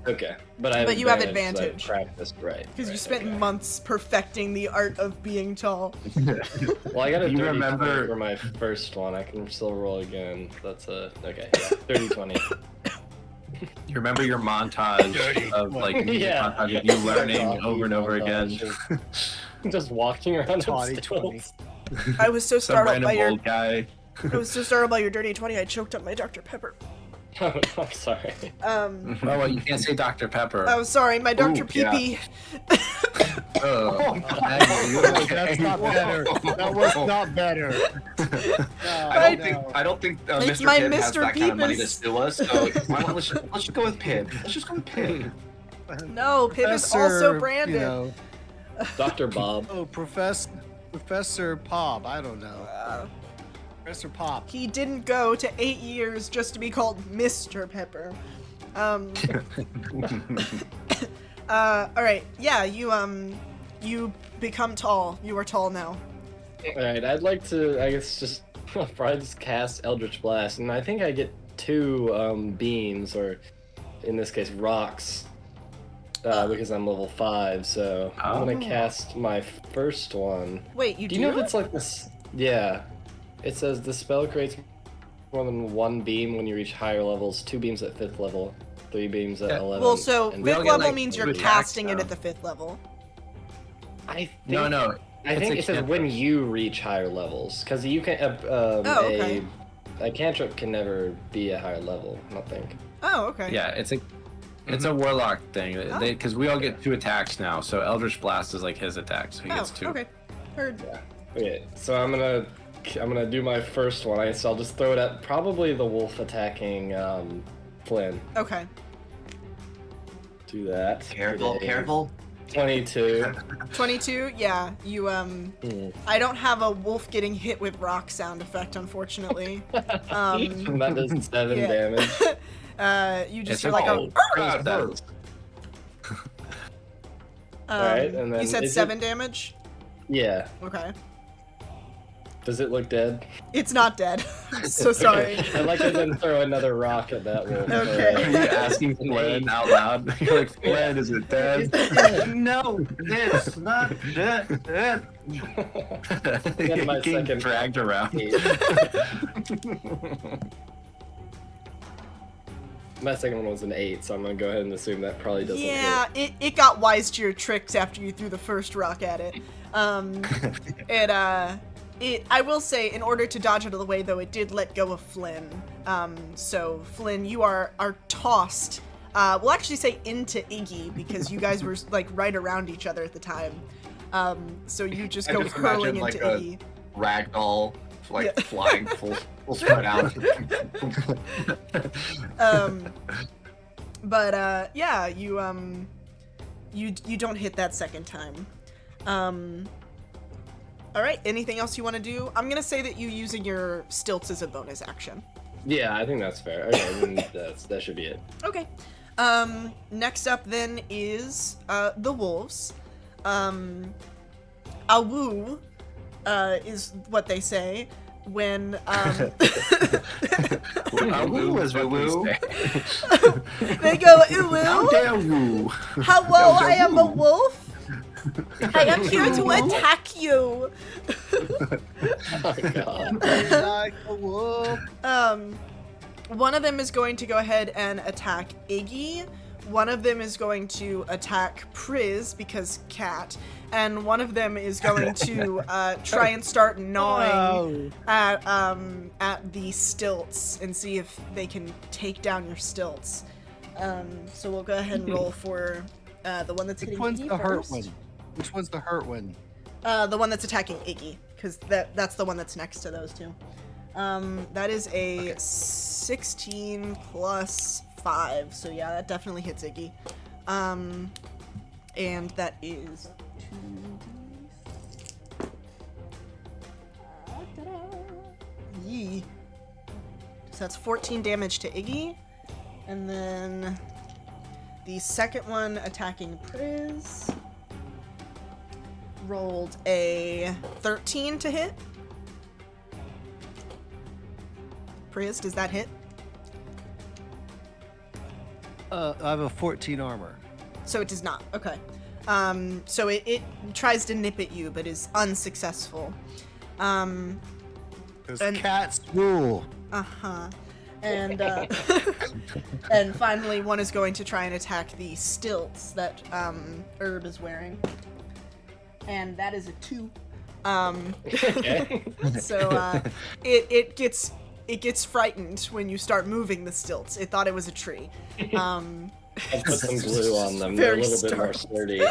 [SPEAKER 6] Okay, but I have
[SPEAKER 1] But you have
[SPEAKER 6] 'cause
[SPEAKER 1] advantage.
[SPEAKER 6] I practiced right.
[SPEAKER 1] Because you
[SPEAKER 6] right,
[SPEAKER 1] spent
[SPEAKER 6] okay.
[SPEAKER 1] months perfecting the art of being tall.
[SPEAKER 6] Well, I got a
[SPEAKER 2] You
[SPEAKER 6] dirty
[SPEAKER 2] remember-
[SPEAKER 6] 20 for my first one. I can still roll again. That's a okay. Yeah, 30-20.
[SPEAKER 2] You remember your montage of like music
[SPEAKER 6] Yeah.
[SPEAKER 2] montage of you learning
[SPEAKER 6] Rocky
[SPEAKER 2] over and over again.
[SPEAKER 6] montage Just walking around
[SPEAKER 5] Tawny
[SPEAKER 6] on
[SPEAKER 5] 20.
[SPEAKER 6] stilts.
[SPEAKER 1] I was so
[SPEAKER 2] Some
[SPEAKER 1] startled
[SPEAKER 2] random
[SPEAKER 1] by your
[SPEAKER 2] old guy.
[SPEAKER 1] I was so startled by your dirty 20 I choked up my Dr. Pepper.
[SPEAKER 6] Oh, I'm sorry.
[SPEAKER 2] Oh, well, you can't say Dr. Pepper.
[SPEAKER 1] Oh sorry, my Dr.
[SPEAKER 2] Ooh,
[SPEAKER 1] Pee-Pee.
[SPEAKER 2] Maggie, you okay?
[SPEAKER 5] That's not better. That was not better.
[SPEAKER 3] I don't think
[SPEAKER 1] It's
[SPEAKER 3] Mr.
[SPEAKER 1] my
[SPEAKER 3] Pibb has
[SPEAKER 1] Mr.
[SPEAKER 3] that kind of money to
[SPEAKER 1] Peepus.
[SPEAKER 3] sue us. So why don't let's just go with Pibb. Let's just go with Pibb.
[SPEAKER 1] No, Pip is also
[SPEAKER 5] Professor,
[SPEAKER 1] branded.
[SPEAKER 5] You know,
[SPEAKER 6] Dr. Bob.
[SPEAKER 5] oh, Professor Pop. I don't know. Professor Pop.
[SPEAKER 1] He didn't go to 8 years just to be called Mr. Pepper. Alright, yeah, you become tall. You are tall now.
[SPEAKER 6] Alright, I'd like to, I guess, just probably just cast Eldritch Blast, and I think I get 2 beams, or in this case, rocks, because I'm level 5, so I'm gonna cast my first one.
[SPEAKER 1] Wait, you
[SPEAKER 6] Do you know if it's like this? Yeah. It says the spell creates more than 1 beam when you reach higher levels, 2 beams at 5th level, 3 beams at 11.
[SPEAKER 1] Well, so
[SPEAKER 6] and
[SPEAKER 1] 5th
[SPEAKER 2] all get,
[SPEAKER 1] level
[SPEAKER 2] like,
[SPEAKER 1] means you're
[SPEAKER 2] 2 attacks
[SPEAKER 1] casting it
[SPEAKER 2] now.
[SPEAKER 1] at the 5th level.
[SPEAKER 6] I think,
[SPEAKER 2] No.
[SPEAKER 6] I think it
[SPEAKER 2] It's a
[SPEAKER 6] says
[SPEAKER 2] cantrip.
[SPEAKER 6] when you reach higher levels, because you can.
[SPEAKER 1] okay.
[SPEAKER 6] A cantrip can never be a higher level. I don't think.
[SPEAKER 1] Oh, okay.
[SPEAKER 2] Yeah, it's a warlock thing.
[SPEAKER 1] Oh.
[SPEAKER 2] Because we all get 2 attacks now, so Eldritch Blast is like his attack, so he gets 2.
[SPEAKER 1] okay. Heard.
[SPEAKER 6] Okay, so I'm gonna do my first one. I'll just throw it at probably the wolf attacking Flynn.
[SPEAKER 1] Okay.
[SPEAKER 6] Do that.
[SPEAKER 3] Careful,
[SPEAKER 6] today.
[SPEAKER 3] careful.
[SPEAKER 6] 22.
[SPEAKER 1] 22, yeah, you, I don't have a wolf getting hit with rock sound effect, unfortunately.
[SPEAKER 6] That does 7
[SPEAKER 1] yeah.
[SPEAKER 6] damage.
[SPEAKER 1] You just
[SPEAKER 2] It's
[SPEAKER 1] hear like
[SPEAKER 2] okay.
[SPEAKER 1] a...
[SPEAKER 2] It does.
[SPEAKER 6] Alright, and then
[SPEAKER 1] you said
[SPEAKER 6] is
[SPEAKER 1] 7 damage?
[SPEAKER 6] Yeah.
[SPEAKER 1] Okay.
[SPEAKER 6] Does it look dead?
[SPEAKER 1] It's not dead. I'm so sorry.
[SPEAKER 6] I'd like to then throw another rock at that wolf.
[SPEAKER 1] Okay.
[SPEAKER 2] Are you asking Flynn out loud? You're like, Flynn, is it dead?
[SPEAKER 3] No, it's not dead.
[SPEAKER 6] Then my
[SPEAKER 2] Getting
[SPEAKER 6] second
[SPEAKER 2] dragged around.
[SPEAKER 6] My second one was an 8, so I'm gonna go ahead and assume that probably doesn't
[SPEAKER 1] Yeah,
[SPEAKER 6] hit.
[SPEAKER 1] it got wise to your tricks after you threw the first rock at it. I will say, in order to dodge out of the way, though, it did let go of Flynn. So, Flynn, you are tossed. We'll actually say into Iggy, because you guys were, like, right around each other at the time. So you just
[SPEAKER 3] I
[SPEAKER 1] go
[SPEAKER 3] just
[SPEAKER 1] hurling
[SPEAKER 3] imagine,
[SPEAKER 1] into
[SPEAKER 3] like,
[SPEAKER 1] Iggy.
[SPEAKER 3] Ragdoll, like,
[SPEAKER 1] Yeah.
[SPEAKER 3] flying full spread out.
[SPEAKER 1] But yeah, you don't hit that second time. All right, anything else you want to do? I'm gonna say that you using your stilts as a bonus action.
[SPEAKER 6] Yeah, I think that's fair. Okay, then that should be it.
[SPEAKER 1] Okay. Next up then is the wolves. Awu is what they say when
[SPEAKER 2] Woo is what we say.
[SPEAKER 1] they go
[SPEAKER 2] How
[SPEAKER 1] uwu.
[SPEAKER 2] dare you?
[SPEAKER 1] Hello, I am a wolf. I am here to attack you.
[SPEAKER 6] Oh god.
[SPEAKER 5] Like a wolf.
[SPEAKER 1] One of them is going to go ahead and attack Iggy. One of them is going to attack Priz because cat, and one of them is going to try and start gnawing at the stilts and see if they can take down your stilts. So we'll go ahead and roll for the one that's
[SPEAKER 5] Which
[SPEAKER 1] hitting
[SPEAKER 5] one's
[SPEAKER 1] Iggy
[SPEAKER 5] the hurt
[SPEAKER 1] first.
[SPEAKER 5] one? Which one's the hurt one?
[SPEAKER 1] The one that's attacking Iggy, because that's the one that's next to those two. That is a 16 plus 5, so yeah, that definitely hits Iggy. And that is 2. Yee. So that's 14 damage to Iggy. And then the second one attacking Priz rolled a 13 to hit. Priz, does that hit?
[SPEAKER 5] I have a 14 armor.
[SPEAKER 1] So it does not. Okay. So it tries to nip at you, but is unsuccessful.
[SPEAKER 5] Because
[SPEAKER 1] And-
[SPEAKER 5] cats rule.
[SPEAKER 1] Uh-huh. And and finally, one is going to try and attack the stilts that Herb is wearing, and that is a 2.
[SPEAKER 6] Okay.
[SPEAKER 1] So it gets frightened when you start moving the stilts. It thought it was a tree.
[SPEAKER 6] I'll put some glue on them. They're a
[SPEAKER 1] Very
[SPEAKER 6] little bit more sturdy.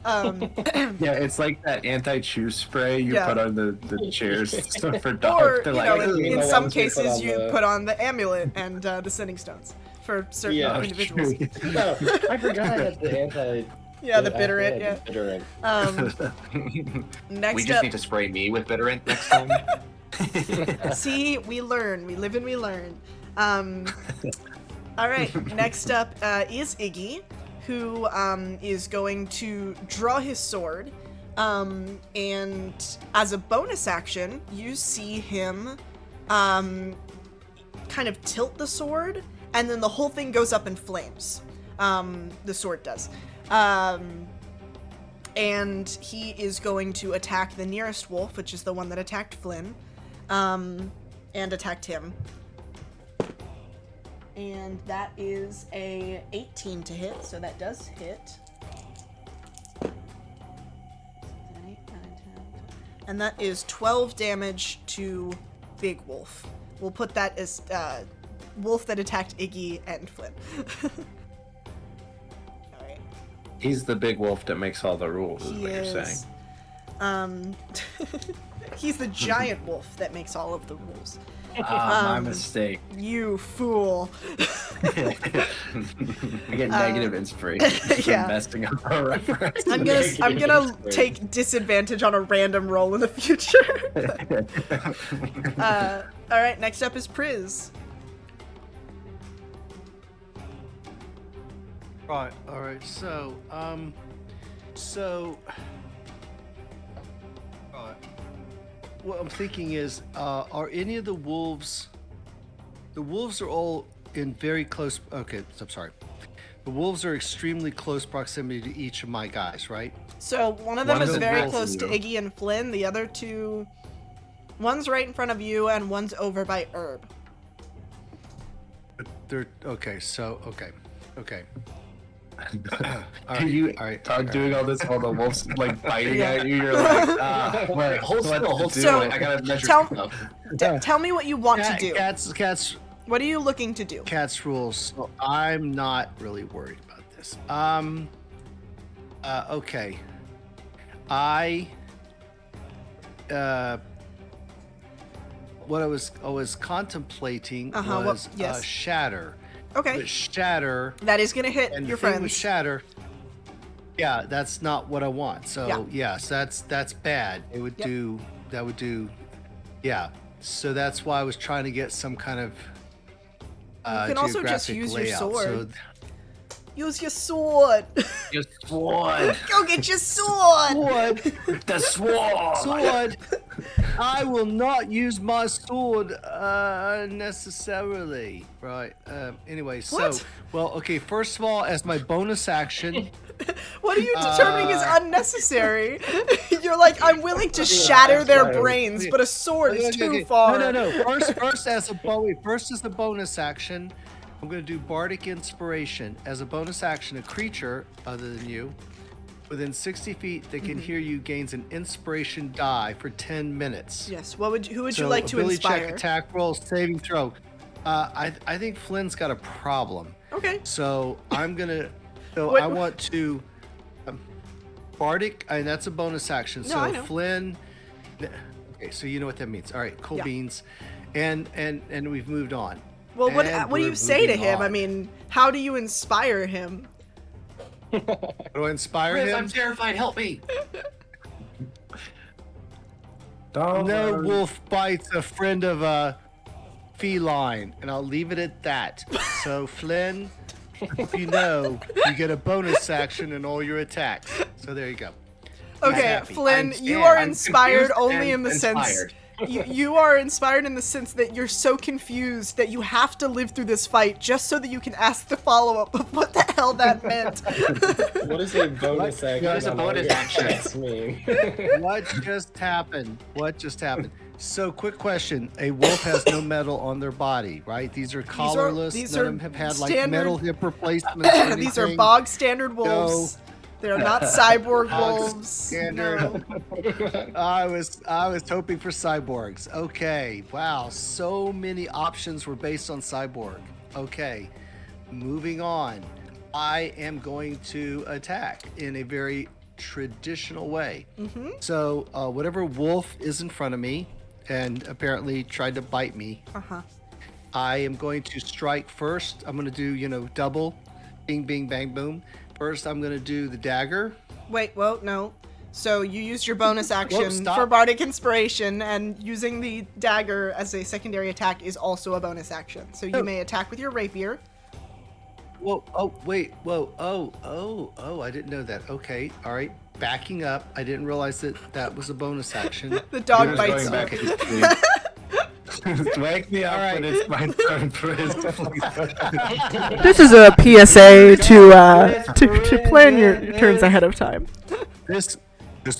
[SPEAKER 2] Yeah, it's like that anti-chew spray you
[SPEAKER 1] Yeah.
[SPEAKER 2] put on the chairs for
[SPEAKER 1] Or
[SPEAKER 2] dogs. They're
[SPEAKER 1] you
[SPEAKER 2] like,
[SPEAKER 1] know,
[SPEAKER 2] "Ugh."
[SPEAKER 1] in
[SPEAKER 6] the
[SPEAKER 1] some
[SPEAKER 6] ones we put
[SPEAKER 1] cases,
[SPEAKER 6] on
[SPEAKER 1] you
[SPEAKER 6] the-
[SPEAKER 1] put on the amulet and the sending stones for certain
[SPEAKER 6] Yeah,
[SPEAKER 1] individuals.
[SPEAKER 2] true.
[SPEAKER 6] No, I forgot I had the anti.
[SPEAKER 1] Yeah, the
[SPEAKER 6] I
[SPEAKER 1] bitterant.
[SPEAKER 6] had
[SPEAKER 1] Yeah.
[SPEAKER 6] the bitterant.
[SPEAKER 1] Next
[SPEAKER 3] We just
[SPEAKER 1] up,
[SPEAKER 3] need to spray me with bitterant next time.
[SPEAKER 1] see, we learn, we live and we learn. All right, next up is Iggy, who is going to draw his sword, and as a bonus action, you see him kind of tilt the sword, and then the whole thing goes up in flames. The sword does. And he is going to attack the nearest wolf, which is the one that attacked Flynn, and attacked him. And that is a 18 to hit, so that does hit. 8, 9, 10. And that is 12 damage to Big Wolf. We'll put that as wolf that attacked Iggy and Flynn. Alright.
[SPEAKER 2] He's the big wolf that makes all the rules, is
[SPEAKER 1] He
[SPEAKER 2] what you're
[SPEAKER 1] is.
[SPEAKER 2] saying.
[SPEAKER 1] He's the giant wolf that makes all of the rules.
[SPEAKER 2] My mistake.
[SPEAKER 1] You fool.
[SPEAKER 2] I get negative inspiration for
[SPEAKER 1] yeah.
[SPEAKER 2] messing up our reference.
[SPEAKER 1] I'm gonna take disadvantage on a random roll in the future. All right, next up is Priz.
[SPEAKER 5] Right. All right. So, what I'm thinking is, are any of the wolves? The wolves are all in very close. Okay, I'm sorry. The wolves are extremely close proximity to each of my guys, right?
[SPEAKER 1] So one of them
[SPEAKER 2] One
[SPEAKER 1] is
[SPEAKER 2] of
[SPEAKER 1] very
[SPEAKER 2] them
[SPEAKER 1] close
[SPEAKER 2] is
[SPEAKER 1] to
[SPEAKER 2] you.
[SPEAKER 1] Iggy and Flynn. The other two, one's right in front of you, and one's over by Herb.
[SPEAKER 5] They're okay. So okay.
[SPEAKER 2] Do you
[SPEAKER 5] all right,
[SPEAKER 2] are doing all this while the wolf's like biting
[SPEAKER 1] Yeah.
[SPEAKER 2] at you? You're like,
[SPEAKER 3] Wait, hold
[SPEAKER 2] what
[SPEAKER 3] still,
[SPEAKER 2] to
[SPEAKER 3] hold
[SPEAKER 2] do?
[SPEAKER 3] still.
[SPEAKER 1] So-
[SPEAKER 3] I gotta measure
[SPEAKER 1] Tell-
[SPEAKER 3] stuff.
[SPEAKER 1] Tell me what you want to do.
[SPEAKER 5] Cats
[SPEAKER 1] What are you looking to do?
[SPEAKER 5] rules. So I'm not really worried about this. Okay. What I was contemplating
[SPEAKER 1] Uh-huh, what-
[SPEAKER 5] was
[SPEAKER 1] yes.
[SPEAKER 5] shatter.
[SPEAKER 1] Okay,
[SPEAKER 5] But shatter
[SPEAKER 1] that is gonna hit
[SPEAKER 5] and
[SPEAKER 1] your
[SPEAKER 5] the thing with
[SPEAKER 1] friends.
[SPEAKER 5] shatter. Yeah, that's not what I want. So
[SPEAKER 1] Yeah.
[SPEAKER 5] yes, that's bad. It would
[SPEAKER 1] Yep.
[SPEAKER 5] do that would do. Yeah. So that's why I was trying to get some kind of
[SPEAKER 1] You can also just
[SPEAKER 5] geographic
[SPEAKER 1] use your
[SPEAKER 5] layout.
[SPEAKER 1] sword. Use your sword.
[SPEAKER 2] Your sword.
[SPEAKER 1] Go get your sword.
[SPEAKER 5] Sword,
[SPEAKER 2] The sword.
[SPEAKER 5] sword. I will not use my sword unnecessarily. Right. Anyway,
[SPEAKER 1] What?
[SPEAKER 5] okay. First of all, as my bonus action,
[SPEAKER 1] What are you determining is unnecessary? You're like, I'm willing to shatter their
[SPEAKER 6] fine.
[SPEAKER 1] brains, but a sword is
[SPEAKER 5] Okay.
[SPEAKER 1] too far.
[SPEAKER 5] No. First as a bonus action, I'm going to do bardic inspiration as a bonus action. A creature other than you, within 60 feet that can hear you, gains an inspiration die for 10 minutes.
[SPEAKER 1] Yes. Who would you
[SPEAKER 5] So
[SPEAKER 1] like to
[SPEAKER 5] ability
[SPEAKER 1] inspire?
[SPEAKER 5] check, attack roll, saving throw. I think Flynn's got a problem.
[SPEAKER 1] Okay.
[SPEAKER 5] So I'm gonna. So
[SPEAKER 1] What-
[SPEAKER 5] I want to. Bardic, and that's a bonus action.
[SPEAKER 1] No,
[SPEAKER 5] So
[SPEAKER 1] I know.
[SPEAKER 5] Flynn. Okay, so you know what that means. All right, cool
[SPEAKER 1] Yeah.
[SPEAKER 5] beans, and we've moved on.
[SPEAKER 1] Well, what
[SPEAKER 5] And
[SPEAKER 1] do you
[SPEAKER 5] we're
[SPEAKER 1] say to
[SPEAKER 5] moving
[SPEAKER 1] him? I
[SPEAKER 5] on.
[SPEAKER 1] mean, how do you inspire him?
[SPEAKER 5] Do I inspire
[SPEAKER 3] Riz,
[SPEAKER 5] him?
[SPEAKER 3] I'm terrified. Help me.
[SPEAKER 2] Don't
[SPEAKER 5] No
[SPEAKER 2] worry.
[SPEAKER 5] wolf bites a friend of a feline, and I'll leave it at that. So Flynn, if you know, you get a bonus action in all your attacks. So there you go.
[SPEAKER 1] Okay,
[SPEAKER 5] happy.
[SPEAKER 1] Flynn,
[SPEAKER 3] I'm
[SPEAKER 1] you
[SPEAKER 3] scared.
[SPEAKER 1] are
[SPEAKER 3] I'm
[SPEAKER 1] inspired
[SPEAKER 3] confused
[SPEAKER 1] only
[SPEAKER 3] and
[SPEAKER 1] in the sense
[SPEAKER 3] inspired.
[SPEAKER 1] you are inspired in the sense that you're so confused that you have to live through this fight just so that you can ask the follow-up of what the hell that meant.
[SPEAKER 6] What is a bonus action?
[SPEAKER 3] What is a
[SPEAKER 6] on all
[SPEAKER 3] bonus
[SPEAKER 6] your
[SPEAKER 3] action?
[SPEAKER 6] attacks mean?
[SPEAKER 5] What just happened? What just happened? So, quick question: a wolf has no metal on their body, right? These are collarless.
[SPEAKER 1] these
[SPEAKER 5] None
[SPEAKER 1] are
[SPEAKER 5] of them have had like
[SPEAKER 1] standard-
[SPEAKER 5] metal hip replacements. Or
[SPEAKER 1] These are
[SPEAKER 5] anything.
[SPEAKER 1] bog standard wolves. They're not cyborg
[SPEAKER 5] Bog
[SPEAKER 1] wolves.
[SPEAKER 5] standard.
[SPEAKER 1] No.
[SPEAKER 5] I was hoping for cyborgs. Okay, wow, so many options were based on cyborg. Okay, moving on. I am going to attack in a very traditional way.
[SPEAKER 1] Mm-hmm.
[SPEAKER 5] So whatever wolf is in front of me and apparently tried to bite me,
[SPEAKER 1] Uh-huh.
[SPEAKER 5] I am going to strike first. I'm going to do, double, bing, bing, bang, boom. First, I'm going to do the dagger.
[SPEAKER 1] Wait, whoa, no. So you used your bonus action
[SPEAKER 5] stop.
[SPEAKER 1] for Bardic Inspiration, and using the dagger as a secondary attack is also a bonus action. So you
[SPEAKER 5] Oh.
[SPEAKER 1] may attack with your rapier.
[SPEAKER 5] Whoa, oh, wait, whoa, oh, I didn't know that. Okay, all right, backing up. I didn't realize that was a bonus action.
[SPEAKER 1] The dog
[SPEAKER 2] He was
[SPEAKER 1] bites
[SPEAKER 2] going
[SPEAKER 1] you.
[SPEAKER 2] back to sleep. Wake me up
[SPEAKER 5] All right.
[SPEAKER 2] when it's my turn, Chris.
[SPEAKER 1] This is a PSA to plan your turns ahead of time.
[SPEAKER 5] This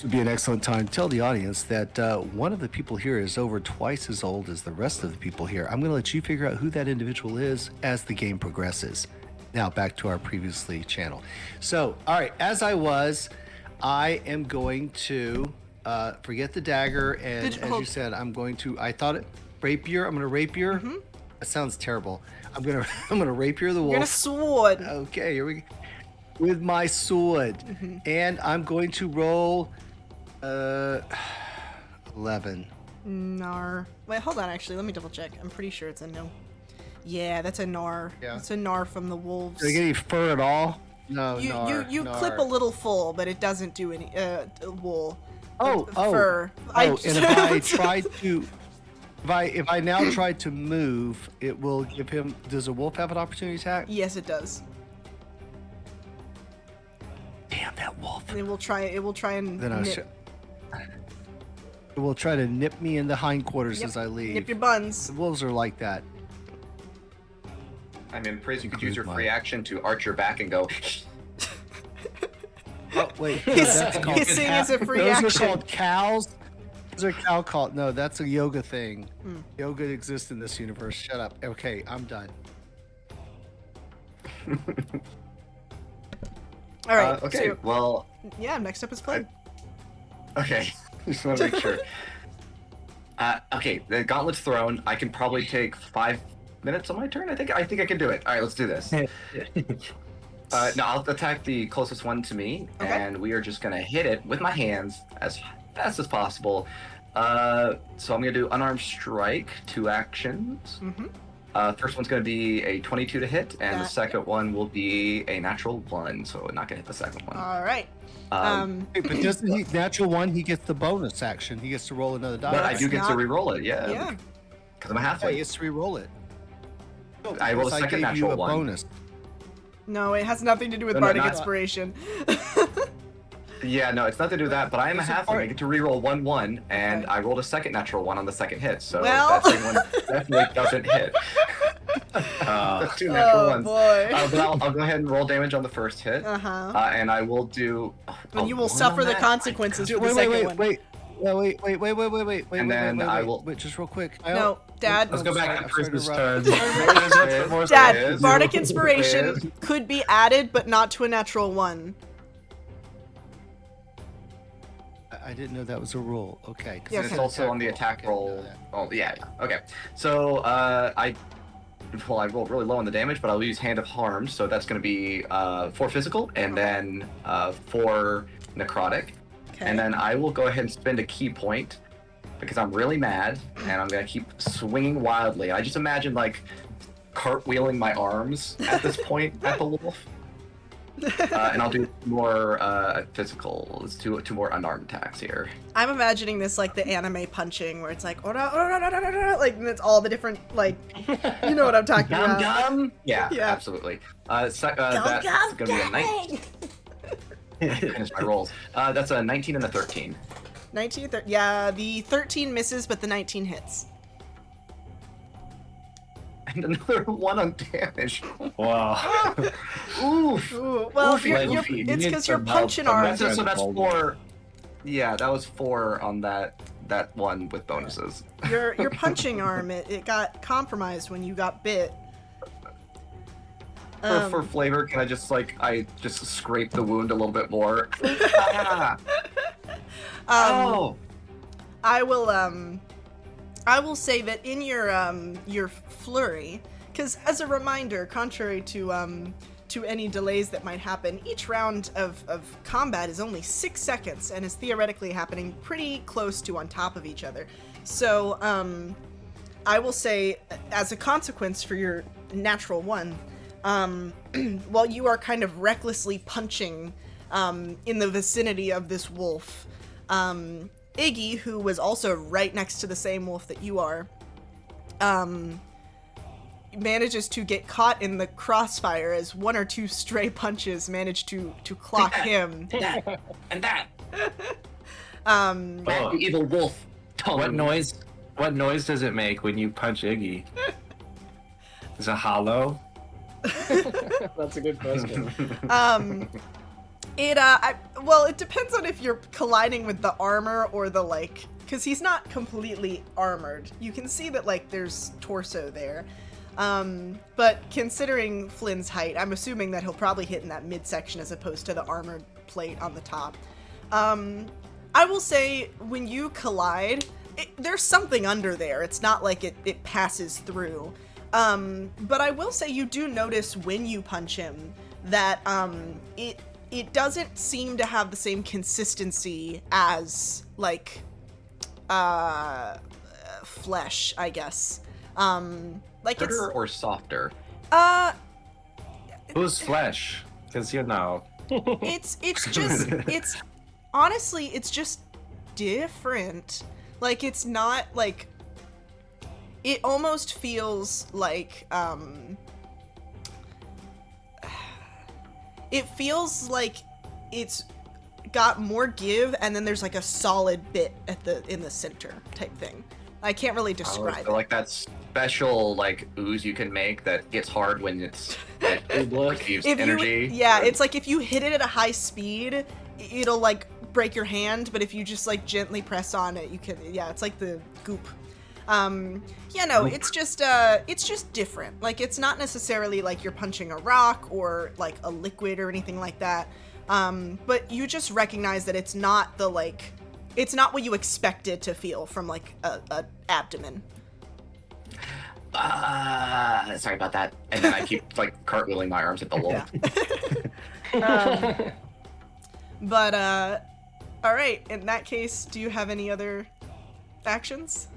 [SPEAKER 5] would be an excellent time. Tell the audience that one of the people here is over twice as old as the rest of the people here. I'm going to let you figure out who that individual is as the game progresses. Now back to our previously channel. So, all right, as I am going to forget the dagger, and
[SPEAKER 1] Did-
[SPEAKER 5] as
[SPEAKER 1] hold-
[SPEAKER 5] you said, I thought it rapier. I'm going to rapier.
[SPEAKER 1] Mm-hmm.
[SPEAKER 5] That sounds terrible. I'm going to rapier the wolf.
[SPEAKER 1] You're gonna sword.
[SPEAKER 5] Okay, here we go. With my sword. And I'm going to roll 11.
[SPEAKER 1] Nar. Wait, hold on. Actually, let me double check. I'm pretty sure it's a no. Yeah, that's a Nar.
[SPEAKER 5] Yeah.
[SPEAKER 1] It's a Nar from the wolves.
[SPEAKER 5] Do I get any fur at all? No,
[SPEAKER 1] You clip a little full, but it doesn't do any wool.
[SPEAKER 5] Oh,
[SPEAKER 1] Fur.
[SPEAKER 5] and if I now try to move, it will give him. Does a wolf have an opportunity attack?
[SPEAKER 1] Yes, it does.
[SPEAKER 5] Damn that wolf!
[SPEAKER 1] And it will try and
[SPEAKER 5] Then
[SPEAKER 1] nip,
[SPEAKER 5] it will try to nip me in the hindquarters
[SPEAKER 1] Yep,
[SPEAKER 5] as I leave.
[SPEAKER 1] nip your buns.
[SPEAKER 5] The wolves are like that.
[SPEAKER 3] I mean, Priz, you could
[SPEAKER 5] Include
[SPEAKER 3] use your
[SPEAKER 5] mine.
[SPEAKER 3] free action to arch your back and go.
[SPEAKER 5] Oh wait, no,
[SPEAKER 1] Hiss-
[SPEAKER 5] that's called
[SPEAKER 1] hissing is a free
[SPEAKER 5] Those
[SPEAKER 1] action.
[SPEAKER 5] are called cows. Those are cow called. No, that's a yoga thing.
[SPEAKER 1] Hmm.
[SPEAKER 5] Yoga exists in this universe. Shut up. Okay, I'm done.
[SPEAKER 1] All right.
[SPEAKER 3] Okay,
[SPEAKER 1] So,
[SPEAKER 3] well,
[SPEAKER 1] yeah, next up is Plague.
[SPEAKER 3] okay. Just want to make sure. Okay, the gauntlet's thrown. I can probably take 5 minutes on my turn. I think I can do it. All right, let's do this. No, I'll attack the closest one to me,
[SPEAKER 1] Okay.
[SPEAKER 3] and we are just gonna hit it with my hands as fast as possible. So I'm gonna do unarmed strike, 2 actions.
[SPEAKER 1] Mm-hmm.
[SPEAKER 3] First one's gonna be a 22 to hit, and the
[SPEAKER 1] That-
[SPEAKER 3] second one will be a natural 1, so we're not gonna hit the second one.
[SPEAKER 1] All right.
[SPEAKER 5] Wait, but doesn't he natural one? He gets the bonus action. He gets to roll another die.
[SPEAKER 3] But I
[SPEAKER 1] that's
[SPEAKER 3] do get
[SPEAKER 1] not-
[SPEAKER 3] to re-roll it, yeah.
[SPEAKER 1] Yeah.
[SPEAKER 3] Because I'm a
[SPEAKER 5] Yeah,
[SPEAKER 3] halfling.
[SPEAKER 5] he gets to re-roll it.
[SPEAKER 3] I rolled a
[SPEAKER 5] Because
[SPEAKER 3] second
[SPEAKER 5] gave you
[SPEAKER 3] natural
[SPEAKER 5] a
[SPEAKER 3] 1.
[SPEAKER 5] bonus.
[SPEAKER 1] No, it has nothing to do with
[SPEAKER 3] No, no,
[SPEAKER 1] bardic
[SPEAKER 3] not-
[SPEAKER 1] inspiration.
[SPEAKER 3] Yeah, no, it's nothing to do with that, but I am a
[SPEAKER 5] This is
[SPEAKER 3] halfling.
[SPEAKER 5] part-
[SPEAKER 3] I get to re-roll 1-1, and
[SPEAKER 1] Okay.
[SPEAKER 3] I rolled a second natural 1 on the second hit, so
[SPEAKER 1] Well-
[SPEAKER 3] that second one definitely doesn't hit. That's 2 natural
[SPEAKER 1] Oh
[SPEAKER 3] ones.
[SPEAKER 1] boy.
[SPEAKER 3] But I'll go ahead and roll damage on the first hit,
[SPEAKER 1] Uh-huh.
[SPEAKER 3] and I will do.
[SPEAKER 1] And you will
[SPEAKER 3] 1
[SPEAKER 1] suffer
[SPEAKER 3] on
[SPEAKER 1] the
[SPEAKER 3] that?
[SPEAKER 1] consequences for the
[SPEAKER 5] Wait,
[SPEAKER 1] second
[SPEAKER 5] wait,
[SPEAKER 1] one.
[SPEAKER 5] wait, wait, wait,
[SPEAKER 3] And then I will-
[SPEAKER 5] wait, just real quick.
[SPEAKER 1] No, Dad.
[SPEAKER 2] Let's go back
[SPEAKER 5] sorry,
[SPEAKER 2] to
[SPEAKER 5] I'm sorry to
[SPEAKER 2] Chris's
[SPEAKER 5] interrupt.
[SPEAKER 2] turn.
[SPEAKER 1] Dad,
[SPEAKER 3] Is-
[SPEAKER 1] bardic inspiration could be added, but not to a natural 1.
[SPEAKER 5] I didn't know that was a rule. Okay. 'cause
[SPEAKER 1] Yeah,
[SPEAKER 3] It's
[SPEAKER 1] okay.
[SPEAKER 3] also on the attack roll. Oh, yeah. Okay. So, I rolled really low on the damage, but I'll use Hand of Harm, so that's going to be 4 physical and then 4 necrotic.
[SPEAKER 1] Okay.
[SPEAKER 3] And then I will go ahead and spend a key point because I'm really mad, and I'm going to keep swinging wildly. I just imagine, like, cartwheeling my arms at this point at the wolf. And I'll do more physical. Let's do 2 more unarmed attacks here.
[SPEAKER 1] I'm imagining this like the anime punching, where it's like, oh no, oh no, no, no, no, no, like, and it's all the different, like, you know what I'm talking
[SPEAKER 3] Gum
[SPEAKER 1] about.
[SPEAKER 3] gum? Yeah,
[SPEAKER 1] Yeah.
[SPEAKER 3] absolutely. That's going to be a 19. Finish my rolls. That's a 19 and a 13.
[SPEAKER 1] 19, yeah, the 13 misses, but the 19 hits.
[SPEAKER 3] And another 1 on damage.
[SPEAKER 2] Wow.
[SPEAKER 3] Oof.
[SPEAKER 1] Ooh, well,
[SPEAKER 3] Oof,
[SPEAKER 1] it's
[SPEAKER 2] you need
[SPEAKER 1] because you're
[SPEAKER 2] some help
[SPEAKER 1] punching
[SPEAKER 2] from
[SPEAKER 1] arms.
[SPEAKER 2] that.
[SPEAKER 3] So that's
[SPEAKER 2] Hold
[SPEAKER 3] 4. Yeah, that was 4 on that one with bonuses.
[SPEAKER 1] Your punching arm, it got compromised when you got bit.
[SPEAKER 3] For flavor, can I just scrape the wound a little bit more? Ah. Oh.
[SPEAKER 1] I will say that in your flurry, because as a reminder, contrary to any delays that might happen, each round of combat is only 6 seconds and is theoretically happening pretty close to on top of each other. So I will say, as a consequence for your natural 1, while you are kind of recklessly punching in the vicinity of this wolf, Iggy, who was also right next to the same wolf that you are, manages to get caught in the crossfire as 1 or 2 stray punches manage to clock him.
[SPEAKER 4] That and that.
[SPEAKER 3] The evil wolf.
[SPEAKER 2] What noise does it make when you punch Iggy? Is it hollow?
[SPEAKER 6] That's a good question.
[SPEAKER 1] It depends on if you're colliding with the armor or the because he's not completely armored. You can see that there's torso there. But considering Flynn's height, I'm assuming that he'll probably hit in that midsection as opposed to the armored plate on the top. I will say when you collide, there's something under there. It's not like it passes through. But I will say you do notice when you punch him that it doesn't seem to have the same consistency as flesh, I guess.
[SPEAKER 3] Harder or softer?
[SPEAKER 2] Who's flesh? Because
[SPEAKER 1] it's honestly it's just different. It's not it almost feels it feels like it's got more give and then there's a solid bit in the center type thing. I can't really describe
[SPEAKER 3] so
[SPEAKER 1] it.
[SPEAKER 3] that special ooze you can make that gets hard when it receives energy.
[SPEAKER 1] It's if you hit it at a high speed, it'll break your hand, but if you just gently press on it, you can. Yeah, it's like the goop. It's just different. It's not necessarily you're punching a rock or a liquid or anything like that. But you just recognize that it's not it's not what you expect it to feel from a abdomen.
[SPEAKER 3] Sorry about that. And then I keep cartwheeling my arms at the wolf.
[SPEAKER 1] Yeah. But all right. In that case, do you have any other actions?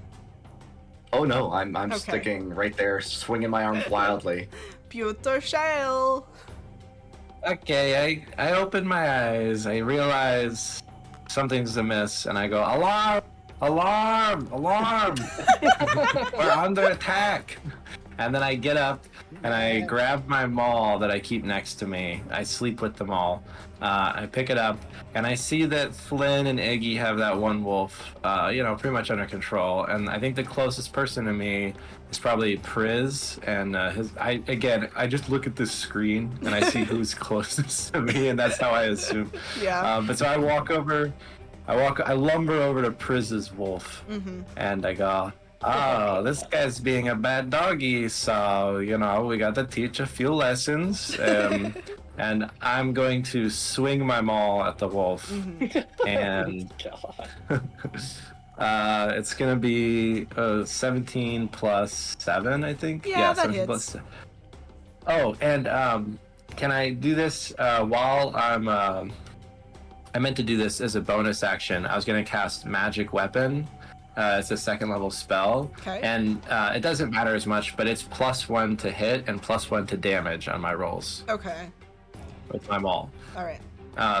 [SPEAKER 3] Oh no, I'm sticking right there, swinging my arms wildly.
[SPEAKER 1] Piotr Shale.
[SPEAKER 2] Okay, I open my eyes. I realize something's amiss, and I go, alarm! Alarm! Alarm! We're under attack! And then I get up, and I grab my maul that I keep next to me. I sleep with the maul. I pick it up, and I see that Flynn and Iggy have that one wolf, pretty much under control. And I think the closest person to me is probably Priz, and I just look at this screen, and I see who's closest to me, and that's how I assume.
[SPEAKER 1] Yeah.
[SPEAKER 2] But so I lumber over to Priz's wolf, and I go, oh, this guy's being a bad doggy, so, we got to teach a few lessons. And I'm going to swing my maul at the wolf. And it's going to be 17 plus 7, I think.
[SPEAKER 1] Yeah, that
[SPEAKER 2] 17
[SPEAKER 1] hits.
[SPEAKER 2] plus 7. Oh, and can I do this while I'm... I meant to do this as a bonus action. I was going to cast Magic Weapon. It's a 2nd level spell.
[SPEAKER 1] Okay.
[SPEAKER 2] And it doesn't matter as much, but it's +1 to hit and +1 to damage on my rolls.
[SPEAKER 1] Okay.
[SPEAKER 2] With my maul.
[SPEAKER 1] All right.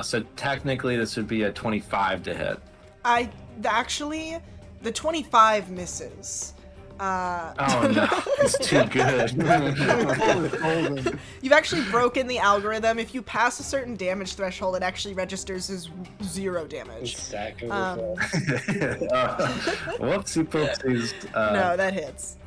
[SPEAKER 2] So technically this would be a 25 to hit.
[SPEAKER 1] The 25 misses.
[SPEAKER 2] Oh no, it's too good.
[SPEAKER 1] You've actually broken the algorithm. If you pass a certain damage threshold, it actually registers as 0 damage.
[SPEAKER 6] Stack of
[SPEAKER 2] Whoopsie poopsies.
[SPEAKER 1] No, that hits.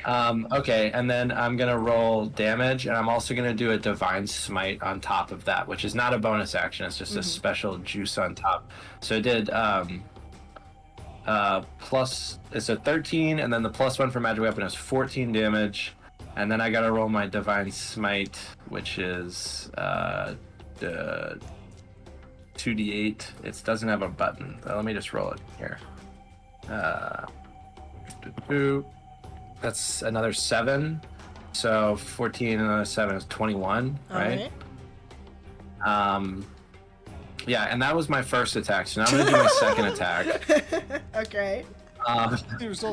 [SPEAKER 2] Okay, and then I'm gonna roll damage, and I'm also gonna do a divine smite on top of that, which is not a bonus action. It's just a special juice on top. So it did plus, it's a 13, and then the +1 for magic weapon is 14 damage, and then I gotta roll my divine smite, which is the 2d8. It doesn't have a button. Let me just roll it here. That's another 7, so 14 and another 7 is 21, right? Yeah, and that was my first attack, so now I'm gonna do my second attack.
[SPEAKER 1] Okay.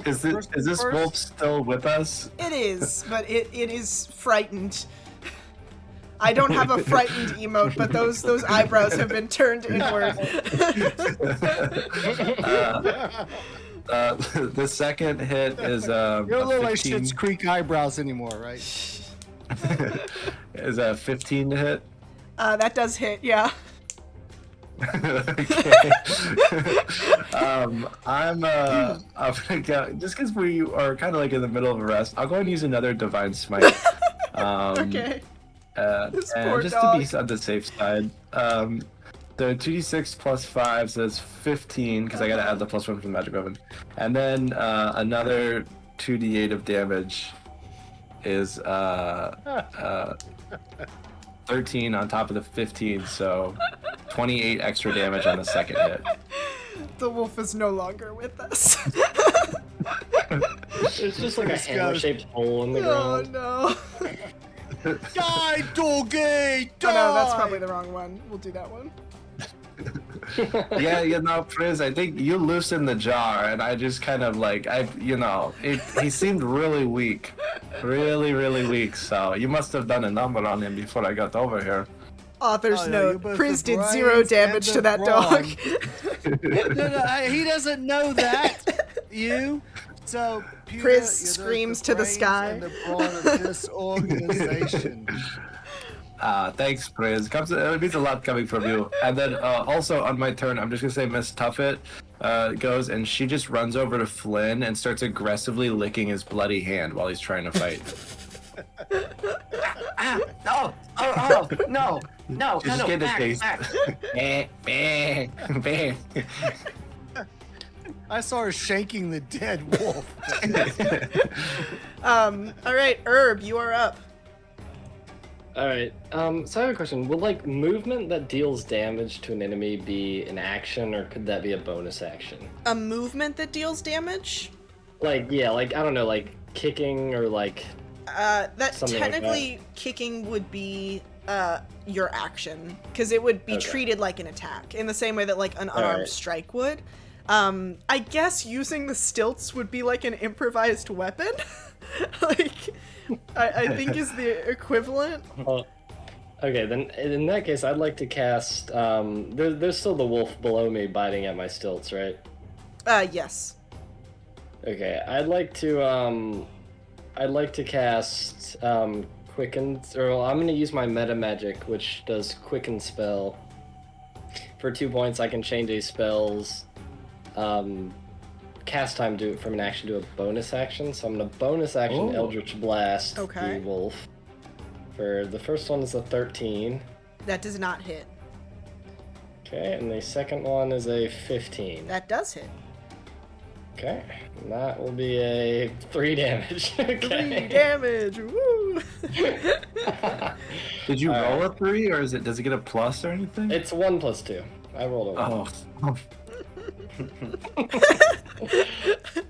[SPEAKER 2] Is this wolf still with us?
[SPEAKER 1] It is, but it is frightened. I don't have a frightened emote, but those eyebrows have been turned inward.
[SPEAKER 2] The second hit is
[SPEAKER 5] You don't look like
[SPEAKER 2] 15.
[SPEAKER 5] Schitt's Creek eyebrows anymore, right?
[SPEAKER 2] Is a 15 to hit?
[SPEAKER 1] That does hit, yeah.
[SPEAKER 2] Okay. I'm gonna go, just because we are kind of like in the middle of a rest, I'll go and use another divine smite.
[SPEAKER 1] Okay. This
[SPEAKER 2] and
[SPEAKER 1] poor
[SPEAKER 2] just
[SPEAKER 1] dog.
[SPEAKER 2] to be on the safe side, the 2d6 plus 5 says 15 because I gotta add the +1 from the magic weapon, and then another 2d8 of damage is 13 on top of the 15, so 28 extra damage on the second hit.
[SPEAKER 1] The wolf is no longer with us.
[SPEAKER 6] It's just like a hammer-shaped hole in the
[SPEAKER 1] Oh
[SPEAKER 6] ground.
[SPEAKER 1] no.
[SPEAKER 5] Die, doggy! Die!
[SPEAKER 1] Oh no, that's probably the wrong one. We'll do that one.
[SPEAKER 2] Yeah, Priz, I think you loosened the jar, and I just kind of like, he seemed really weak. Really, really weak, so you must have done a number on him before I got over here.
[SPEAKER 1] Author's
[SPEAKER 5] Oh, no,
[SPEAKER 1] note.
[SPEAKER 5] you're both
[SPEAKER 1] Priz
[SPEAKER 5] the
[SPEAKER 1] did 0
[SPEAKER 5] brains
[SPEAKER 1] damage
[SPEAKER 5] and
[SPEAKER 1] to
[SPEAKER 5] the
[SPEAKER 1] that dog.
[SPEAKER 5] No, he doesn't know that. You. So, Peter,
[SPEAKER 1] Priz
[SPEAKER 5] you're the
[SPEAKER 1] screams to the
[SPEAKER 5] brains
[SPEAKER 1] sky.
[SPEAKER 5] and the brawn of this organization.
[SPEAKER 2] Thanks, Priz. It means a lot coming from you. And then also on my turn, I'm just gonna say Miss Tuffet goes, and she just runs over to Flynn and starts aggressively licking his bloody hand while he's trying to fight.
[SPEAKER 4] No,
[SPEAKER 2] Just get a
[SPEAKER 4] back,
[SPEAKER 2] taste.
[SPEAKER 4] back.
[SPEAKER 5] I saw her shanking the dead wolf.
[SPEAKER 1] All right, Herb, you are up.
[SPEAKER 6] Alright, so I have a question. Will, like, movement that deals damage to an enemy be an action, or could that be a bonus action?
[SPEAKER 1] A movement that deals damage?
[SPEAKER 6] Like, yeah, like, I don't know, like, kicking, or, like...
[SPEAKER 1] That
[SPEAKER 6] Something like
[SPEAKER 1] technically kicking would be your action, because it would be
[SPEAKER 6] Okay.
[SPEAKER 1] treated like an attack, in the same way that like an unarmed
[SPEAKER 6] Alright.
[SPEAKER 1] strike would. I guess using the stilts would be like an improvised weapon. Like, I think is the equivalent.
[SPEAKER 6] Well, okay, then in that case, I'd like to cast. There's still the wolf below me biting at my stilts, right?
[SPEAKER 1] Yes.
[SPEAKER 6] Okay, I'd like to cast quicken, or well, I'm gonna use my meta magic, which does quicken spell. For 2 points, I can change a spell's cast time from an action to a bonus action. So I'm gonna bonus action Eldritch Blast
[SPEAKER 1] Okay.
[SPEAKER 6] the wolf. For the first one is a 13.
[SPEAKER 1] That does not hit.
[SPEAKER 6] Okay, and the second one is a 15.
[SPEAKER 1] That does hit.
[SPEAKER 6] Okay, and that will be a 3 damage. Okay.
[SPEAKER 1] 3 damage. Woo!
[SPEAKER 2] Did you
[SPEAKER 6] Alright.
[SPEAKER 2] roll a 3, or does it get a plus or anything?
[SPEAKER 6] It's 1 + 2. I rolled a 1.
[SPEAKER 2] Oh.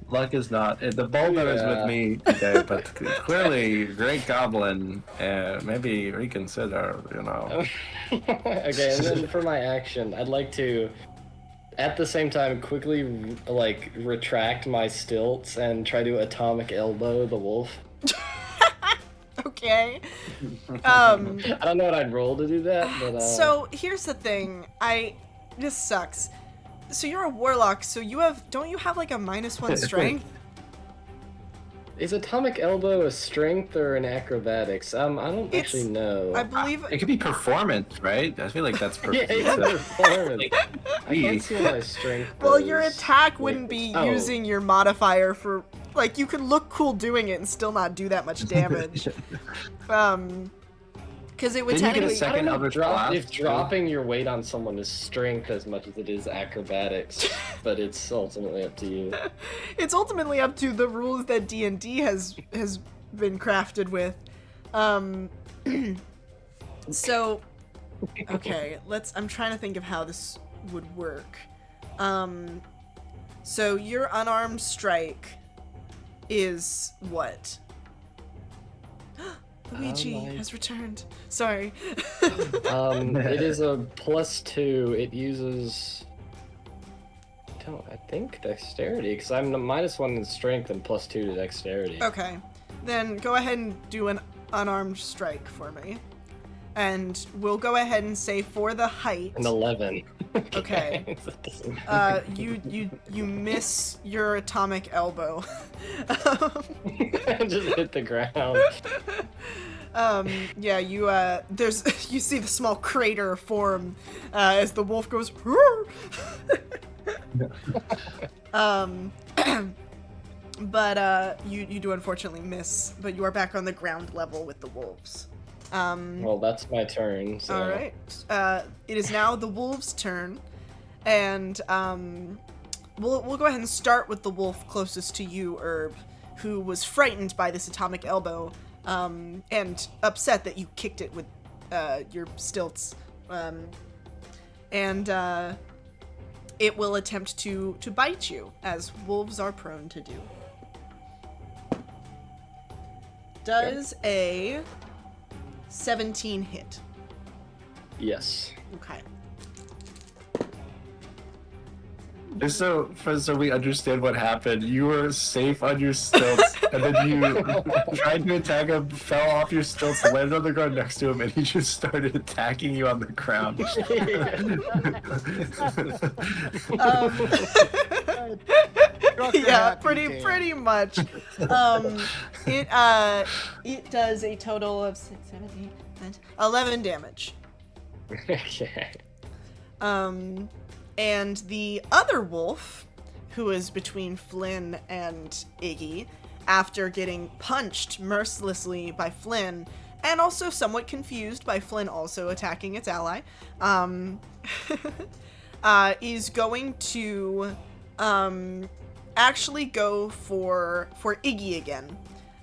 [SPEAKER 2] Luck is not. The boulder is with me today, but clearly, Great Goblin, maybe reconsider,
[SPEAKER 6] Okay, and then for my action, I'd like to, at the same time, quickly, like, retract my stilts and try to atomic elbow the wolf.
[SPEAKER 1] Okay.
[SPEAKER 6] I don't know what I'd roll to do that, but,
[SPEAKER 1] So here's the thing. This sucks. So you're a warlock, so don't you have like a -1 strength?
[SPEAKER 6] Is atomic elbow a strength or an acrobatics? I don't actually know.
[SPEAKER 1] I believe
[SPEAKER 2] It could be performance, right? I feel like that's
[SPEAKER 6] Yeah, it's performance. I can't
[SPEAKER 2] Geez.
[SPEAKER 6] see what my strength
[SPEAKER 1] well,
[SPEAKER 6] is.
[SPEAKER 1] your attack wouldn't be
[SPEAKER 6] Oh.
[SPEAKER 1] using your modifier for like you could look cool doing it and still not do that much damage. Because it would
[SPEAKER 2] Didn't you get a
[SPEAKER 1] technically.
[SPEAKER 2] second Eldritch Blast,
[SPEAKER 6] if
[SPEAKER 2] too?
[SPEAKER 6] dropping your weight on someone is strength as much as it is acrobatics, but it's ultimately up to you.
[SPEAKER 1] It's ultimately up to the rules that D&D has been crafted with. So, okay, I'm trying to think of how this would work. So your unarmed strike is what? Luigi has returned. Sorry.
[SPEAKER 6] It is a +2. It uses. I think dexterity, because I'm -1 in strength and +2 to dexterity.
[SPEAKER 1] Okay, then go ahead and do an unarmed strike for me. And we'll go ahead and say for the height.
[SPEAKER 6] An 11.
[SPEAKER 1] Okay. You miss your atomic elbow.
[SPEAKER 6] Just hit the ground.
[SPEAKER 1] Yeah, you see the small crater form as the wolf goes. But you do unfortunately miss, but you are back on the ground level with the wolves.
[SPEAKER 6] Well, that's my turn. So.
[SPEAKER 1] All right. It is now the wolves' turn, and we'll go ahead and start with the wolf closest to you, Herb, who was frightened by this atomic elbow, and upset that you kicked it with your stilts, and it will attempt to bite you, as wolves are prone to do. Does a 17 hit?
[SPEAKER 6] Yes.
[SPEAKER 1] Okay.
[SPEAKER 2] Just so we understand what happened, you were safe on your stilts, and then you tried to attack him, fell off your stilts, landed on the ground next to him, and he just started attacking you on the ground.
[SPEAKER 1] Yeah, pretty much. It does a total of 6, 7, 8, 9, 11 damage.
[SPEAKER 6] Okay.
[SPEAKER 1] And the other wolf, who is between Flynn and Iggy, after getting punched mercilessly by Flynn, and also somewhat confused by Flynn also attacking its ally, is going to actually go for Iggy again.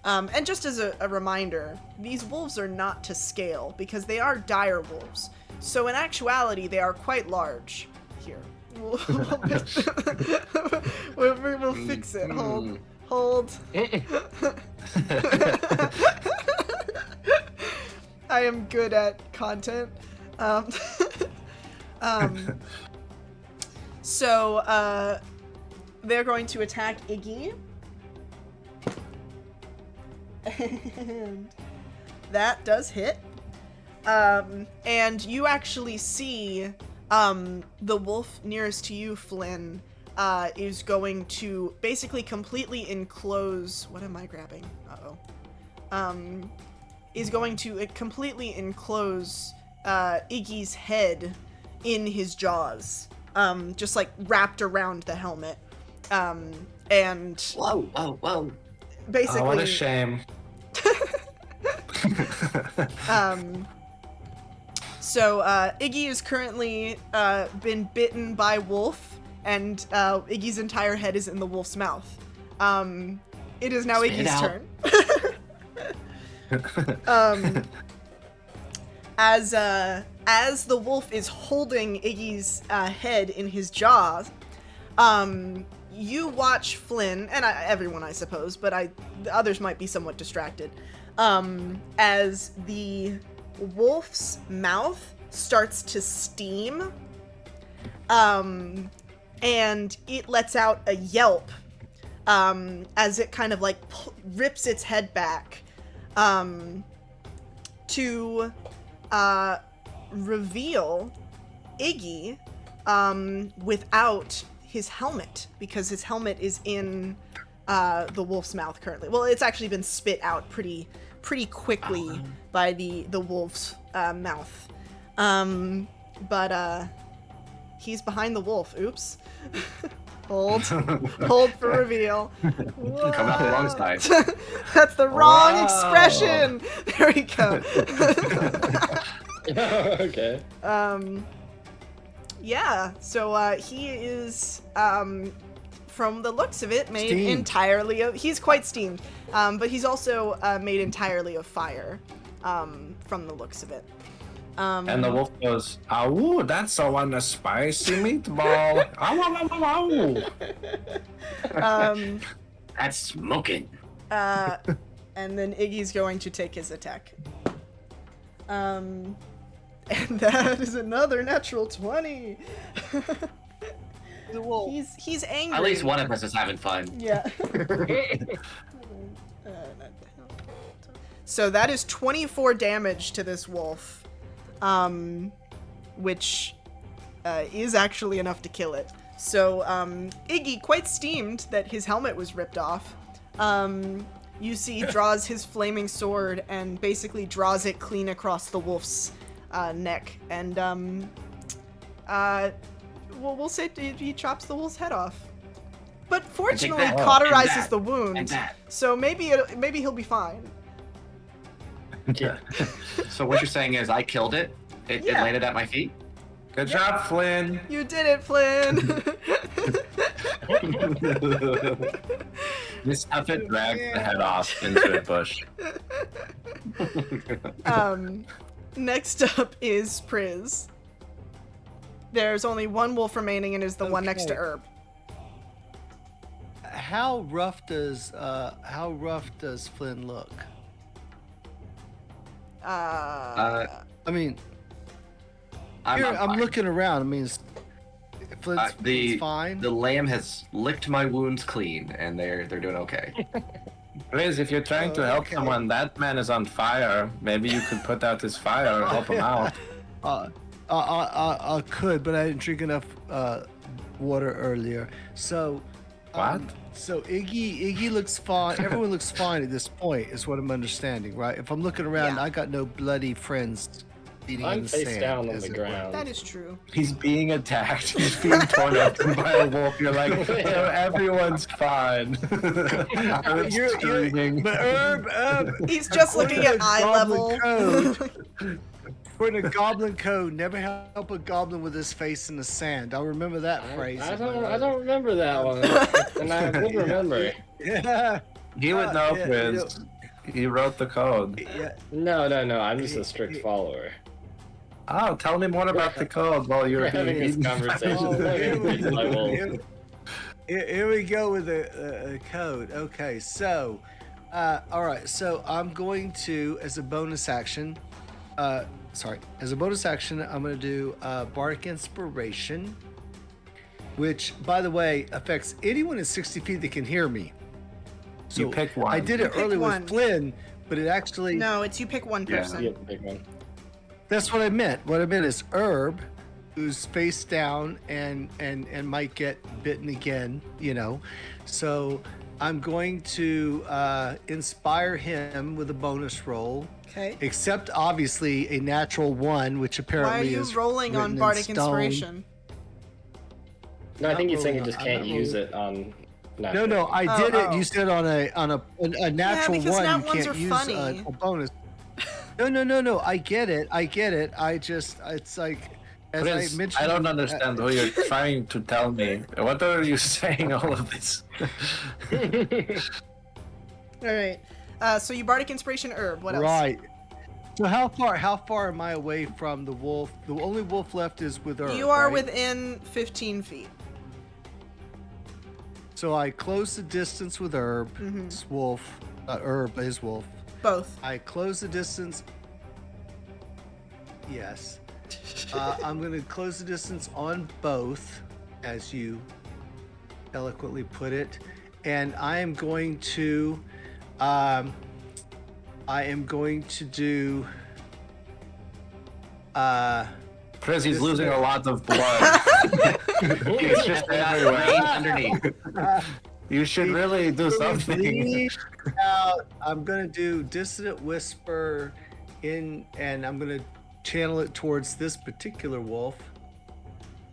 [SPEAKER 1] And just as a reminder, these wolves are not to scale because they are dire wolves. So in actuality, they are quite large. Here, we'll fix it. Hold. I am good at content. So they're going to attack Iggy. And that does hit. And you actually see the wolf nearest to you, Flynn, is going to basically completely enclose. What am I grabbing? Is going to completely enclose Iggy's head in his jaws, just like wrapped around the helmet. And
[SPEAKER 4] Whoa.
[SPEAKER 1] basically,
[SPEAKER 2] Oh, what a shame.
[SPEAKER 1] So Iggy is currently been bitten by wolf, and Iggy's entire head is in the wolf's mouth. It is now
[SPEAKER 4] Spit
[SPEAKER 1] Iggy's
[SPEAKER 4] out.
[SPEAKER 1] turn. As the wolf is holding Iggy's head in his jaws, you watch Flynn, and everyone I suppose, but the others might be somewhat distracted, as the wolf's mouth starts to steam, and it lets out a yelp, as it kind of like rips its head back, to reveal Iggy without his helmet, because his helmet is in the wolf's mouth currently. Well, it's actually been spit out pretty quickly by the wolf's mouth. But he's behind the wolf. Oops. Hold for reveal.
[SPEAKER 3] Coming out the wrong side.
[SPEAKER 1] That's the wrong
[SPEAKER 2] Wow.
[SPEAKER 1] expression. There we go.
[SPEAKER 6] Okay.
[SPEAKER 1] Yeah. So he is, from the looks of it, made
[SPEAKER 5] Steamed.
[SPEAKER 1] entirely of. He's quite steamed, but he's also made entirely of fire. From the looks of it.
[SPEAKER 2] And the wolf goes, "Ow, that's a one a spicy meatball. Ow, ow, ow, ow."
[SPEAKER 3] That's smoking.
[SPEAKER 1] And then Iggy's going to take his attack. And that is another natural 20.
[SPEAKER 5] The wolf.
[SPEAKER 1] He's angry.
[SPEAKER 3] At least one of us is having fun.
[SPEAKER 1] Yeah. So that is 24 damage to this wolf, which is actually enough to kill it. So Iggy, quite steamed that his helmet was ripped off, you see draws his flaming sword and basically draws it clean across the wolf's neck, and we'll say he chops the wolf's head off. But fortunately,
[SPEAKER 3] that.
[SPEAKER 1] cauterizes
[SPEAKER 3] And that.
[SPEAKER 1] the
[SPEAKER 3] And
[SPEAKER 1] wound,
[SPEAKER 3] that.
[SPEAKER 1] so maybe he'll be fine.
[SPEAKER 6] Yeah.
[SPEAKER 3] So what you're saying is I killed it? It
[SPEAKER 1] Yeah.
[SPEAKER 3] landed at my feet?
[SPEAKER 2] Good job, Flynn.
[SPEAKER 1] You did it, Flynn.
[SPEAKER 2] This stuff it drags the head off into a bush.
[SPEAKER 1] Next up is Priz. There's only one wolf remaining, and is the one next to
[SPEAKER 5] Okay.
[SPEAKER 1] Herb.
[SPEAKER 5] How rough does Flynn look? I mean,
[SPEAKER 3] I'm fine.
[SPEAKER 5] looking around. I mean, Flynn's
[SPEAKER 3] the
[SPEAKER 5] fine.
[SPEAKER 3] The lamb has licked my wounds clean, and they're doing okay.
[SPEAKER 2] Please, if you're trying to help
[SPEAKER 5] Okay.
[SPEAKER 2] someone, that man is on fire. Maybe you could put out his fire and help him out.
[SPEAKER 5] I could, but I didn't drink enough water earlier. So,
[SPEAKER 2] What?
[SPEAKER 5] So Iggy looks fine. Everyone looks fine at this point, is what I'm understanding, right? If I'm looking around,
[SPEAKER 1] Yeah.
[SPEAKER 5] I got no bloody friends beating in
[SPEAKER 6] I'm
[SPEAKER 5] the
[SPEAKER 6] face
[SPEAKER 5] sand.
[SPEAKER 6] down on
[SPEAKER 5] as
[SPEAKER 6] the
[SPEAKER 5] it were.
[SPEAKER 6] ground.
[SPEAKER 1] That is true.
[SPEAKER 2] He's being attacked. He's being torn open by a wolf. You're like, "No, everyone's fine." Herb's
[SPEAKER 5] You're-
[SPEAKER 2] screaming.
[SPEAKER 5] But Herb,
[SPEAKER 1] He's just looking at eye
[SPEAKER 5] Goblin
[SPEAKER 1] level.
[SPEAKER 5] code. According to Goblin Code, never help a goblin with his face in the sand. I'll remember that phrase.
[SPEAKER 6] I don't remember that one, and I will remember.
[SPEAKER 5] Yeah.
[SPEAKER 2] He would know,
[SPEAKER 5] Yeah,
[SPEAKER 2] Chris. He wrote the code.
[SPEAKER 5] Yeah.
[SPEAKER 6] No, I'm just a strict follower.
[SPEAKER 2] Oh, tell me more about the code while you're
[SPEAKER 6] We're having this
[SPEAKER 2] eating.
[SPEAKER 6] conversation.
[SPEAKER 5] Oh, here we go.
[SPEAKER 6] I will-
[SPEAKER 5] Here we go with the code. Okay, so, all right. So I'm going to, as a bonus action, I'm going to do Bardic Inspiration, which, by the way, affects anyone in 60 feet that can hear me. So
[SPEAKER 2] You pick one.
[SPEAKER 5] I did it
[SPEAKER 1] pick
[SPEAKER 5] earlier
[SPEAKER 1] one.
[SPEAKER 5] with Flynn, but it actually.
[SPEAKER 1] No, it's you pick one
[SPEAKER 3] Yeah.
[SPEAKER 1] person.
[SPEAKER 6] You get the big one.
[SPEAKER 5] That's what I meant. What I meant is Herb, who's face down and might get bitten again, you know. So I'm going to inspire him with a bonus roll,
[SPEAKER 1] Okay.
[SPEAKER 5] except obviously a natural one, which
[SPEAKER 1] Why are
[SPEAKER 5] apparently
[SPEAKER 1] you
[SPEAKER 5] is
[SPEAKER 1] rolling on
[SPEAKER 5] written in
[SPEAKER 1] Bardic
[SPEAKER 5] stone.
[SPEAKER 1] Inspiration?
[SPEAKER 6] No, I think he's saying you
[SPEAKER 5] rolling
[SPEAKER 6] just
[SPEAKER 5] on-
[SPEAKER 6] can't
[SPEAKER 5] I'm not
[SPEAKER 6] use
[SPEAKER 5] rolling.
[SPEAKER 6] it on.
[SPEAKER 5] No, I did
[SPEAKER 1] Oh,
[SPEAKER 5] it.
[SPEAKER 1] oh.
[SPEAKER 5] You said on a natural
[SPEAKER 1] because
[SPEAKER 5] one,
[SPEAKER 1] nat
[SPEAKER 5] you
[SPEAKER 1] ones
[SPEAKER 5] can't
[SPEAKER 1] are
[SPEAKER 5] use
[SPEAKER 1] funny.
[SPEAKER 5] a bonus. No. I get it. I just, it's like, as
[SPEAKER 2] Chris,
[SPEAKER 5] I mentioned.
[SPEAKER 2] I don't understand what you're trying to tell me. What are you saying, all of this?
[SPEAKER 1] All right. So you Bardic Inspiration Herb. What else?
[SPEAKER 5] Right. So how far am I away from the wolf? The only wolf left is with Herb.
[SPEAKER 1] You are
[SPEAKER 5] right?
[SPEAKER 1] within 15 feet.
[SPEAKER 5] So I close the distance with Herb.
[SPEAKER 1] Mhm.
[SPEAKER 5] It's wolf. Herb is wolf.
[SPEAKER 1] Both.
[SPEAKER 5] I close the distance. Yes. I'm going to close the distance on both, as you eloquently put it, and I am going to do.
[SPEAKER 2] Chris, he's
[SPEAKER 5] This-
[SPEAKER 2] losing a lot of blood.
[SPEAKER 3] It's just everywhere underneath.
[SPEAKER 2] You should really do something.
[SPEAKER 5] Bleed out. I'm gonna do Dissonant Whisper and I'm gonna channel it towards this particular wolf.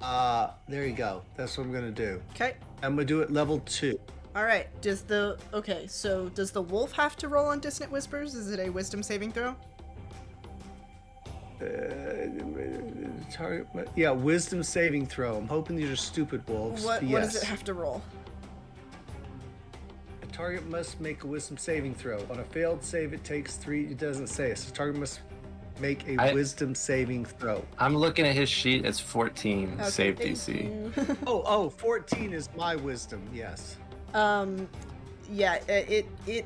[SPEAKER 5] There you go. That's what I'm gonna do.
[SPEAKER 1] Okay.
[SPEAKER 5] I'm gonna do it level 2.
[SPEAKER 1] All right. Does the wolf have to roll on Dissonant Whispers? Is it a wisdom saving throw?
[SPEAKER 5] Target, yeah, wisdom saving throw. I'm hoping these are stupid wolves.
[SPEAKER 1] What
[SPEAKER 5] Yes.
[SPEAKER 1] does it have to roll?
[SPEAKER 5] The target must make a wisdom saving throw. On a failed save, it takes 3. It doesn't say. So the target must make a wisdom saving throw.
[SPEAKER 2] I'm looking at his sheet. It's 14
[SPEAKER 1] Okay,
[SPEAKER 2] save
[SPEAKER 1] thank
[SPEAKER 2] DC.
[SPEAKER 1] you.
[SPEAKER 5] Oh, 14 is my wisdom. Yes.
[SPEAKER 1] Yeah. It.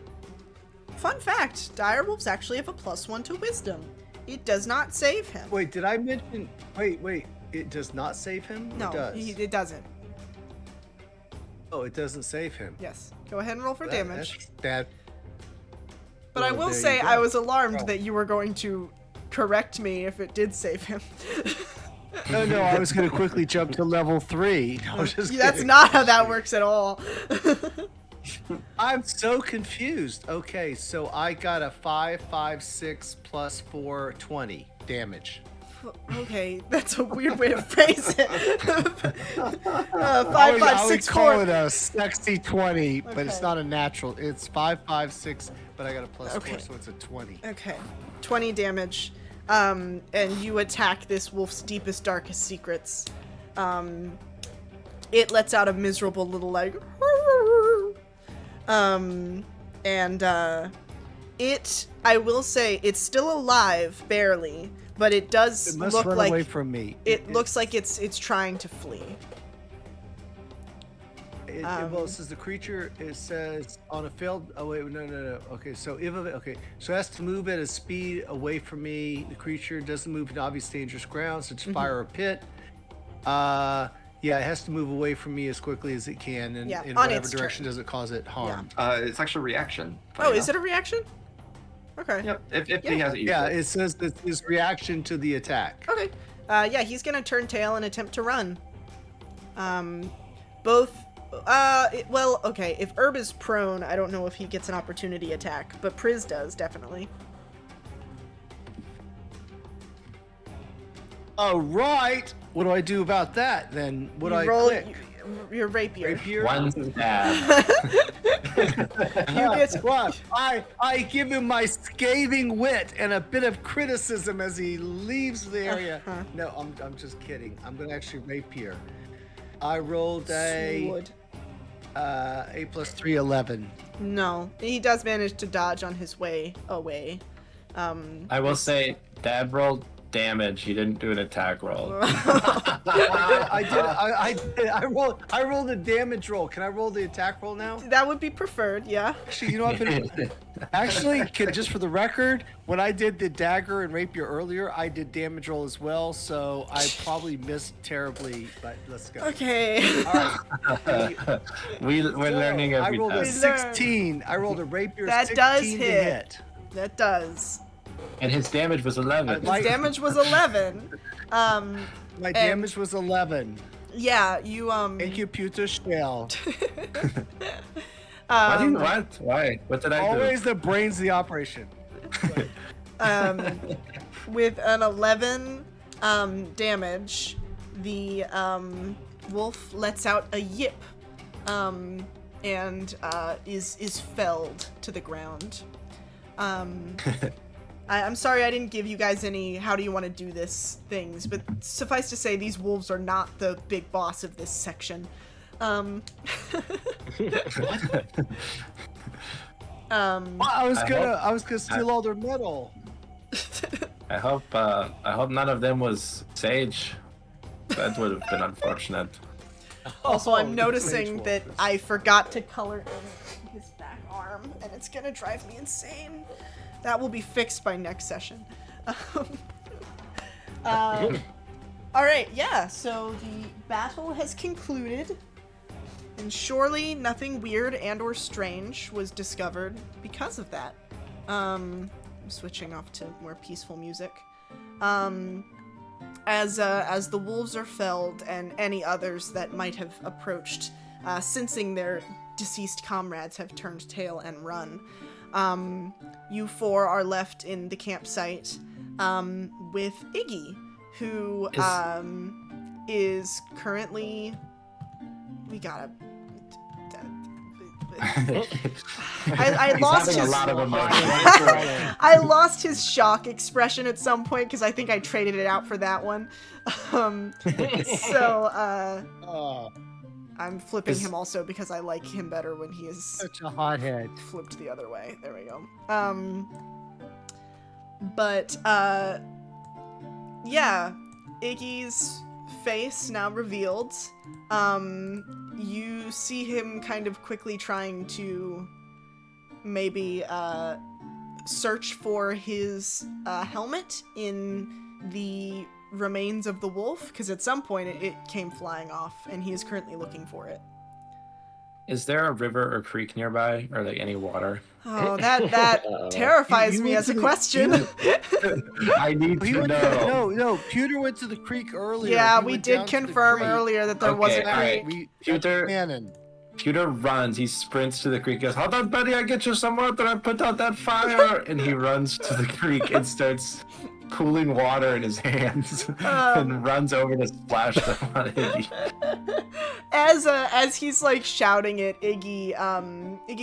[SPEAKER 1] Fun fact: direwolves actually have a +1 to wisdom. It does not save him.
[SPEAKER 5] Wait, did I mention? Wait. It does not save him?
[SPEAKER 1] No,
[SPEAKER 5] It does.
[SPEAKER 1] it doesn't.
[SPEAKER 5] Oh, it doesn't save him.
[SPEAKER 1] Yes. Go ahead and roll for damage.
[SPEAKER 5] That.
[SPEAKER 1] But I
[SPEAKER 5] Well,
[SPEAKER 1] will
[SPEAKER 5] there
[SPEAKER 1] say
[SPEAKER 5] you go.
[SPEAKER 1] I was alarmed
[SPEAKER 5] Oh.
[SPEAKER 1] that you were going to correct me if it did save him.
[SPEAKER 5] No, I was going to quickly jump to level 3. I was just
[SPEAKER 1] That's
[SPEAKER 5] kidding.
[SPEAKER 1] not how that works at all.
[SPEAKER 5] I'm so confused. Okay, so I got a 5, 5, 6 plus 4, 20 damage.
[SPEAKER 1] Okay, that's a weird way to phrase it.
[SPEAKER 5] I
[SPEAKER 1] 5,
[SPEAKER 5] would
[SPEAKER 1] 5, 6,
[SPEAKER 5] call
[SPEAKER 1] 4.
[SPEAKER 5] it a sexy 20, but it's
[SPEAKER 1] Okay.
[SPEAKER 5] not a natural. It's 5, 5, 6, but I got a plus
[SPEAKER 1] Okay.
[SPEAKER 5] 4, so it's a 20.
[SPEAKER 1] Okay, 20 damage. And you attack this wolf's deepest, darkest secrets. It lets out a miserable little like. I will say, it's still alive, barely, but it does
[SPEAKER 5] It must
[SPEAKER 1] look
[SPEAKER 5] run
[SPEAKER 1] like
[SPEAKER 5] away from me.
[SPEAKER 1] it looks like it's trying to flee.
[SPEAKER 5] Well, it says the creature. It says on a failed. Oh wait, no. Okay, so so it has to move at a speed away from me. The creature doesn't move in obvious dangerous ground, such as fire or pit. Yeah, it has to move away from me as quickly as it can, and
[SPEAKER 1] Yeah,
[SPEAKER 5] in
[SPEAKER 1] on
[SPEAKER 5] whatever
[SPEAKER 1] its
[SPEAKER 5] direction
[SPEAKER 1] turn.
[SPEAKER 5] doesn't cause it harm.
[SPEAKER 3] It's actually a reaction.
[SPEAKER 1] Oh, is it a reaction? Okay.
[SPEAKER 3] Yep. If he has it.
[SPEAKER 5] Yeah, it says that his reaction to the attack.
[SPEAKER 1] Okay. Yeah, he's gonna turn tail and attempt to run. Both. Well, okay. If Herb is prone, I don't know if he gets an opportunity attack, but Priz does definitely.
[SPEAKER 5] All right. What do I do about that then? What do
[SPEAKER 1] You
[SPEAKER 5] I
[SPEAKER 1] roll
[SPEAKER 5] click?
[SPEAKER 1] your rapier.
[SPEAKER 5] Rapier?
[SPEAKER 2] One stab.
[SPEAKER 1] You get
[SPEAKER 5] What? I give him my scathing wit and a bit of criticism as he leaves the area.
[SPEAKER 1] Uh-huh.
[SPEAKER 5] No, I'm just kidding. I'm gonna actually rapier. I rolled a
[SPEAKER 1] sword.
[SPEAKER 5] A plus 3, 11.
[SPEAKER 1] No, he does manage to dodge on his way away.
[SPEAKER 2] I will say, Dad rolled damage. He didn't do an attack roll.
[SPEAKER 5] I rolled a damage roll. Can I roll the attack roll now?
[SPEAKER 1] That would be preferred, yeah.
[SPEAKER 5] Actually, you know I've been just for the record, when I did the dagger and rapier earlier, I did damage roll as well, so I probably missed terribly, but let's go.
[SPEAKER 1] Okay.
[SPEAKER 5] All right.
[SPEAKER 2] We're learning
[SPEAKER 5] I
[SPEAKER 2] every
[SPEAKER 5] rolled a
[SPEAKER 2] time.
[SPEAKER 5] 16. I rolled a rapier
[SPEAKER 1] That
[SPEAKER 5] 16
[SPEAKER 1] does
[SPEAKER 5] to
[SPEAKER 1] hit.
[SPEAKER 5] hit.
[SPEAKER 1] That does.
[SPEAKER 2] And his damage was 11.
[SPEAKER 5] Like-
[SPEAKER 1] His damage was 11.
[SPEAKER 5] My damage was 11.
[SPEAKER 1] Yeah, you
[SPEAKER 5] Thank you, Pewter Shell.
[SPEAKER 2] Why? What did I do?
[SPEAKER 5] Always the brains of the operation.
[SPEAKER 1] with an 11 damage, the wolf lets out a yip and is felled to the ground. I'm sorry I didn't give you guys any how do you want to do this things, but suffice to say these wolves are not the big boss of this section. I
[SPEAKER 5] was gonna steal all their metal.
[SPEAKER 2] I hope none of them was Sage. That would have been unfortunate.
[SPEAKER 1] Also,
[SPEAKER 5] Oh,
[SPEAKER 1] I'm
[SPEAKER 5] the
[SPEAKER 1] noticing
[SPEAKER 5] sage
[SPEAKER 1] that
[SPEAKER 5] wolf.
[SPEAKER 1] I forgot to color in his back arm, and it's gonna drive me insane. That will be fixed by next session. Alright, yeah, so the battle has concluded, and surely nothing weird and or strange was discovered because of that. I'm switching off to more peaceful music. As the wolves are felled and any others that might have approached, sensing their deceased comrades have turned tail and run. You four are left in the campsite with Iggy, who is currently... We gotta... I lost his... I lost his shock expression at some point because I think I traded it out for that one. I'm flipping him also because I like him better when he is
[SPEAKER 5] Such a hothead.
[SPEAKER 1] flipped the other way. There we go. Yeah, Iggy's face now revealed. You see him kind of quickly trying to maybe search for his helmet in the remains of the wolf, because at some point it came flying off, and he is currently looking for it.
[SPEAKER 2] Is there a river or creek nearby, or like any water?
[SPEAKER 1] Oh, that terrifies me as a question.
[SPEAKER 2] I need to know.
[SPEAKER 5] No, Pewter went to the creek earlier.
[SPEAKER 1] Yeah,
[SPEAKER 5] He
[SPEAKER 1] we
[SPEAKER 5] went
[SPEAKER 1] did
[SPEAKER 5] down to the
[SPEAKER 1] confirm
[SPEAKER 5] creek.
[SPEAKER 1] earlier that there
[SPEAKER 2] Okay,
[SPEAKER 1] was a creek.
[SPEAKER 2] alright. Pewter runs, he sprints to the creek, goes, "Hold on, buddy, I get you some water, I put out that fire!" And he runs to the creek and starts cooling water in his hands and runs over to splash them on Iggy.
[SPEAKER 1] As he's like shouting it, Iggy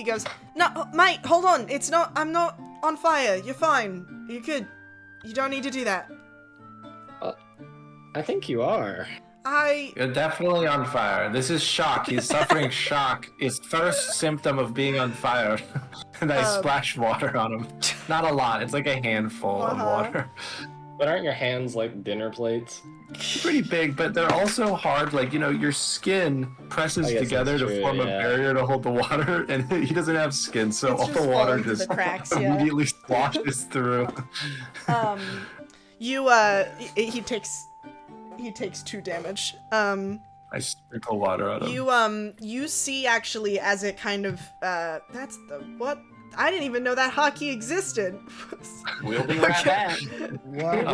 [SPEAKER 1] goes, "No, mate, hold on. I'm not on fire. You're fine. You're good. You don't need to do that."
[SPEAKER 6] I think you are.
[SPEAKER 2] You're definitely on fire. This is shock. He's suffering shock. His first symptom of being on fire. And I splash water on him. Not a lot. It's like a handful of water.
[SPEAKER 6] But aren't your hands like dinner plates?
[SPEAKER 2] Pretty big, but they're also hard. Like, your skin presses together to form a barrier to hold the water, and he doesn't have skin, so
[SPEAKER 1] It's
[SPEAKER 2] all
[SPEAKER 1] just
[SPEAKER 2] the water
[SPEAKER 1] falling through
[SPEAKER 2] just
[SPEAKER 1] the cracks, yeah.
[SPEAKER 2] immediately splashes through.
[SPEAKER 1] He takes 2 damage.
[SPEAKER 2] I sprinkle water on him.
[SPEAKER 1] You see actually as it kind of that's the what? I didn't even know that hockey existed.
[SPEAKER 4] We'll be right back.
[SPEAKER 5] We'll be right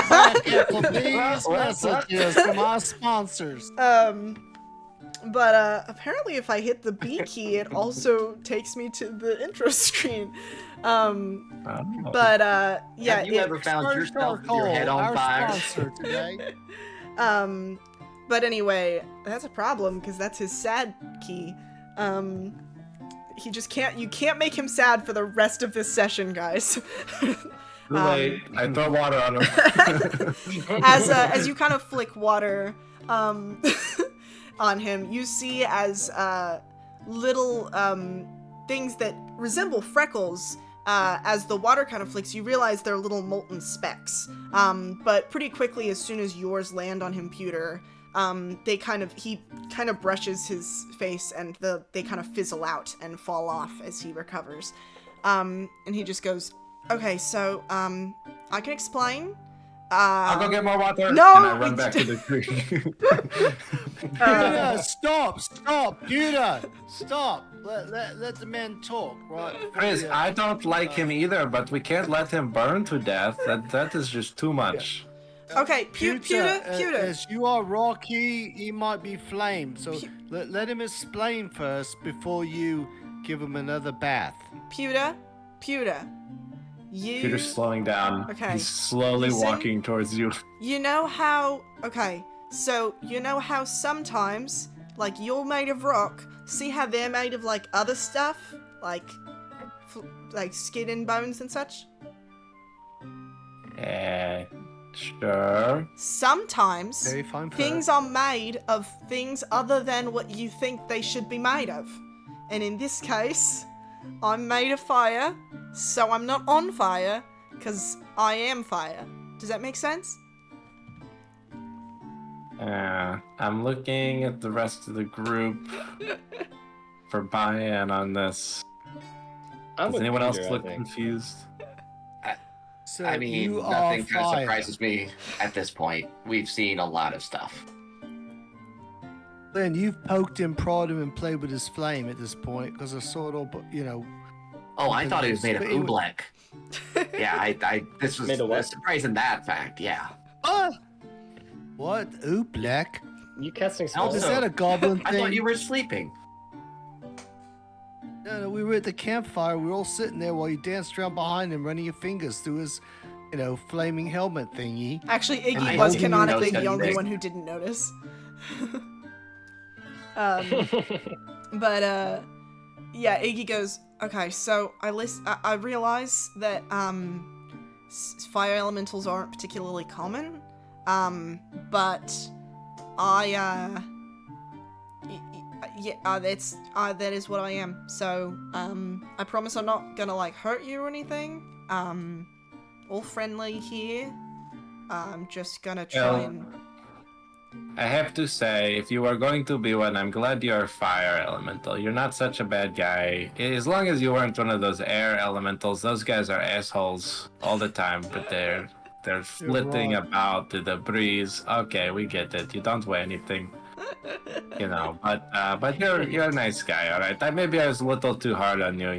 [SPEAKER 5] back after these messages from our sponsors.
[SPEAKER 1] But apparently if I hit the B key, it also takes me to the intro screen. But yeah.
[SPEAKER 4] Have you ever found yourself with your head on fire?
[SPEAKER 5] Sponsor today.
[SPEAKER 1] But anyway, that's a problem because that's his sad key. He just can't. You can't make him sad for the rest of this session, guys.
[SPEAKER 2] Too late. I throw water on him.
[SPEAKER 1] As you kind of flick water on him, you see as little things that resemble freckles. As the water kind of flicks, you realize they're little molten specks. But pretty quickly, as soon as yours land on him, Pewter, he kind of brushes his face, and they kind of fizzle out and fall off as he recovers. And he just goes, "Okay, so I can explain.
[SPEAKER 2] I'll go get more water."
[SPEAKER 1] No,
[SPEAKER 2] and I run back to the creek.
[SPEAKER 5] Pewter, stop, Pewter, stop. Let the man talk, right?
[SPEAKER 2] Chris, I don't like him either, but we can't let him burn to death. That is just too much.
[SPEAKER 1] Okay, Pewter.
[SPEAKER 5] As you are rocky, he might be flame. So let him explain first before you give him another bath.
[SPEAKER 1] Pewter.
[SPEAKER 2] Pewter's slowing down.
[SPEAKER 1] Okay.
[SPEAKER 2] He's slowly
[SPEAKER 1] Listen.
[SPEAKER 2] walking towards you.
[SPEAKER 1] You know how... Okay, so you know how sometimes, like, you're made of rock, see how they're made of, like, other stuff? Like skin and bones and such?
[SPEAKER 2] Sure.
[SPEAKER 1] Sometimes,
[SPEAKER 5] Okay, fine.
[SPEAKER 1] things are made of things other than what you think they should be made of. And in this case, I'm made of fire, so I'm not on fire, because I am fire. Does that make sense?
[SPEAKER 2] I'm looking at the rest of the group for buy-in on this. Does anyone else look confused?
[SPEAKER 5] So
[SPEAKER 4] I mean,
[SPEAKER 5] you
[SPEAKER 4] nothing
[SPEAKER 5] are
[SPEAKER 4] kind of
[SPEAKER 5] fire.
[SPEAKER 4] surprises me at this point. We've seen a lot of stuff.
[SPEAKER 5] Then you've poked him, prodded him, and played with his flame at this point, because I saw it all,
[SPEAKER 4] Oh, I thought it was made of
[SPEAKER 5] But it was-
[SPEAKER 4] oobleck. Yeah, this was
[SPEAKER 6] Made of what?
[SPEAKER 4] surprising that fact, yeah.
[SPEAKER 5] What? Ooh, black.
[SPEAKER 6] You casting
[SPEAKER 4] Also-
[SPEAKER 6] spells?
[SPEAKER 5] Is that a goblin
[SPEAKER 4] I
[SPEAKER 5] thing?
[SPEAKER 4] thought you were sleeping.
[SPEAKER 5] No, we were at the campfire. We were all sitting there while you danced around behind him, running your fingers through his, flaming helmet thingy.
[SPEAKER 1] Actually, Iggy
[SPEAKER 3] I
[SPEAKER 1] was
[SPEAKER 3] didn't
[SPEAKER 1] canonically
[SPEAKER 3] notice
[SPEAKER 1] the only
[SPEAKER 3] anything.
[SPEAKER 1] one who didn't notice. But yeah, Iggy goes, okay, so I realize that fire elementals aren't particularly common, but that is what I am. So I promise I'm not gonna like hurt you or anything. All friendly here. I'm just gonna try and.
[SPEAKER 2] I have to say, if you are going to be one, I'm glad you're a fire elemental. You're not such a bad guy. As long as you weren't one of those air elementals, those guys are assholes all the time, but they're flitting
[SPEAKER 5] right.
[SPEAKER 2] about to the breeze. Okay, we get it. You don't weigh anything. But you're a nice guy, all right? Maybe I was a little too hard on you,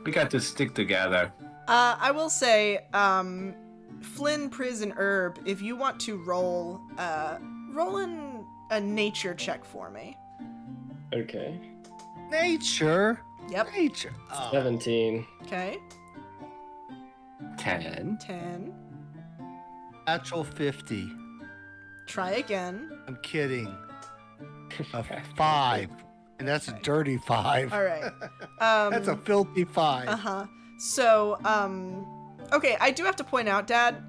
[SPEAKER 2] We got to stick together.
[SPEAKER 1] I will say, Flynn, Priz, and Herb, if you want to roll in a nature check for me.
[SPEAKER 6] Okay.
[SPEAKER 5] Nature.
[SPEAKER 1] Yep.
[SPEAKER 5] Nature.
[SPEAKER 6] 17.
[SPEAKER 1] Okay.
[SPEAKER 3] 10.
[SPEAKER 1] 10.
[SPEAKER 5] Natural 50.
[SPEAKER 1] Try again.
[SPEAKER 5] I'm kidding. A 5. And that's a dirty 5.
[SPEAKER 1] All right.
[SPEAKER 5] That's a filthy 5.
[SPEAKER 1] Uh-huh. So, okay, I do have to point out, Dad,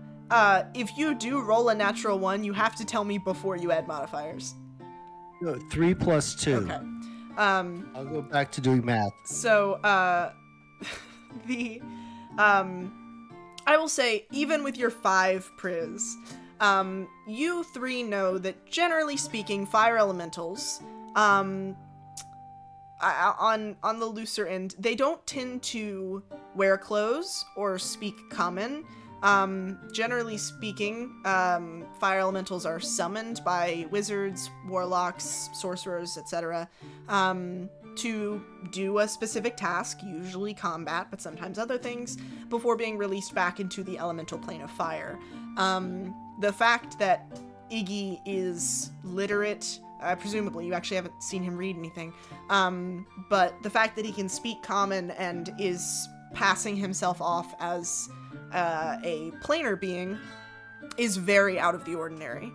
[SPEAKER 1] if you do roll a natural 1, you have to tell me before you add modifiers.
[SPEAKER 5] No, 3 plus 2.
[SPEAKER 1] Okay.
[SPEAKER 5] I'll go back to doing math.
[SPEAKER 1] So, I will say, even with your 5 Priz, you 3 know that generally speaking, fire elementals, on the looser end, they don't tend to wear clothes or speak common. Generally speaking, fire elementals are summoned by wizards, warlocks, sorcerers, etc., to do a specific task, usually combat, but sometimes other things, before being released back into the elemental plane of fire. The fact that Iggy is literate, presumably you actually haven't seen him read anything, but the fact that he can speak common and is passing himself off as a planar being is very out of the ordinary.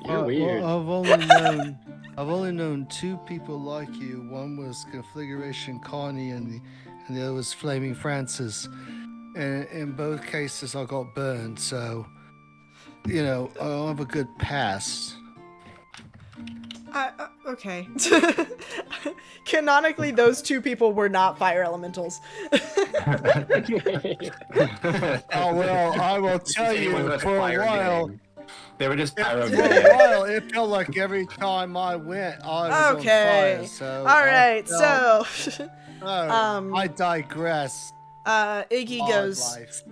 [SPEAKER 6] You're weird.
[SPEAKER 5] Well, I've only known 2 people like you. One was Configuration Connie, and the other was Flaming Francis. And in both cases, I got burned. So, I don't have a good past.
[SPEAKER 1] Okay. Canonically, those 2 people were not fire elementals.
[SPEAKER 5] Oh well, I will tell
[SPEAKER 3] Anyone
[SPEAKER 5] you.
[SPEAKER 3] with a
[SPEAKER 5] For a
[SPEAKER 3] fire
[SPEAKER 5] while,
[SPEAKER 3] name.
[SPEAKER 2] They were just
[SPEAKER 5] for
[SPEAKER 2] pyro.
[SPEAKER 5] a while, it felt like every time I went, I was
[SPEAKER 1] Okay.
[SPEAKER 5] on fire. So
[SPEAKER 1] All right.
[SPEAKER 5] I
[SPEAKER 1] So,
[SPEAKER 5] I digress.
[SPEAKER 1] Iggy
[SPEAKER 5] Odd
[SPEAKER 1] goes,
[SPEAKER 5] life.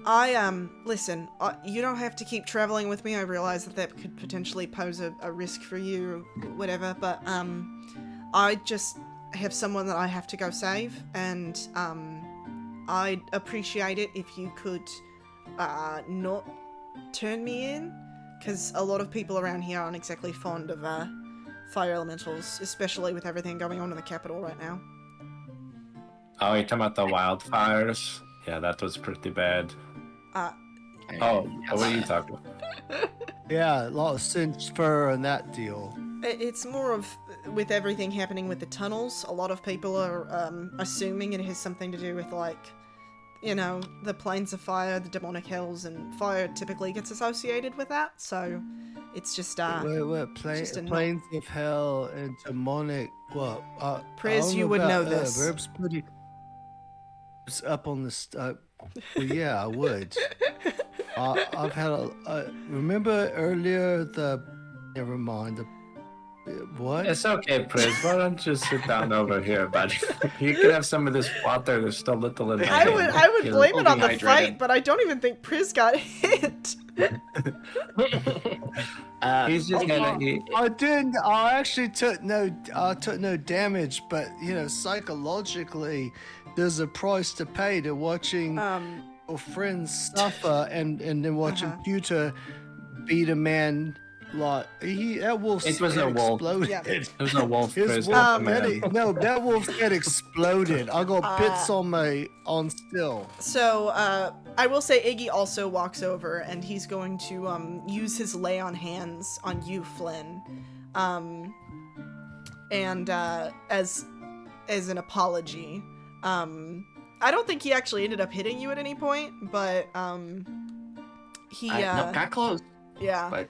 [SPEAKER 1] listen, you don't have to keep traveling with me. I realize that could potentially pose a risk for you, or whatever, but, I just have someone that I have to go save, and, I'd appreciate it if you could, not turn me in, because a lot of people around here aren't exactly fond of, fire elementals, especially with everything going on in the capital right now.
[SPEAKER 2] Oh, you're talking about the wildfires? Yeah, that was pretty bad. Oh, what are you talking about?
[SPEAKER 5] Yeah, a lot of cinched fur and that deal.
[SPEAKER 1] It's more of, with everything happening with the tunnels, a lot of people are assuming it has something to do with, like, the planes of fire, the demonic hells, and fire typically gets associated with that, so it's just, just a
[SPEAKER 5] planes of hell and demonic, what?
[SPEAKER 1] Priz, you would know this.
[SPEAKER 5] Verbs pretty... It's up on the... well, yeah, I would. I've had remember earlier never mind, what?
[SPEAKER 2] It's okay, Priz. Why don't you sit down over here, buddy? You can have some of this water. There's still little in my
[SPEAKER 1] I
[SPEAKER 2] hand.
[SPEAKER 1] would blame it on the
[SPEAKER 3] hydrated.
[SPEAKER 1] fight, but I don't even think Priz got hit.
[SPEAKER 2] He's just gonna.
[SPEAKER 5] I didn't. I actually took no damage, but psychologically, there's a price to pay to watching your friends suffer and then watching Pewter beat a man Like that wolf's
[SPEAKER 2] It was
[SPEAKER 5] head
[SPEAKER 2] a wolf.
[SPEAKER 5] exploded.
[SPEAKER 1] Yeah.
[SPEAKER 2] It was a wolf.
[SPEAKER 5] His
[SPEAKER 2] Chris,
[SPEAKER 5] wolf
[SPEAKER 2] not the
[SPEAKER 5] head,
[SPEAKER 2] man.
[SPEAKER 5] no, that wolf's head exploded. I got bits on still.
[SPEAKER 1] So, I will say Iggy also walks over and he's going to use his lay on hands on you, Flynn. And as an apology. I don't think he actually ended up hitting you at any point, but he
[SPEAKER 3] No, got close.
[SPEAKER 1] yeah.
[SPEAKER 3] But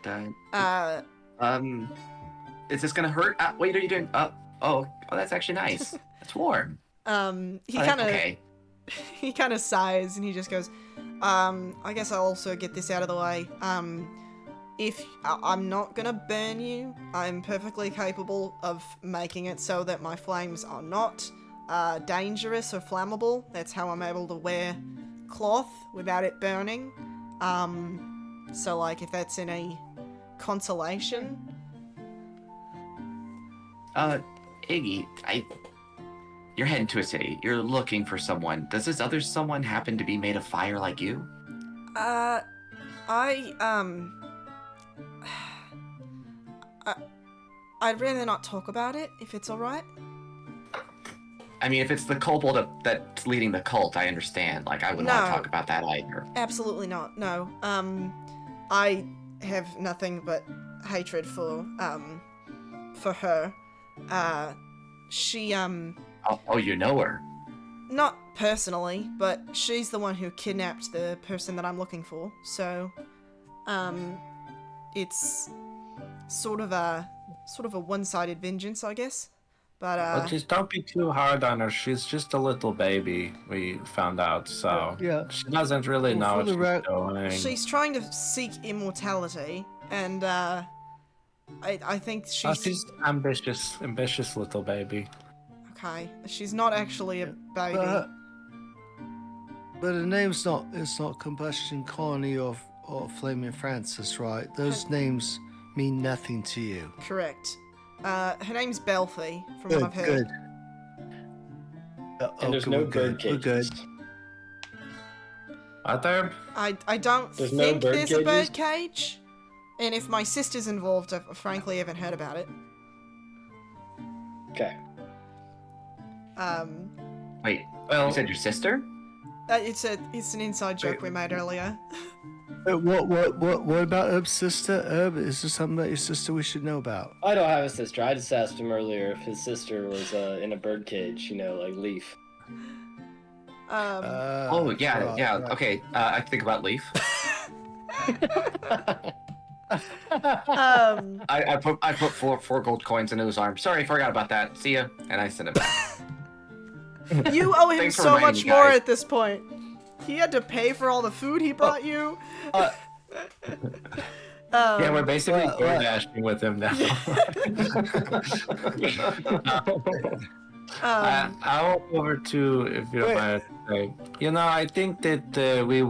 [SPEAKER 3] is this gonna hurt? Wait, are you doing? Oh, that's actually nice. It's warm.
[SPEAKER 1] He
[SPEAKER 3] Oh,
[SPEAKER 1] kind of
[SPEAKER 3] okay.
[SPEAKER 1] he kind of sighs and he just goes, I guess I'll also get this out of the way. If I'm not gonna burn you, I'm perfectly capable of making it so that my flames are not dangerous or flammable. That's how I'm able to wear cloth without it burning. So like if that's any consolation.
[SPEAKER 3] Iggy, you're heading to a city. You're looking for someone. Does this other someone happen to be made of fire like you?
[SPEAKER 1] I'd rather not talk about it, if it's alright.
[SPEAKER 3] I mean, if it's the kobold that's leading the cult, I understand. Like, I wouldn't want
[SPEAKER 1] No.
[SPEAKER 3] to talk about that either.
[SPEAKER 1] Absolutely not, no. I have nothing but hatred for her. She,
[SPEAKER 3] Oh, you know her.
[SPEAKER 1] not personally, but she's the one who kidnapped the person that I'm looking for, so, it's sort of a one-sided vengeance, I guess. But
[SPEAKER 2] But just don't be too hard on her. She's just a little baby, we found out, so
[SPEAKER 5] Yeah.
[SPEAKER 2] she doesn't really
[SPEAKER 5] Well,
[SPEAKER 2] know
[SPEAKER 5] for
[SPEAKER 2] what
[SPEAKER 5] the
[SPEAKER 2] she's doing.
[SPEAKER 1] she's trying to seek immortality, and I think
[SPEAKER 2] Oh,
[SPEAKER 1] she's
[SPEAKER 2] she's ambitious little baby.
[SPEAKER 1] okay. She's not actually a baby.
[SPEAKER 5] But her name's not. It's not Combustion Colony or Flaming Francis, right? Those names mean nothing to you.
[SPEAKER 1] Correct. Her name's Belfi, from what I've heard.
[SPEAKER 5] Good.
[SPEAKER 6] And there's
[SPEAKER 5] okay,
[SPEAKER 6] no
[SPEAKER 5] we're
[SPEAKER 6] bird
[SPEAKER 5] good. We're good.
[SPEAKER 6] cages.
[SPEAKER 2] Other?
[SPEAKER 1] I don't
[SPEAKER 6] There's no
[SPEAKER 1] think
[SPEAKER 6] bird
[SPEAKER 1] there's a bird
[SPEAKER 6] cages?
[SPEAKER 1] cage. And if my sister's involved, I frankly haven't heard about it.
[SPEAKER 6] Okay.
[SPEAKER 3] Wait,
[SPEAKER 2] Well,
[SPEAKER 3] you said your sister?
[SPEAKER 1] It's an inside joke we made earlier.
[SPEAKER 5] What about Herb's sister? Herb, is there something about your sister we should know about?
[SPEAKER 6] I don't have a sister. I just asked him earlier if his sister was in a bird cage, like Leaf.
[SPEAKER 3] Oh, yeah,
[SPEAKER 5] right,
[SPEAKER 3] yeah.
[SPEAKER 5] right.
[SPEAKER 3] Okay, I think about Leaf. I put four gold coins into his arm. Sorry, forgot about that. See ya. And I sent it back.
[SPEAKER 1] You owe him
[SPEAKER 3] Thanks for
[SPEAKER 1] so
[SPEAKER 3] reminding
[SPEAKER 1] much
[SPEAKER 3] me,
[SPEAKER 1] more
[SPEAKER 3] guys.
[SPEAKER 1] at this point. He had to pay for all the food he brought you.
[SPEAKER 2] yeah, we're basically
[SPEAKER 5] well,
[SPEAKER 2] door dashing with him now. I'll go over to, if you don't
[SPEAKER 5] Wait.
[SPEAKER 2] mind, say, I think that we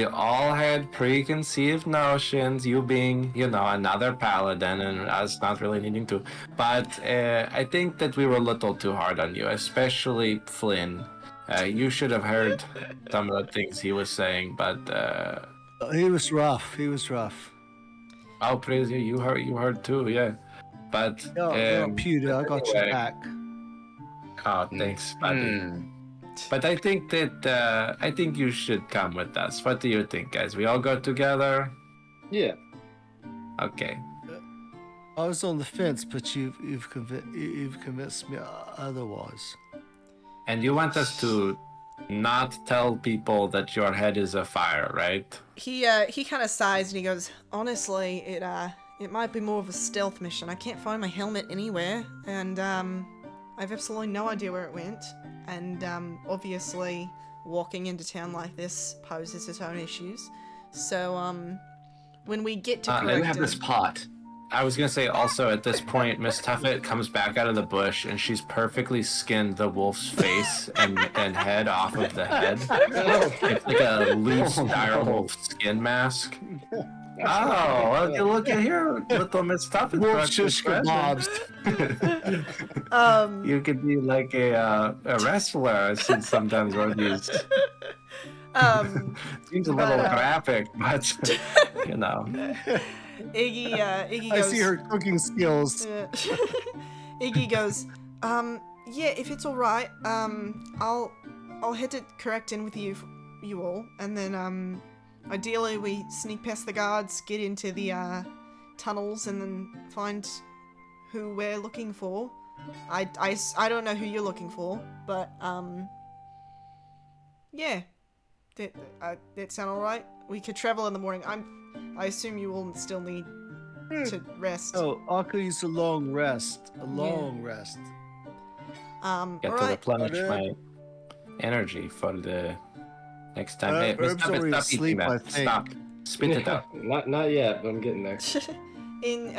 [SPEAKER 2] all had preconceived notions, you being, another paladin and us not really needing to. But I think that we were a little too hard on you, especially Flynn. You should have heard some of the things he was saying, but
[SPEAKER 5] He was rough. He was rough.
[SPEAKER 2] I'll praise you. You heard too, yeah. But
[SPEAKER 5] No, Pewter, I got your
[SPEAKER 2] anyway.
[SPEAKER 5] back.
[SPEAKER 2] Oh, thanks, buddy. But I think that I think you should come with us. What do you think, guys? We all go together?
[SPEAKER 6] Yeah.
[SPEAKER 2] Okay.
[SPEAKER 5] I was on the fence, but you've convinced me otherwise.
[SPEAKER 2] And you want us to not tell people that your head is afire, right?
[SPEAKER 1] He kind of sighs and he goes, honestly, it might be more of a stealth mission. I can't find my helmet anywhere, and I've absolutely no idea where it went. And obviously, walking into town like this poses its own issues. So when we get to
[SPEAKER 3] You
[SPEAKER 1] correct
[SPEAKER 3] have this
[SPEAKER 1] it-
[SPEAKER 3] pot.
[SPEAKER 2] I was gonna say also at this point, Miss Tuffet comes back out of the bush and she's perfectly skinned the wolf's face and head off of the head. It's like a loose direwolf skin mask. Oh, well, you look at here, little Miss Tuffet.
[SPEAKER 5] Wolf
[SPEAKER 2] brought you
[SPEAKER 5] shish
[SPEAKER 2] presents.
[SPEAKER 5] kebabs.
[SPEAKER 2] You could be like a wrestler. Since sometimes one used. Seems a little
[SPEAKER 1] But,
[SPEAKER 2] graphic, but
[SPEAKER 1] Iggy
[SPEAKER 5] I
[SPEAKER 1] goes.
[SPEAKER 5] see her cooking skills.
[SPEAKER 1] Iggy goes. Yeah, if it's all right, I'll head to correct in with you all, and then ideally we sneak past the guards, get into the tunnels, and then find who we're looking for. I don't know who you're looking for, but yeah, that sound all right. We could travel in the morning. I assume you will still need to rest.
[SPEAKER 5] Oh, I could use a long rest. A long rest.
[SPEAKER 2] Get
[SPEAKER 1] all
[SPEAKER 2] to
[SPEAKER 1] right.
[SPEAKER 2] replenish my energy for the next time. Hey,
[SPEAKER 5] Herb's
[SPEAKER 2] stop it!
[SPEAKER 5] already
[SPEAKER 2] Stop eating
[SPEAKER 5] asleep, I
[SPEAKER 2] that!
[SPEAKER 5] think.
[SPEAKER 2] Stop! Spit it out.
[SPEAKER 6] Not yet, but I'm getting there.
[SPEAKER 1] In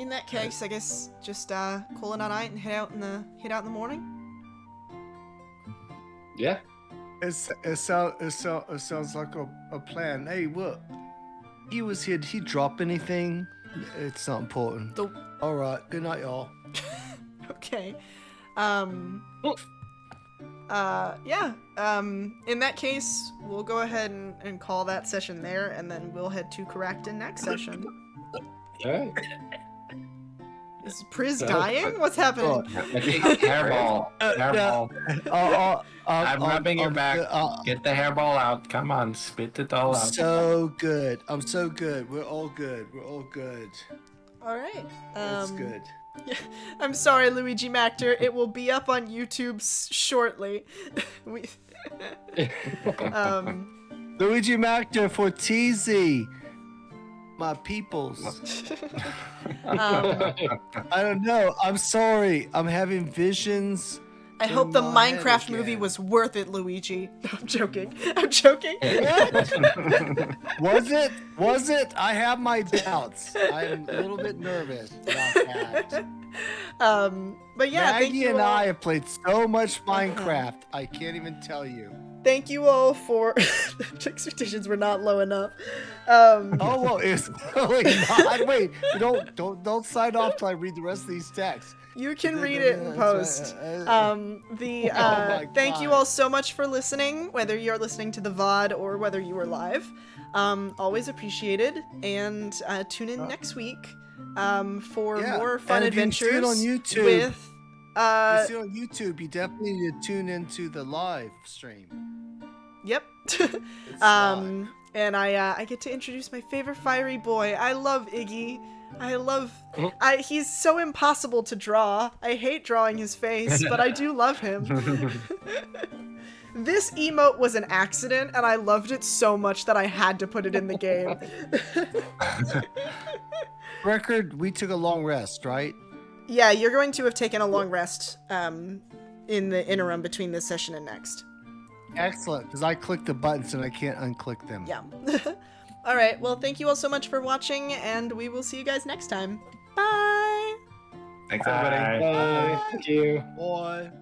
[SPEAKER 1] that case, I guess just call it a night and head out in the morning.
[SPEAKER 6] Yeah.
[SPEAKER 5] It sounds like a plan. Hey, what? He was here. Did he drop anything? It's not important. All right. Good night, y'all.
[SPEAKER 1] Okay. Yeah. In that case, we'll go ahead and call that session there, and then we'll head to Coractin next session.
[SPEAKER 6] All right.
[SPEAKER 1] Is Priz dying? What's happening?
[SPEAKER 2] Hairball. Hairball. I'm rubbing your back. Get the hairball out. Come on, spit it all out.
[SPEAKER 5] So good. I'm so good. We're all good.
[SPEAKER 1] All right.
[SPEAKER 5] That's good.
[SPEAKER 1] I'm sorry, Luigi Mactor. It will be up on YouTube shortly.
[SPEAKER 5] Luigi Mactor for TZ. My peoples. I don't know. I'm sorry. I'm having visions.
[SPEAKER 1] I hope the Minecraft movie was worth it, Luigi. I'm joking. Was
[SPEAKER 5] it? I have my doubts. I'm a little bit nervous about that.
[SPEAKER 1] But yeah,
[SPEAKER 5] Maggie
[SPEAKER 1] thank you
[SPEAKER 5] and
[SPEAKER 1] all.
[SPEAKER 5] I have played so much Minecraft. I can't even tell you.
[SPEAKER 1] Thank you all for expectations were not low enough.
[SPEAKER 5] Oh well, it's really not. Wait, don't sign off till I read the rest of these texts.
[SPEAKER 1] You can read it in post. Thank you all so much for listening, whether you're listening to the VOD or whether you were live. Always appreciated, and tune in next week for more fun adventures.
[SPEAKER 5] You see it on YouTube.
[SPEAKER 1] With
[SPEAKER 5] you see it on YouTube. You definitely need to tune into the live stream.
[SPEAKER 1] Yep. And I get to introduce my favorite fiery boy. I love Iggy. He's so impossible to draw. I hate drawing his face, but I do love him. This emote was an accident, and I loved it so much that I had to put it in the game.
[SPEAKER 5] Record, we took a long rest, right?
[SPEAKER 1] Yeah, you're going to have taken a long rest in the interim between this session and next.
[SPEAKER 5] Excellent, because I clicked the buttons and I can't unclick them.
[SPEAKER 1] Yeah. All right, well, thank you all so much for watching, and we will see you guys next time. Bye!
[SPEAKER 3] Thanks, everybody.
[SPEAKER 6] Bye. Thank you.
[SPEAKER 5] Bye.